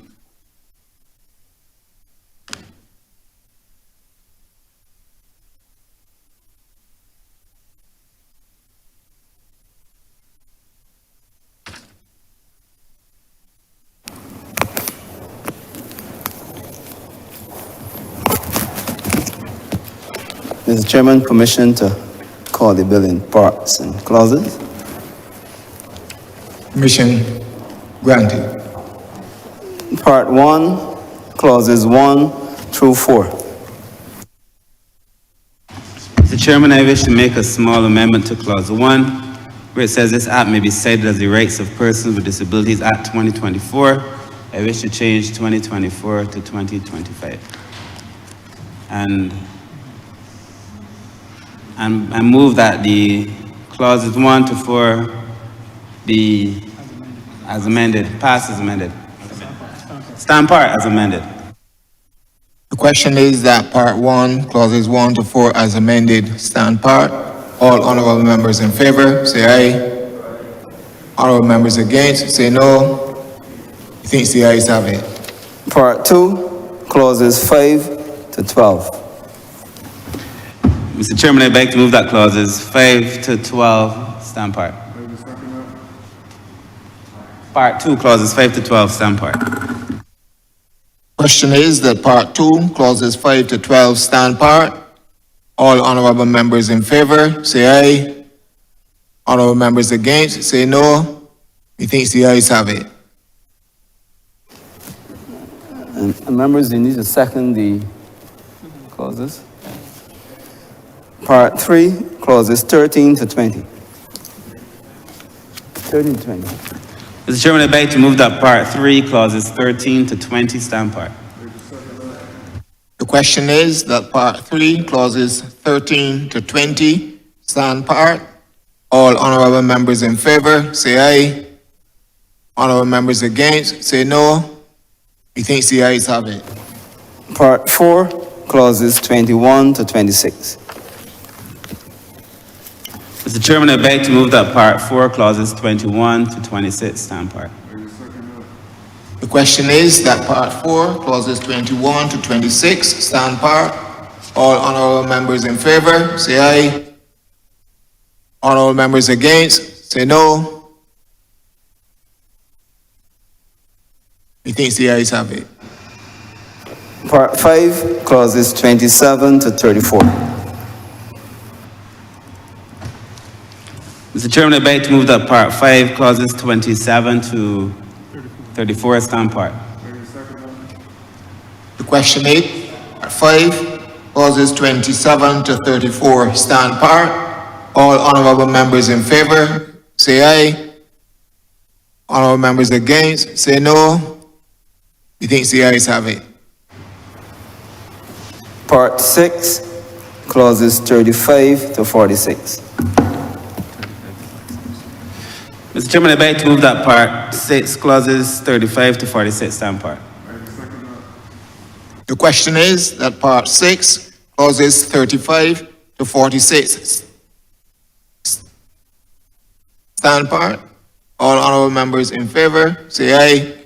Mr. Chairman, permission to call the bill in parts and clauses. Permission granted. Part 1, clauses 1 through 4. Mr. Chairman, I wish to make a small amendment to clause 1, where it says this act may be cited as the Rights of Persons with Disabilities Act 2024. I wish to change 2024 to 2025. And move that the clauses 1 to 4 be as amended, pass as amended. Stand part as amended. The question is that Part 1, clauses 1 to 4 as amended, stand part. All honorable members in favor, say aye. Honorable members against, say no. I think the ayes have it. Part 2, clauses 5 to 12. Mr. Chairman, I beg to move that clauses 5 to 12 stand part. Part 2, clauses 5 to 12 stand part. Question is that Part 2, clauses 5 to 12 stand part. All honorable members in favor, say aye. Honorable members against, say no. Methinks the ayes have it. And members, you need to second the clauses. Part 3, clauses 13 to 20. 13 to 20. Mr. Chairman, I beg to move that Part 3, clauses 13 to 20 stand part. The question is that Part 3, clauses 13 to 20 stand part. All honorable members in favor, say aye. Honorable members against, say no. Methinks the ayes have it. Part 4, clauses 21 to 26. Mr. Chairman, I beg to move that Part 4, clauses 21 to 26 stand part. The question is that Part 4, clauses 21 to 26 stand part. All honorable members in favor, say aye. Honorable members against, say no. Methinks the ayes have it. Part 5, clauses 27 to 34. Mr. Chairman, I beg to move that Part 5, clauses 27 to 34 stand part. The question is, Part 5, clauses 27 to 34 stand part. All honorable members in favor, say aye. Honorable members against, say no. Methinks the ayes have it. Part 6, clauses 35 to 46. Mr. Chairman, I beg to move that Part 6, clauses 35 to 46 stand part. The question is that Part 6, clauses 35 to 46 stand part. All honorable members in favor, say aye.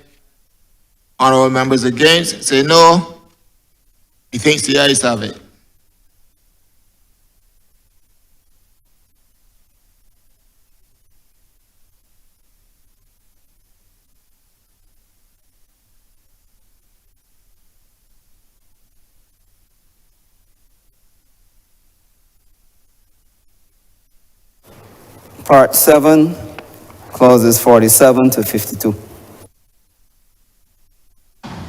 Honorable members against, say no. Methinks the ayes have it. Part 7, clauses 47 to 52.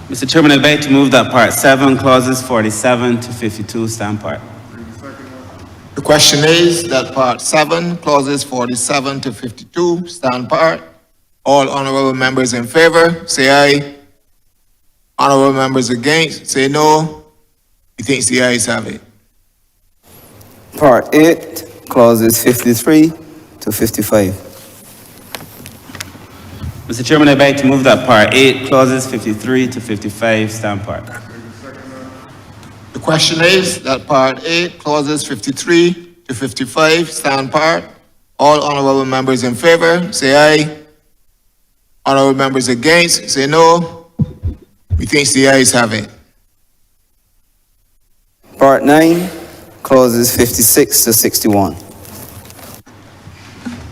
Mr. Chairman, I beg to move that Part 7, clauses 47 to 52 stand part. The question is that Part 7, clauses 47 to 52 stand part. All honorable members in favor, say aye. Honorable members against, say no. Methinks the ayes have it. Part 8, clauses 53 to 55. Mr. Chairman, I beg to move that Part 8, clauses 53 to 55 stand part. The question is that Part 8, clauses 53 to 55 stand part. All honorable members in favor, say aye. Honorable members against, say no. Methinks the ayes have it. Part 9, clauses 56 to 61.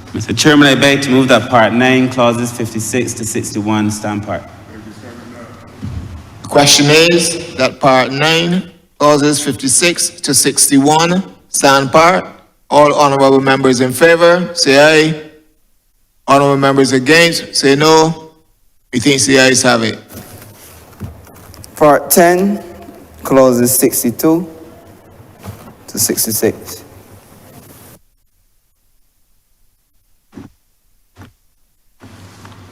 Mr. Chairman, I beg to move that Part 9, clauses 56 to 61 stand part. The question is that Part 9, clauses 56 to 61 stand part. All honorable members in favor, say aye. Honorable members against, say no. Methinks the ayes have it. Part 10, clauses 62 to 66.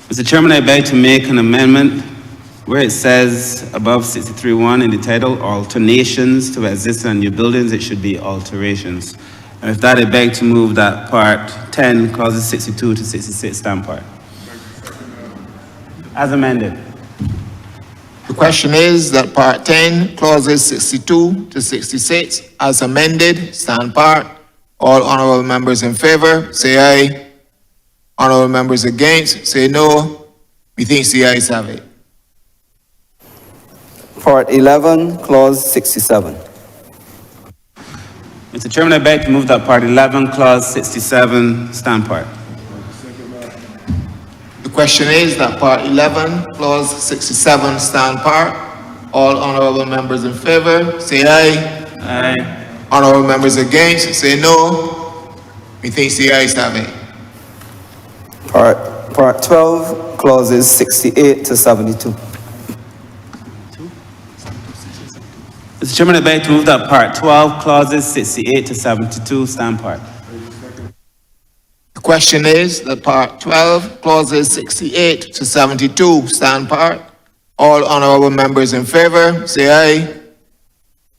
Mr. Chairman, I beg to make an amendment where it says above 63.1 in the title, alternations to existing and new buildings, it should be alterations. And with that, I beg to move that Part 10, clauses 62 to 66 stand part. As amended. The question is that Part 10, clauses 62 to 66, as amended, stand part. All honorable members in favor, say aye. Honorable members against, say no. Methinks the ayes have it. Part 11, Clause 67. Mr. Chairman, I beg to move that Part 11, clause 67 stand part. The question is that Part 11, clause 67, stand part. All honorable members in favor, say aye. Aye. Honorable members against, say no. Methinks the ayes have it. Part 12, Clauses 68 to 72. Mr. Chairman, I beg to move that Part 12, clauses 68 to 72 stand part. The question is that Part 12, clauses 68 to 72 stand part. All honorable members in favor, say aye.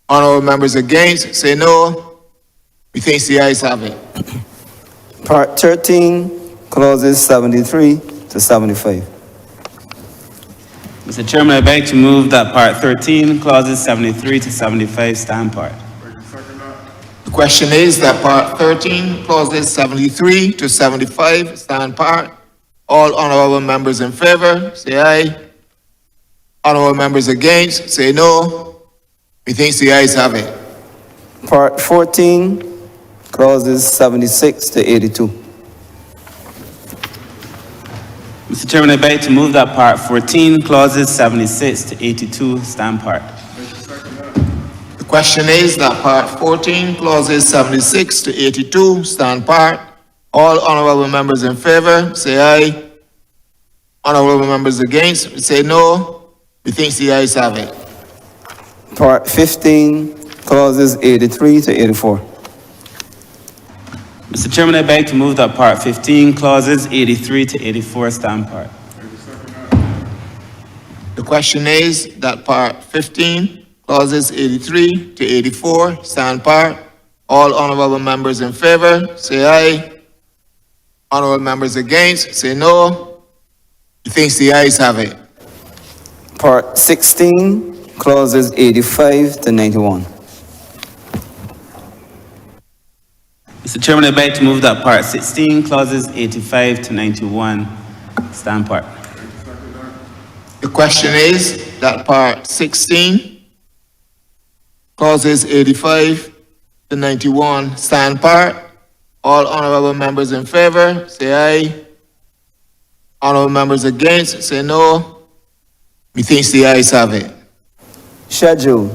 Honorable members against, say no. Methinks the ayes have it. Part 13, Clauses 73 to 75. Mr. Chairman, I beg to move that Part 13, clauses 73 to 75 stand part. The question is that Part 13, clauses 73 to 75 stand part. All honorable members in favor, say aye. Honorable members against, say no. Methinks the ayes have it. Part 14, Clauses 76 to 82. Mr. Chairman, I beg to move that Part 14, clauses 76 to 82 stand part. The question is that Part 14, clauses 76 to 82 stand part. All honorable members in favor, say aye. Honorable members against, say no. Methinks the ayes have it. Part 15, Clauses 83 to 84. Mr. Chairman, I beg to move that Part 15, clauses 83 to 84 stand part. The question is that Part 15, clauses 83 to 84 stand part. All honorable members in favor, say aye. Honorable members against, say no. Methinks the ayes have it. Part 16, Clauses 85 to 91. Mr. Chairman, I beg to move that Part 16, clauses 85 to 91 stand part. The question is that Part 16, clauses 85 to 91 stand part. All honorable members in favor, say aye. Honorable members against, say no. Methinks the ayes have it. Schedule.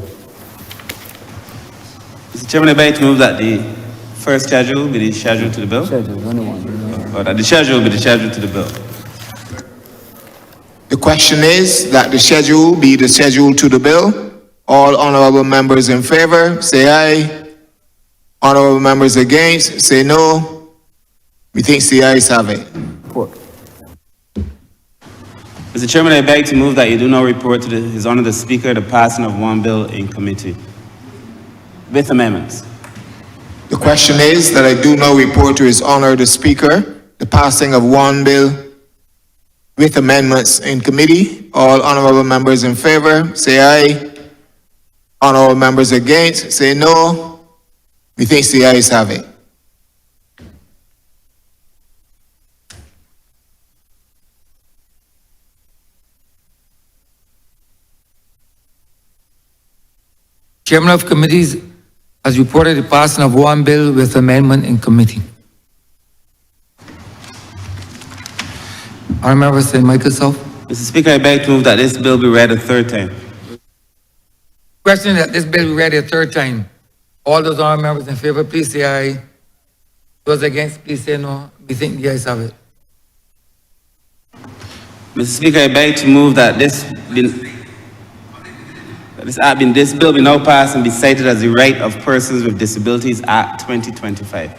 Mr. Chairman, I beg to move that the first schedule be the schedule to the bill. Schedule, only one. Or that the schedule be the schedule to the bill. The question is that the schedule be the schedule to the bill. All honorable members in favor, say aye. Honorable members against, say no. Methinks the ayes have it. Mr. Chairman, I beg to move that you do not report to His Honor the Speaker the passing of one bill in committee with amendments. The question is that I do not report to His Honor the Speaker the passing of one bill with amendments in committee. All honorable members in favor, say aye. Honorable members against, say no. Methinks the ayes have it. Chairman of committees has reported the passing of one bill with amendment in committee. Honourable Member St. Michael South. Mr. Speaker, I beg to move that this bill be read a third time. Question that this bill be read a third time. All those honourable members in favor, please say aye. Those against, please say no. We think the ayes have it. Mr. Speaker, I beg to move that this bill be now passed and be cited as the Right of Persons with Disabilities Act 2025.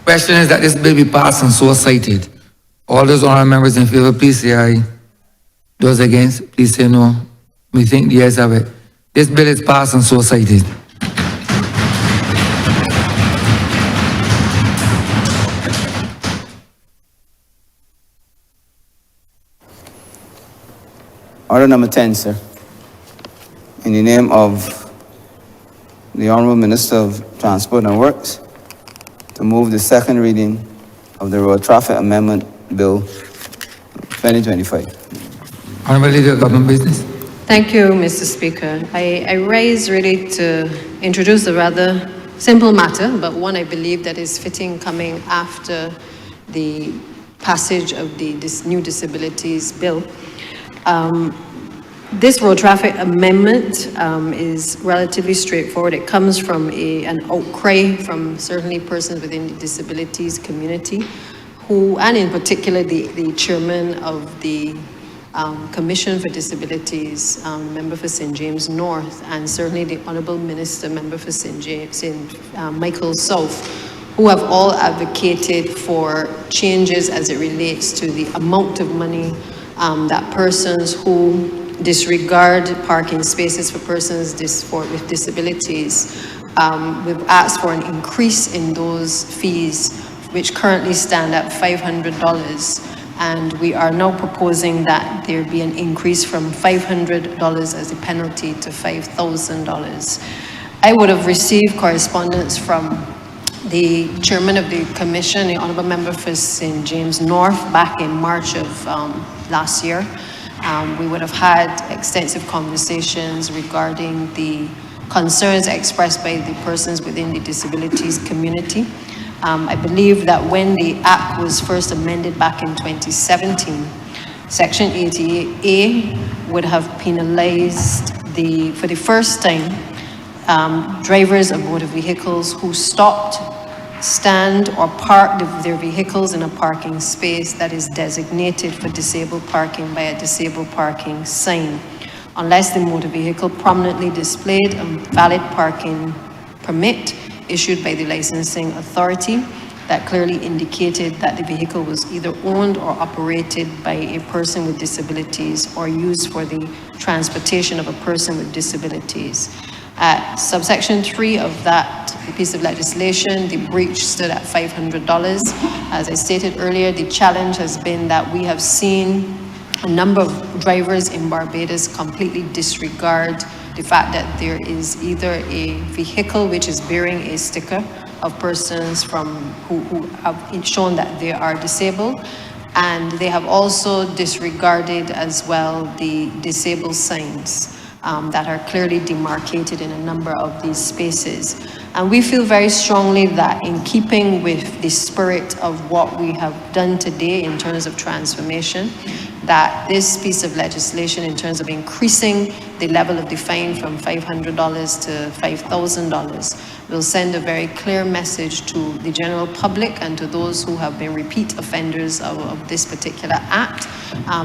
Question is that this bill be passed and so cited. All those honourable members in favor, please say aye. Those against, please say no. We think the ayes have it. This bill is passed and so cited. Order number 10, sir. In the name of the Honourable Minister of Transport and Works, to move the second reading of the Road Traffic Amendment Bill 2025. Honourable Leader of Government Business. Thank you, Mr. Speaker. I rise really to introduce a rather simple matter, but one I believe that is fitting coming after the passage of this new disabilities bill. This road traffic amendment is relatively straightforward. It comes from an outcry from certainly persons within the disabilities community who, and in particular the chairman of the Commission for Disabilities, member for St. James North, and certainly the Honourable Minister, member for St. Michael South, who have all advocated for changes as it relates to the amount of money that persons who disregard parking spaces for persons with disabilities, we've asked for an increase in those fees, which currently stand at $500. And we are now proposing that there be an increase from $500 as a penalty to $5,000. I would have received correspondence from the chairman of the commission, the honourable member for St. James North, back in March of last year. We would have had extensive conversations regarding the concerns expressed by the persons within the disabilities community. I believe that when the Act was first amended back in 2017, Section 88A would have penalized for the first time, drivers of motor vehicles who stopped, stand, or park their vehicles in a parking space that is designated for disabled parking by a disabled parking sign, unless the motor vehicle prominently displayed a valid parking permit issued by the licensing authority that clearly indicated that the vehicle was either owned or operated by a person with disabilities or used for the transportation of a person with disabilities. At subsection 3 of that piece of legislation, the breach stood at $500. As I stated earlier, the challenge has been that we have seen a number of drivers in Barbados completely disregard the fact that there is either a vehicle which is bearing a sticker of persons who have shown that they are disabled, and they have also disregarded as well the disabled signs that are clearly demarcated in a number of these spaces. And we feel very strongly that in keeping with the spirit of what we have done today in terms of transformation, that this piece of legislation in terms of increasing the level of the fine from $500 to $5,000 will send a very clear message to the general public and to those who have been repeat offenders of this particular act,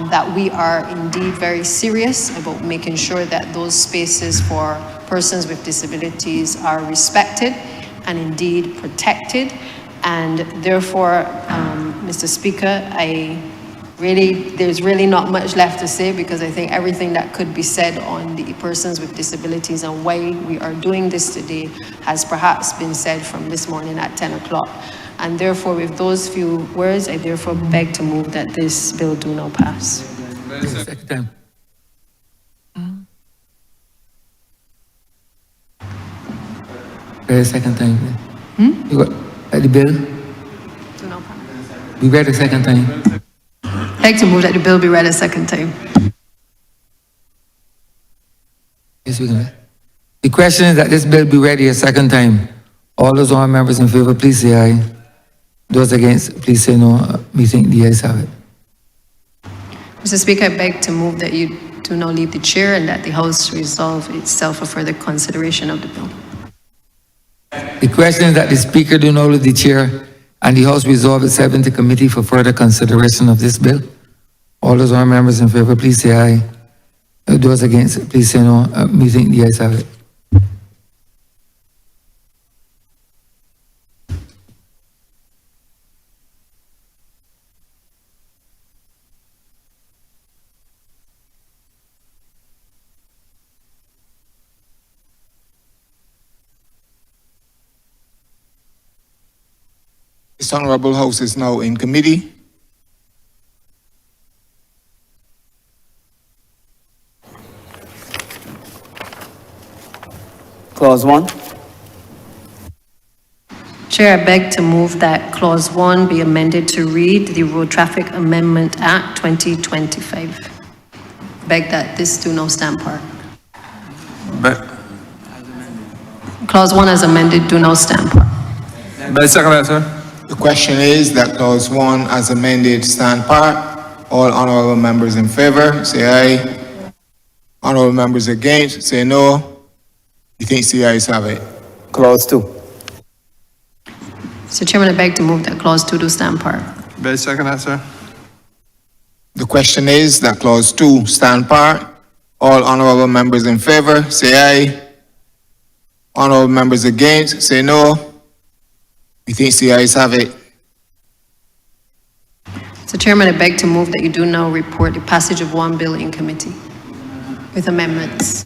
that we are indeed very serious about making sure that those spaces for persons with disabilities are respected and indeed protected. And therefore, Mr. Speaker, there's really not much left to say, because I think everything that could be said on the persons with disabilities and why we are doing this today has perhaps been said from this morning at 10 o'clock. And therefore, with those few words, I therefore beg to move that this bill do not pass. Second time. Read a second time. You got the bill? Do not pass. We read a second time. I'd like to move that the bill be read a second time. Yes, we can. The question is that this bill be read a second time. All those honourable members in favour, please say aye. Those against, please say no. We think the ayes have it. Mr. Speaker, I beg to move that you do not leave the chair and that the House resolve itself for further consideration of the bill. The question is that the Speaker do not leave the chair and the House resolve itself into committee for further consideration of this bill. All those honourable members in favour, please say aye. Those against, please say no. We think the ayes have it. This Honourable House is now in committee. Clause 1. Chair, I beg to move that Clause 1 be amended to read the Road Traffic Amendment Act 2025. Beg that this do now stand part. Clause 1 as amended do now stand part. Second that, sir. The question is that clause 1 as amended stand part. All honorable members in favor, say aye. Honorable members against, say no. You think the ayes have it? Clause 2. Mr. Chairman, I beg to move that Clause 2 do stand part. Second that, sir. The question is that clause 2 stand part. All honorable members in favor, say aye. Honorable members against, say no. You think the ayes have it? Mr. Chairman, I beg to move that you do now report the passage of one bill in committee with amendments.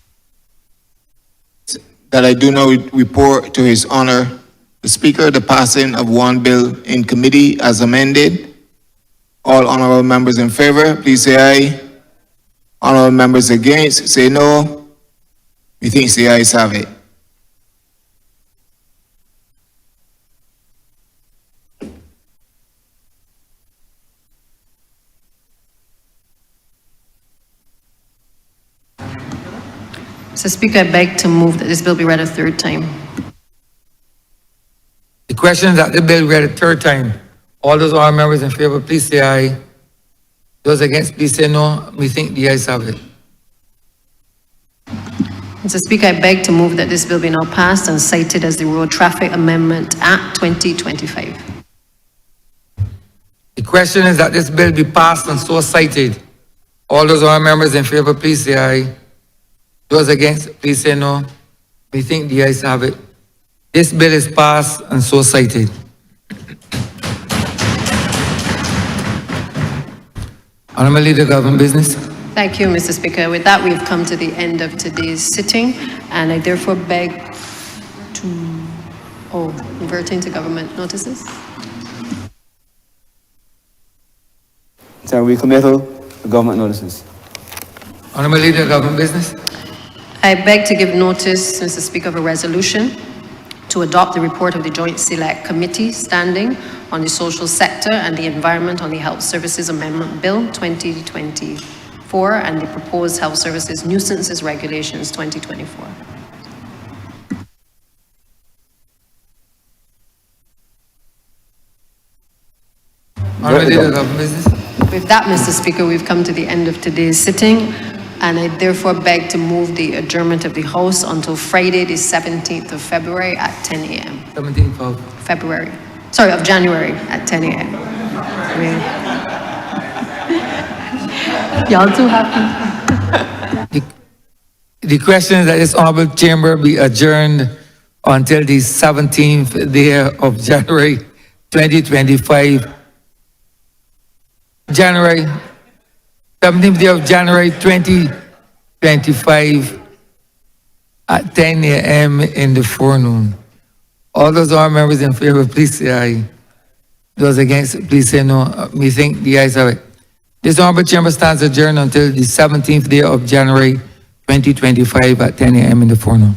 That I do now report to His Honor the Speaker the passing of one bill in committee as amended. All honorable members in favor, please say aye. Honorable members against, say no. You think the ayes have it? Mr. Speaker, I beg to move that this bill be read a third time. The question is that the bill read a third time. All those honorable members in favor, please say aye. Those against, please say no. We think the ayes have it. Mr. Speaker, I beg to move that this bill be now passed and cited as the Road Traffic Amendment Act 2025. The question is that this bill be passed and so cited. All those honorable members in favor, please say aye. Those against, please say no. We think the ayes have it. This bill is passed and so cited. Honorable Leader, government business. Thank you, Mr. Speaker. With that, we've come to the end of today's sitting, and I therefore beg to, reverting to government notices. Sir, we committal the government notices. Honorable Leader, government business. I beg to give notice, Mr. Speaker, of a resolution to adopt the report of the Joint Select Committee standing on the social sector and the environment on the Health Services Amendment Bill 2024 and the proposed Health Services Nuisances Regulations 2024. Honorable Leader, government business. With that, Mr. Speaker, we've come to the end of today's sitting, and I therefore beg to move the adjournment of the House until Friday, the 17th of February at 10 a.m. 17th of January at 10 a.m. Y'all too happy? The question is that this honorable chamber be adjourned until the 17th day of January 2025. 17th day of January 2025 at 10 a.m. in the forenoon. All those honorable members in favor, please say aye. Those against, please say no. We think the ayes have it. This honorable chamber stands adjourned until the 17th day of January 2025 at 10 a.m. in the forenoon.